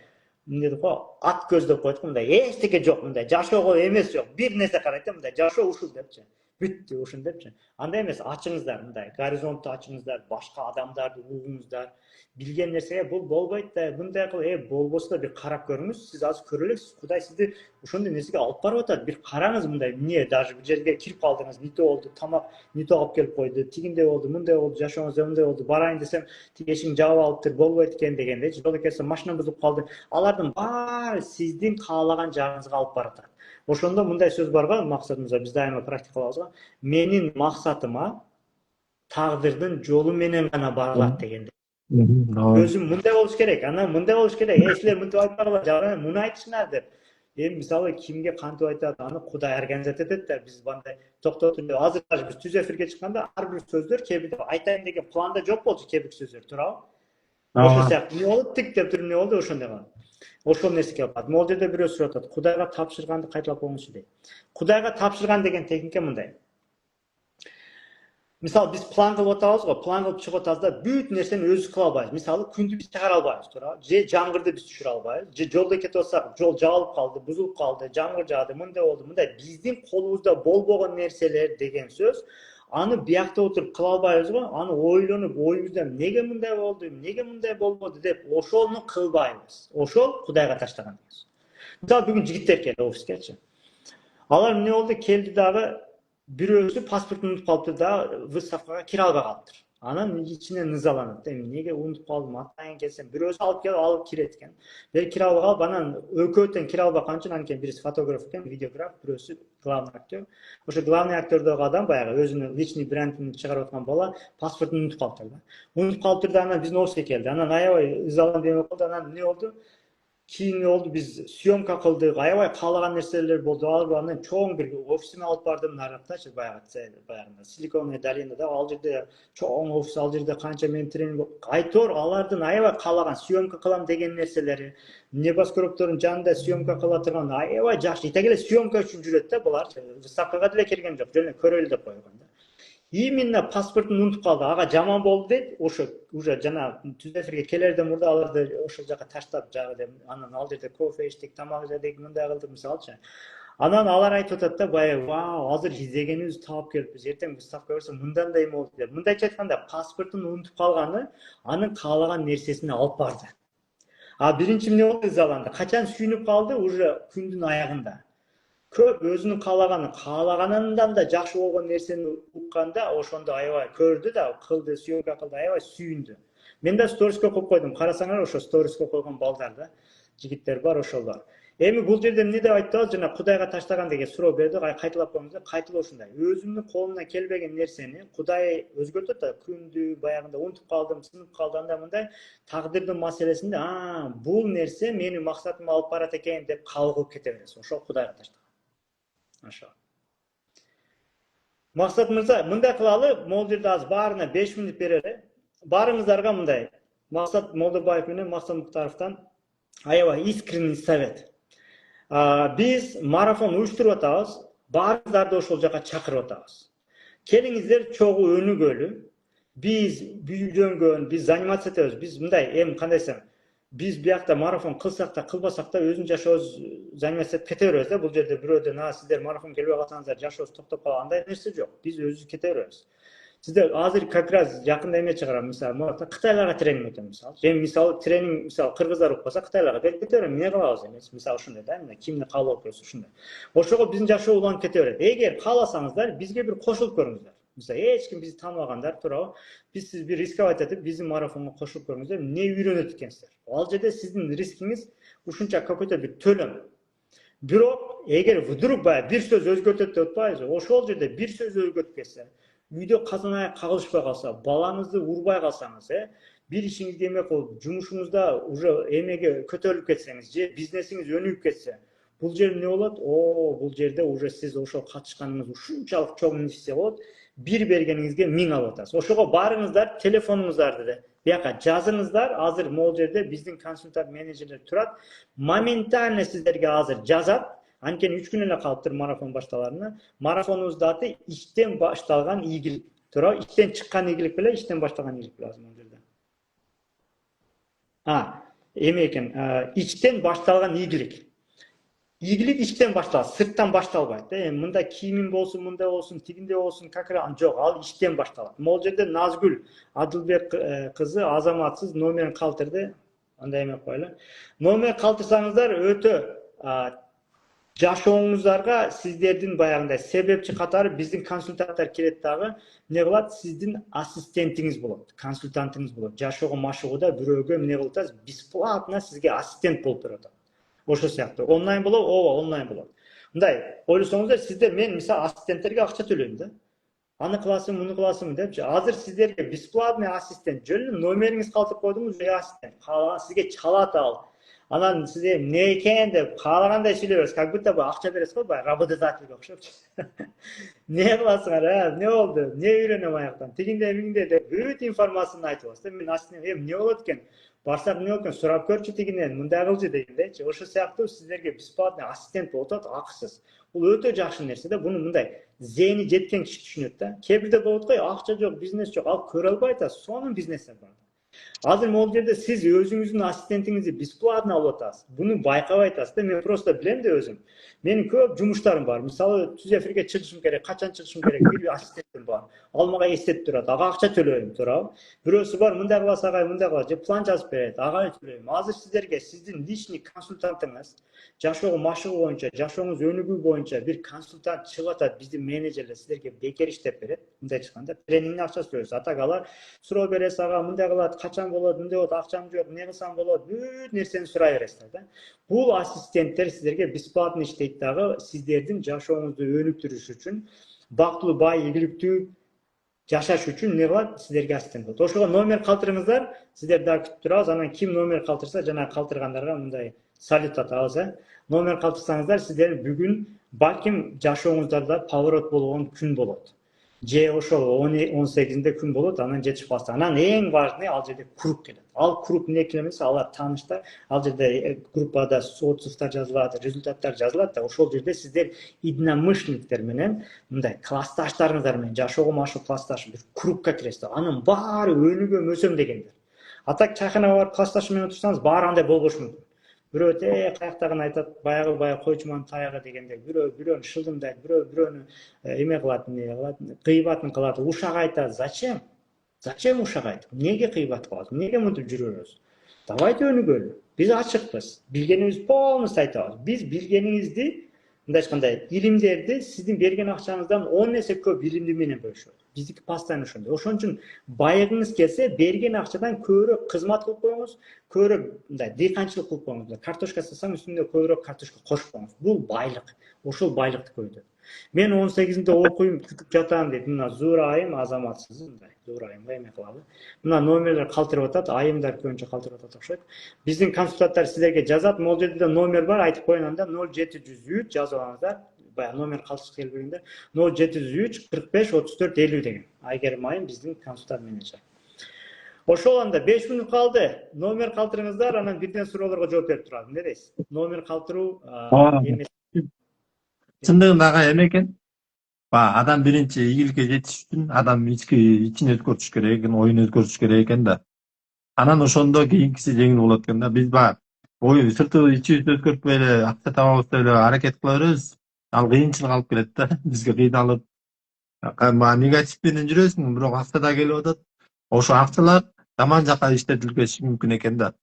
эмне деп коет ат көздөп коет мындай эчтеке жок мындай жашоого эмес жок бир нерсе карайт да мындай жашоо ушул депчи бүттү ушун депчи андай эмес ачыңыздар мындай горизонтту ачыңыздар башка адамдарды угуңуздар билген нерсеге бул болбойт да мындай кылып болбосо да бир карап көрүңүз сиз азыр көрө элексиз Кудай сизди ошондой нерсеге алып барып атат бир караңыз мындай эмне даже бир жерге кирип калдыңыз нитө болду тамак нитө алып келип койду тигиндей болду мындай болду жашооңуз мындай болду барайын десем тиги эшигин жаап алыптыр болбойт экен дегендей жолдо келсем машинам бузулуп калды алардын баары сиздин каалаган жагыңызга алып баратат ошондо мындай сөз бар го максатыбызда биз дайыма практикалабыз го менин максатыма тагдырдын жолу менен гана барылат дегендей өзүм мындай болуш керек анан мындай болуш керек силер мынтип айтпагыла жана муну айтышыңар деп эми мисалы кимге кантип айтат аны Кудай организация этет да биз мындай токтотуп азыр даже биз түз эфирге чыкканда ар бир сөздөр кээ бирде айтайын деген планда жок болчу кээ бир сөздөр туурабы ошол сыяктуу эмне болду тик деп туруп эмне болду ошондой кылып ошол нерсе келип калат могул жерде бирөө сурап атат Кудайга тапшырганды кайталап коюңузчу дейт Кудайга тапшырган деген техника мындай мисалы биз план кылып атабыз го план кылып чыгып атабыз да бүт нерсени өзүбүз кыла албайбыз мисалы күндү биз чыгара албайбыз туурабы же жамгырды биз түшүрө албайбыз же жолдо кетип атсак жол жабылып калды бузулуп калды жамгыр жаады мындай болду мындай биздин колубузда болбогон нерселер деген сөз аны биякта отуруп кыла албайбыз го аны ойлонуп оюбузда эмнеге мындай болду эмнеге мындай болбоду деп ошону кылбайбыз ошол Кудайга таштаган мисалы бүгүн жигиттер келди офискечи алар эмне болду келди дагы бирөөсү паспортун унутуп калыптыр да выставкага кире албай калыптыр анан ичинен ызаланат эмнеге унутуп калдым атайын келсем бирөөсү алып келип алып кирет экен бери кире албай калып анан экөө тең кире албай калган үчүн анан бириси фотограф экен видеограф бирөөсү главный актер ошо главный актердогу адам баягы өзүнүн личный брендин чыгарып аткан бала паспортун унутуп калыптыр да унутуп калыптыр да анан биздин офиске келди анан аябай ызаланып эме кылды анан эмне болду кийин болду биз съемка кылдык аябай каалаган нерселер болду анан чоң бир офисиме алып бардым нарыктачы баягы силиконовая долина да ал жерде чоң офис ал жерде канча мен тренинг айтор алардын аябай каалаган съемка кылам деген нерселери небоскребтордун жанында съемка кыла турган аябай жакшы итеги эле съемка үчүн жүрөт да булар выставкага деле келген жок жөн эле көрөлү деп койгон да именно паспортун унутуп калды ага жаман болду дейт ошо уже жана түз эфирге келерден мурда аларды ошол жака таштап жагы анан ал жерде кофе ичтик тамак жедик мындай кылдык мисалычы анан алар айтып атат да баягы вау азыр издегенибизди таап келиппиз эртең выставка көрсөм мындан да эме болду деп мындайча айтканда паспортун унутуп калганы анын каалаган нерсесине алып барды а биринчи эмне болду ызаланды качан сүйүнүп калды уже күндүн аягында көп өзүнүн каалаганынан да жакшы болгон нерсени укканда ошондо аябай көрдү да кылды съемка кылды аябай сүйүндү мен да сториске коюп койдум карасаңар ошо сториске койгон балдар да жигиттер бар ошолор эми бул жерде эмне деп айтабыз жана Кудайга таштаган деген суроо берди кайталап коюңуз деп кайталоо ушундай өзүмдүн колумдан келбеген нерсени Кудай өзгөртөт да күндү баягында унутуп калдым сынып калды андай мындай тагдырдын маселесинде бул нерсе менин максатыма алып барат экен деп кабыл кылып кете бересиз ошол Кудайга таштаган ошо максат мырза мындай кылалы могул жерде азыр баарына 5 мүнөт берели баарыңыздарга мындай Максат Молдобаев менен Максат Муктаровдон аябай искренний совет биз марафон уюштуруп атабыз баарыңыздарды ошол жака чакырып атабыз келиңиздер чогуу өнүгөлү биз үйлөнгөн биз заниматься этебиз биз мындай эми кандай десем биз биякта марафон кылсак да кылбасак да өзүнүн жашообуз заниматься этип кете беребиз да бул жерде бирөөдөн сиздер марафон келбей калсаңыздар жашообуз токтоп калат андай нерсе жок биз өзүбүз кете беребиз сиздер азыр как раз жакында эме чыгарам мисалы кытайларга тренинг өтөм мисалы эми мисалы тренинг мисалы кыргыздар укпаса кытайларга берип кете берем эмне кылабыз эми мисалы ушундай да мына кимди кабыл алып койсо ушундай ошого биздин жашоо уланып кете берет эгер кааласаңыздар бизге бир кошулуп көрүңүздөр мисалы эч ким бизди тааныбагандар туурабы биз сиз бир рисковать этип биздин марафонго кошулуп көрүңүздөр эмне үйрөнөт экенсиздер ал жерде сиздин рискиңиз ушунча какой то бир төлөм бирок эгер вдруг баягы бир сөз өзгөртөт деп атпайбызбы ошол жерде бир сөз өзгөртүп кетсе үйдө казан аяк кагылышпай калса балаңызды урбай калсаңыз бир ишиңизди эме кылып жумушуңузда уже эмеге көтөрүлүп кетсеңиз же бизнесиңиз өнүгүп кетсе Бул жер эмне болот? Бул жерде уже сиз ошо катышканыңыз ушунчалык чоң инвестиция болот. Бир бергениңизге 1000 алып атасыз. Ошого барыңыздар, телефонуңуздарды бияка жазыңыздар. Азыр могул жерде биздин консультант менеджерлер турат. Моментально сиздерге азыр жазат. Анткени 3 күн эле калыптыр марафон башталарына. Марафонубуздун аты иштен башталган ийгилик. Туура, иштен чыккан ийгилик беле, иштен башталган ийгилик беле азыр могул жерде. Эме экен, ичтен башталган ийгилик. Ийгилик ичтен башталат, сырттан башталбайт. Мында кийимиң болсун, мында болсун, тигинде болсун, жок, ал ичтен башталат. Могул жерде Назгүл Адылбек кызы азаматсыз номерин калтырды. Андай эме коелу. Номер калтырсаңыздар өтө жашооңуздарга сиздердин баягындай себепчи катары биздин консультанттар келет дагы. Эмне кылат? Сиздин ассистентиңиз болот, консультантыңыз болот. Жашоого машыгууда бирөөгө эмне кылып атасыз? Бесплатно сизге ассистент болуп берип атат. Ошо сыяктуу. Онлайн болобу? Ооба, онлайн болот. Мындай ойлосоңуздар, сиздер мен мисалы ассистенттерге акча төлөйм да. Аны кыласың, муну кыласың депчи. Азыр сиздерге бесплатный ассистент, жөн эле номериңиз калтырып койдуңуз, ассистент. Сизге чалат ал. Анан сизге эмне экен деп каалагандай сүйлөй бересиз. Как будто акча бересиз го, баягы работодательге окшопчу. Не кыласыңар, эмне болду? Эмне үйрөнөм аяктан? Тигинде, миңде деп бүт информацияны айтып атасыз. Мен ассистент, эмне болот экен? Барсак эмне болот экен? Сурап көрчү тигинен, мындай кылчы дегендейчи. Ошо сыяктуу сиздерге бесплатный ассистент болуп атат, акысыз. Бул өтө жакшы нерсе да. Буну мындай зээни жеткен киши түшүнөт да. Кээ бирде болот го, акча жок, бизнес жок, ал көрө албай атат, сонун бизнестер бар. Азыр могул жерде сиз өзүңүздүн ассистентиңизди бесплатно алып атасыз. Буну байкабай атасыз да. Мен просто билем да өзүм. Менин көп жумуштарым бар. Мисалы, түз эфирге чыгышым керек, качан чыгышым керек, бир ассистентим бар. Ал мага эстетип турат. Ага акча төлөйм, туурабы? Бирөөсү бар, мындай кыласыз агай, мындай кыласыз, же план жазып берет, ага төлөйм. Азыр сиздерге сиздин личный консультантыңыз жашоого машыгуу боюнча, жашооңуз өнүгүү боюнча бир консультант чыгып атат, биздин менеджерлер сиздерге бекер иштеп берет. Мындай чыкканда тренингдин акчасын төлөйсүз. Атак алар суроо бересиз, ага мындай кылат, качан болот, мындай болот, акчам жок, эмне кылсам болот, бүт нерсени сурай бересиздер да. Бул ассистенттер сиздерге бесплатно иштейт дагы, сиздердин жашооңузду өнүктүрүш үчүн, бактылуу, бай, ийгиликтүү жашаш үчүн эмне кылат? Сиздерге ассистент болот. Ошого номер калтырыңыздар, сиздер дагы күтүп турабыз. Анан ким номер калтырса, жана калтыргандарга мындай салют атабыз. Номер калтырсаңыздар, сиздер бүгүн балким жашооңуздарда поворот болгон күн болот. Же ошол 18-нде күн болот, анан жетишип калса. Анан эң важный ал жерде круг келет. Ал круг эмне келемесе, алар тааныштар. Ал жерде группада отзывдар жазылат, результаттар жазылат да, ошол жерде сиздер единомышленниктер менен, мындай классташтарыңыздар менен, жашоого машыгуу классташ бир кругка киресиздер. Анын баары өнүгөм, өсөм дегендер. Атак чайханага барып классташ менен отурсаңыз, баары андай болбошу мүмкүн. Бирөө каяктагын айтат, баягы койчуман таягы дегенде, бирөөнү шылдыңдайт, бирөөнү эме кылат, кыйбатын кылат, ушак айтат. Зачем? Зачем ушак айтып? Эмнеге кыйбат кылат? Эмнеге мынтип жүрөбүз? Давайте өнүгөлү. Биз ачыкпыз. Билгенибизди полностью айтабыз. Биз билгениңизди, мындай айтканда, илимдерди сиздин берген акчаңыздан 10 эсе көп илимди менен бөлүшөбүз. Биздики постоянно ошондой. Ошон үчүн байыгыңыз келсе, берген акчадан көбүрөөк кызмат кылып коюңуз, көбүрөөк мындай дыйканчылык кылып коюңуз. Картошка сатсаң, үстүнө көбүрөөк картошка кошуп коюңуз. Бул байлык. Ошол байлыкты көйдөт. Мен 18-нде окуйм, күтүп жатам дейт. Мына Зурайым азаматсыз, мындай Зурайымга эме кылалы. Мына номерлер калтырып атат, айымдар көбүнчө калтырып атат окшойт. Биздин консультанттар сиздерге жазат. Могул жерде номер бар, айтып коеюн анда 0703 жазып алыңыздар. Баягы номер калтырып келбегенде 0703 45 34 50 деген. Айгерим айым биздин консультант менеджер. Ошол анда 5 мүнөт калды. Номер калтырыңыздар, анан бирден суроолорго жооп берип турам. Эмне дейсиз? Номер калтыруу чындыгында ага эме экен. Адам биринчи ийгиликке жетиш үчүн адам ичин өзгөртүш керек экен, оюн өзгөртүш керек экен да. Анан ошондо кийинкиси жеңил болот экен да. Биз ою сырты ичибизди өзгөртпөй эле акча табабыз деп эле аракет кыла беребиз. Ал кыйынчылык алып келет да. Бизге кыйналып, негатив менен жүрөсүң, бирок акча да келип атат. Ошо акчалар жаман жака иштетилбеши мүмкүн экен да.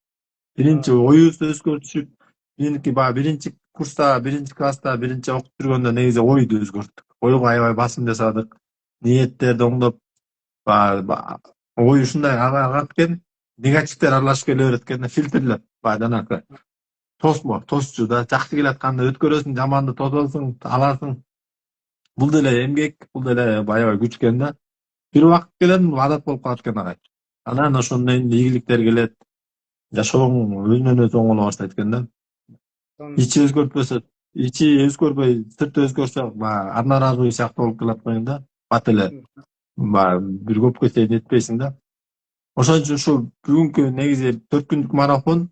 Биринчи оюбузду өзгөртүшүп, биринчи курста, биринчи класста, биринчи окуп жүргөндө негизи ойду өзгөрттүк. Ойго аябай басым жасадык. Ниеттерди оңдоп, ой ушундай агат экен, негативдер аралашып келе берет экен, фильтрлеп, жанакы тосчу да, жакшы келатканды өткөрөсүң, жаманды тососуң, аласың. Бул деле эмгек, бул деле аябай күч экен да. Бир убакыт келет, адат болуп калат экен агай. Анан ошондон кийин ийгиликтер келет. Жашооң өзүнөн өзү оңоло баштайт экен да. Ичи өзгөртпөсө, ичи өзгөрбөй, сырты өзгөрсө, андан ыраазы сыяктуу болуп калат коюн да. Бат эле бир көпкө чейин этпейсиң да. Ошон үчүн ушу бүгүнкү негизи 4 күндүк марафон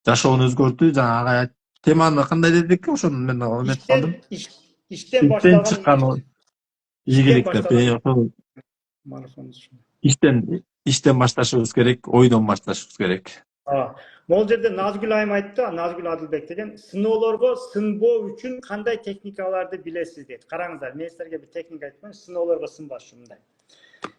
жашоону өзгөртүү. Жана ага теманы кандай дедик? Ошону мен эметип İşten, калдым. işten Иштен başlayan чыккан işten ийгилик деп. başlayan Ошол marafon. иштен башташыбыз керек, ойдон башташыбыз керек. Бул жерде Назгүл айым айтты, Назгүл Адылбек деген, сыноолорго сынбоо үчүн кандай техникаларды билесиз дейт. Караңыздар, мен силерге бир техника айтып коеюн, сыноолорго сынбаш үчүн мындай.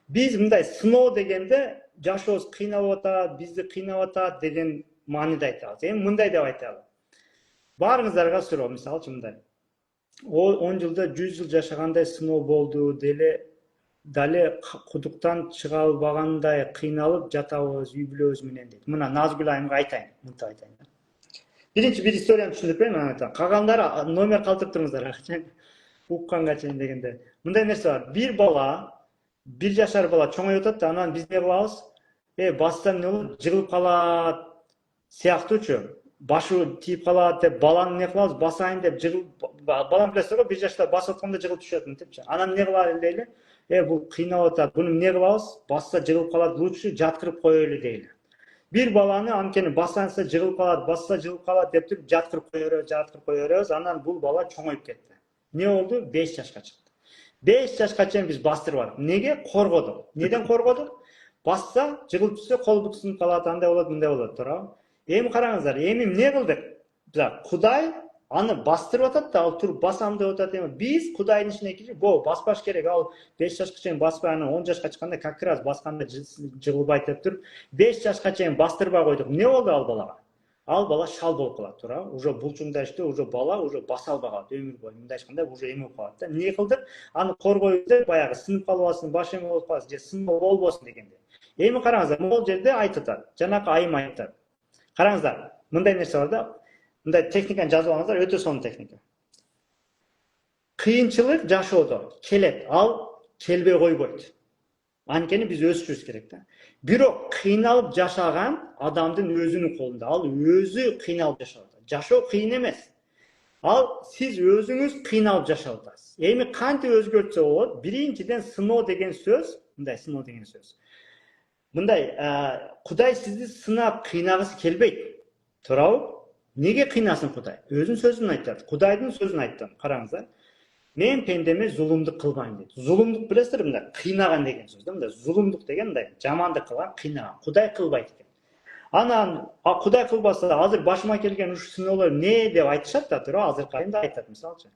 Биз мындай сыноо дегенде жашообуз кыйналып атат, бизди кыйнап атат деген мааниде айтабыз. Эми мындай деп айталы. Баарыңыздарга суроо, мисалы мындай. 10 жылда 100 жыл жашагандай сыноо болду, дале кудуктан чыга албагандай кыйналып жатабыз үй бүлөбүз менен дейт. Мына Назгүл айымга айтайын, мынтип айтайын. Биринчи бир историяны түшүндүрүп берейин, анан айтам. Калгандары номер калтырып туруңуздар. Укканга чейин дегенде. Мындай нерсе бар. Бир бала, 1 жашар бала чоңоюп атат да, анан биз эмне кылабыз? Бастан эмне болот? Жыгылып калат сыяктуучу. Башы тийип калат деп баланы эмне кылабыз? Басайын деп жыгылып, балам билесиз го, 1 жашта басып атканда жыгылып түшөт мынтипчи. Анан эмне кылалы дейли? Бул кыйнап атат. Буну эмне кылабыз? Басса жыгылып калат, лучше жаткырып коелу дейли. Бир баланы анткени басанса жыгылып калат, басса жыгылып калат деп туруп жаткырып кое беребиз. Анан бул бала чоңоюп кетти. Не болду? 5 жашка чыкты. 5 жашка чейин биз бастырып бардык. Неге? Коргодук. Неден коргодук? Басса жыгылып түшсө кол бут сынып калат, андай болот, мындай болот, туурабы? Эми караңыздар, эми эмне кылдык? Кудай аны бастырып атат да, ал туруп басам деп атат. Эми биз Кудайдын ишине кирип, баспаш керек. Ал 5 жашка чейин баспай, анан 10 жашка чыкканда как раз басканда жыгылбайт деп туруп, 5 жашка чейин бастырбай койдук. Не болду ал балага? Ал бала шал болуп калат, туурабы? Уже булчуңдашты, уже бала уже баса албай калат, өмүр бою мындайчкандай уже эме болуп калат да. Эмне кылдык? Аны коргойбуз деп, баягы сынып калбасын, баш эме болуп калбасын, же сыноо болбосун дегенде. Эми караңыздар, могул жерде айтып атат. Жанакы айым айтты. Караңыздар, мындай нерсе бар да. Мындай техниканы жазып алыңыздар, өтө сонун техника. Кыйынчылык жашоодо келет, ал келбей койбойт. Анткени биз өсүшүбүз керек да. Бирок кыйналып жашаган адамдын өзүнүн колунда. Ал өзү кыйналып жашап атат. Жашоо кыйын эмес. Ал сиз өзүңүз кыйналып жашап атасыз. Эми кантип өзгөртсө болот? Биринчиден сыноо деген сөз, мындай сыноо деген сөз. Мындай, Кудай сизди сынап кыйнагысы келбейт. Туурабы? Неге кыйнасын Кудай? Өзүнүн сөзүн айтат. Кудайдын сөзүн айттым. Караңыздар. Мен пендеме зулумдук кылбайм дейт. Зулумдук билесиздер, мындай кыйнаган деген сөз да. Мындай зулумдук деген мындай жамандык кылган, кыйнаган. Кудай кылбайт экен. Анан Кудай кылбаса, азыр башыма келген ушу сыноолор не деп айтышат да, туура, азыркы айымда айтат, мисалчы.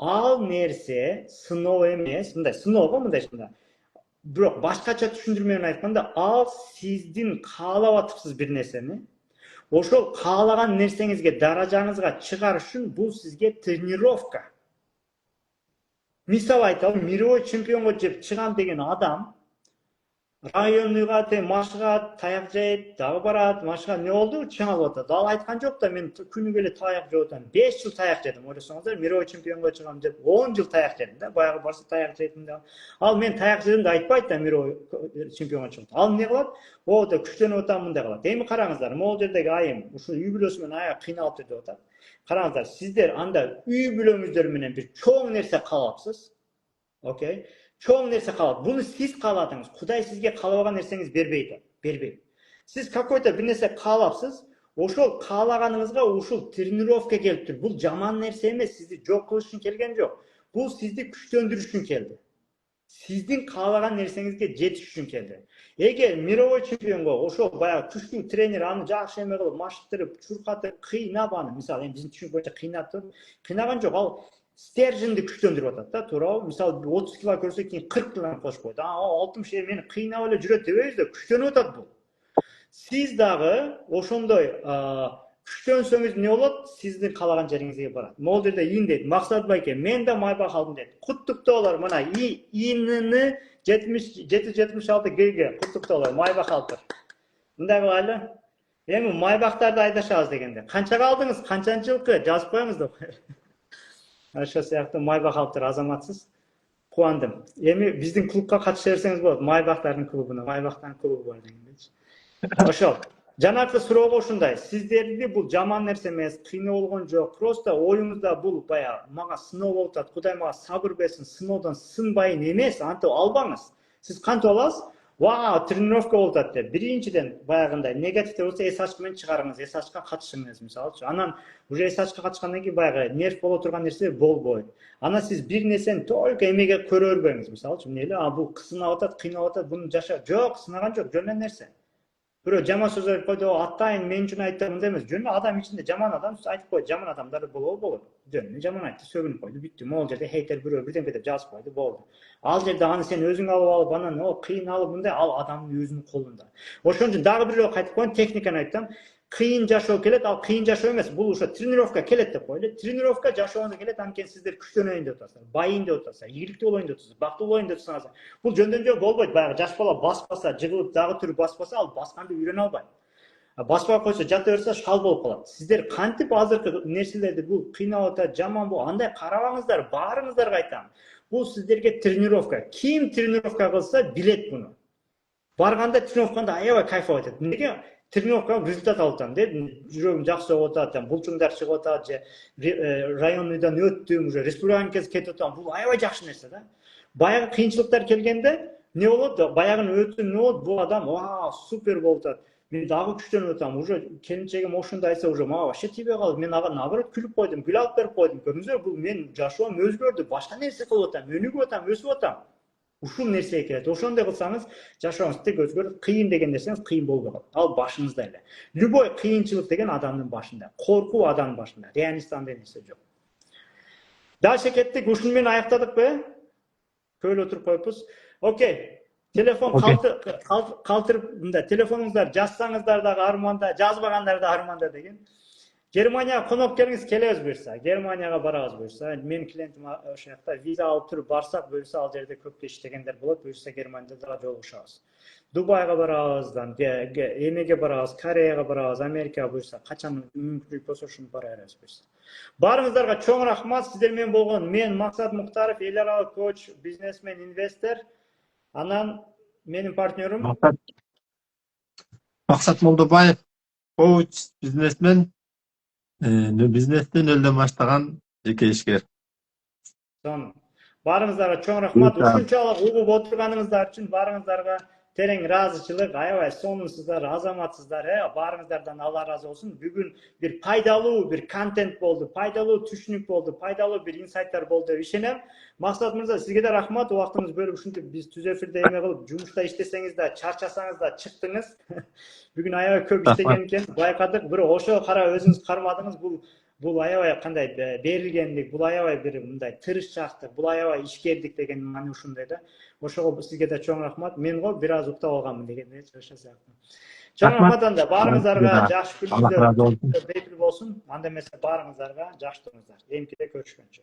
Ал нерсе сыноо эмес, мындай сыноого мындай. Бирок башкача түшүндүрүү менен айтканда, ал сиздин каалап атыпсыз бир нерсени. Ошол каалаган нерсеңизге, даражаңызга чыгарыш үчүн бул сизге тренировка. Мисал айталы, мировой чемпионго жеп чыгам деген адам районуга машыгат, таяк жейт, дагы барат, машыгат, не болду? Чыңалып атат. Ал айткан жок да, мен күнүгө эле таяк жеп атам. 5 жыл таяк жедим, ойлосоңуздар, мировой чемпионго чыгам деп 10 жыл таяк жедим да, баягы барса таяк жейтин да. Ал мен таяк жедим деп айтпайт да, мировой чемпионго чыгып. Ал эмне кылат? Деп күчтөнүп атам, мындай кылат. Эми караңыздар, могул жердеги айым ушу үй бүлөсү менен аяк кыйналып деп атат. Караңыздар, сиздер анда үй бүлөңүздөр менен бир чоң нерсе каалапсыз. Окей? Чоң нерсе каалап. Буну сиз кааладыңыз. Кудай сизге каалабаган нерсеңиз бербейт. Сиз какой-то бир нерсе каалапсыз, ошол каалаганыңызга ушул тренировка келиптир. Бул жаман нерсе эмес, сизди жок кылыш үчүн келген жок. Бул сизди күчтөндүрүш үчүн келди. Сиздин каалаган нерсеңизге жетиш үчүн келди. Эгер мировой чемпионго ошол баягы күчтүү тренер аны жакшы эме кылып, машыктырып, чуркатып, кыйнап аны, мисалы, биздин түшүнүк боюнча кыйнатып, кыйнаган жок, ал стерженди күчтөндүрүп атат да, туурабы? Мисалы 30 кг көрсө, кийин 40 кг кошуп коет. 60 мени кыйнап эле жүрөт дебейбиз да, күчтөнүп атат бул. Сиз дагы ошондой күчтөнсөңүз не болот? Сиздин каалаган жериңизге барат. Могул жерде ин дейт, Максат байке, мен да майбак алдым дейт. Куттуктоолор, мына инини 776 ГГ куттуктоолор, майбак алыптыр. Мындай кылайлы. Эми майбактарды айдашабыз дегенде. Канчага алдыңыз? Канчанчы жылкы? Жазып коюңуз деп. Ошол сыяктуу майбак алыптыр, азаматсыз. Кубандым. Эми биздин клубка катыша берсеңиз болот, майбактардын клубуна, майбактардын клубу бар дегендечи. Ошол. Жанакы суроого ушундай. Сиздерди бул жаман нерсе эмес, кыйноо болгон жок. Просто оюңузда бул баягы мага сыноо болуп атат. Кудай мага сабыр берсин, сыноодон сынбайын эмес, антип албаңыз. Сиз кантип аласыз? Вау, тренировка болуп атат деп. Биринчиден баягындай негативдер болсо СХ менен чыгарыңыз, СХ катышыңыз мисалчы. Анан уже СХ катышкандан кийин баягы нерв боло турган нерселер болбойт. Анан сиз бир нерсени только эмеге көрө бербеңиз. Мисалчы, эмне эле, бул сынап атат, кыйнап атат, буну жаша. Жок, сынаган жок, жөн эле нерсе. Бирөө жаман сөз айтып койду, атайын мен үчүн айтты, мындай эмес. Жөн адам ичинде жаман адам айтып койду, жаман адамдар болот. Жөн жаман айтты, сөгүнүп койду, бүттү. Могул жерде хейтер бирөө бирдемке деп жазып койду, болду. Ал жерде аны сен өзүң алып, анан кыйналып мындай, ал адамдын өзүнүн колунда. Ошон үчүн дагы бирөө кайтып коеюн, техниканы айтам. Кыйын жашоо келет, ал кыйын жашоо эмес, бул ошо тренировка келет деп коелу. Тренировка жашооңузда келет, анткени сиздер күчтөнөйүн деп атасыздар, байыйын деп атасыздар, ийгиликтүү болоюн деп атасыздар, бактылуу болоюн деп атасыздар. Бул жөндөн жөн болбойт. Баягы жаш бала баспаса, жыгылып дагы түрү баспаса, ал басканды үйрөнө албайт. Баспай койсо жата берсе шал болуп калат. Сиздер кантип азыркы нерселерди бул кыйнап атат, жаман бул, андай карабаңыздар, баарыңыздарга айтам. Бул сиздерге тренировка. Ким тренировка кылса билет буну. Барганда тренировкада аябай кайфап атат. Неге? Тренировкага результат алып атам деп, жүрөгүм жакшы соғып атат, булчуңдар чыгып атат, же районныйдан өттүм, уже республиканыкке кетип атам. Бул аябай жакшы нерсе да. Баягы кыйынчылыктар келгенде не болот? Баягыны өтүп не болот? Бул адам, супер болуп атат. Мен дагы күчтөнүп атам. Уже келинчегим ошондой айтса, уже мага вообще тийбей калды. Мен ага наоборот күлүп койдум, гүл алып берип койдум. Көрдүңүзбү? Бул мен жашоом өзгөрдү, башка нерсе кылып атам, өнүгүп атам, өсүп атам. Ушул нерсеге келет. Ошондой кылсаңыз, жашооңуз тек өзгөрөт. Кыйын деген нерсеңиз кыйын болбой калат. Ал башыңызда эле. Любой кыйынчылык деген адамдын башында. Коркуу адамдын башында. Реалистте андай нерсе жок. Дальше кеттик. Ушуну менен аяктадыкпы? Көйлө туруп коюппуз. Окей. Телефон калтырып, мындай телефонуңуздар жазсаңыздар дагы арманда, жазбагандар да арманда деген. Германияга конок келиңиз, келебиз буюрса. Германияга барабыз буюрса. Менин клиентим ошол жакта виза алып туруп барсак буюрса, ал жерде көптө иштегендер болот. Буюрса Германияда дагы жолугушабыз. Дубайга барабыз, эмеге барабыз, Кореяга барабыз, Америкага буюрса, качан мүмкүнчүлүк болсо ушуну бара беребиз буюрса. Барыңыздарга чоң рахмат. Сиздер менен болгон мен Максат Муктаров, эл аралык коуч, бизнесмен, инвестор. Анан менин партнерим Максат Молдобаев, коуч, бизнесмен, бизнестен элден баштаган жеке ишкер. Барыңыздарга чоң рахмат. Ушунчалык угуп отурганыңыздар үчүн барыңыздарга терең ыраазычылык, аябай сонунсуздар, азаматсыздар, барыңыздардан Алла ыраазы болсун. Бүгүн бир пайдалуу бир контент болду, пайдалуу түшүнүк болду, пайдалуу бир инсайттар болду деп ишенем. Максат мырза, сизге да рахмат. Убактыңыз бөлүп ушинтип биз түз эфирде эме кылып, жумушта иштесеңиз да, чарчасаңыз да чыктыңыз. Бүгүн аябай көп иштеген экен, байкадык. Бирок ошого карап өзүңүз кармадыңыз. Бул аябай кандай берилгендик, бул аябай бир мындай тырышчаактык, бул аябай ишкердик деген маани ушундай да. Ошого сизге да чоң рахмат. Мен бир аз уктап алганмын дегендей ошо сыяктуу. Чоң рахмат анда. Баарыңыздарга жакшы күнүңүздөр бейпил болсун. Анда эмесе баарыңыздарга жакшы туруңуздар. Эмкиде көрүшкөнчө.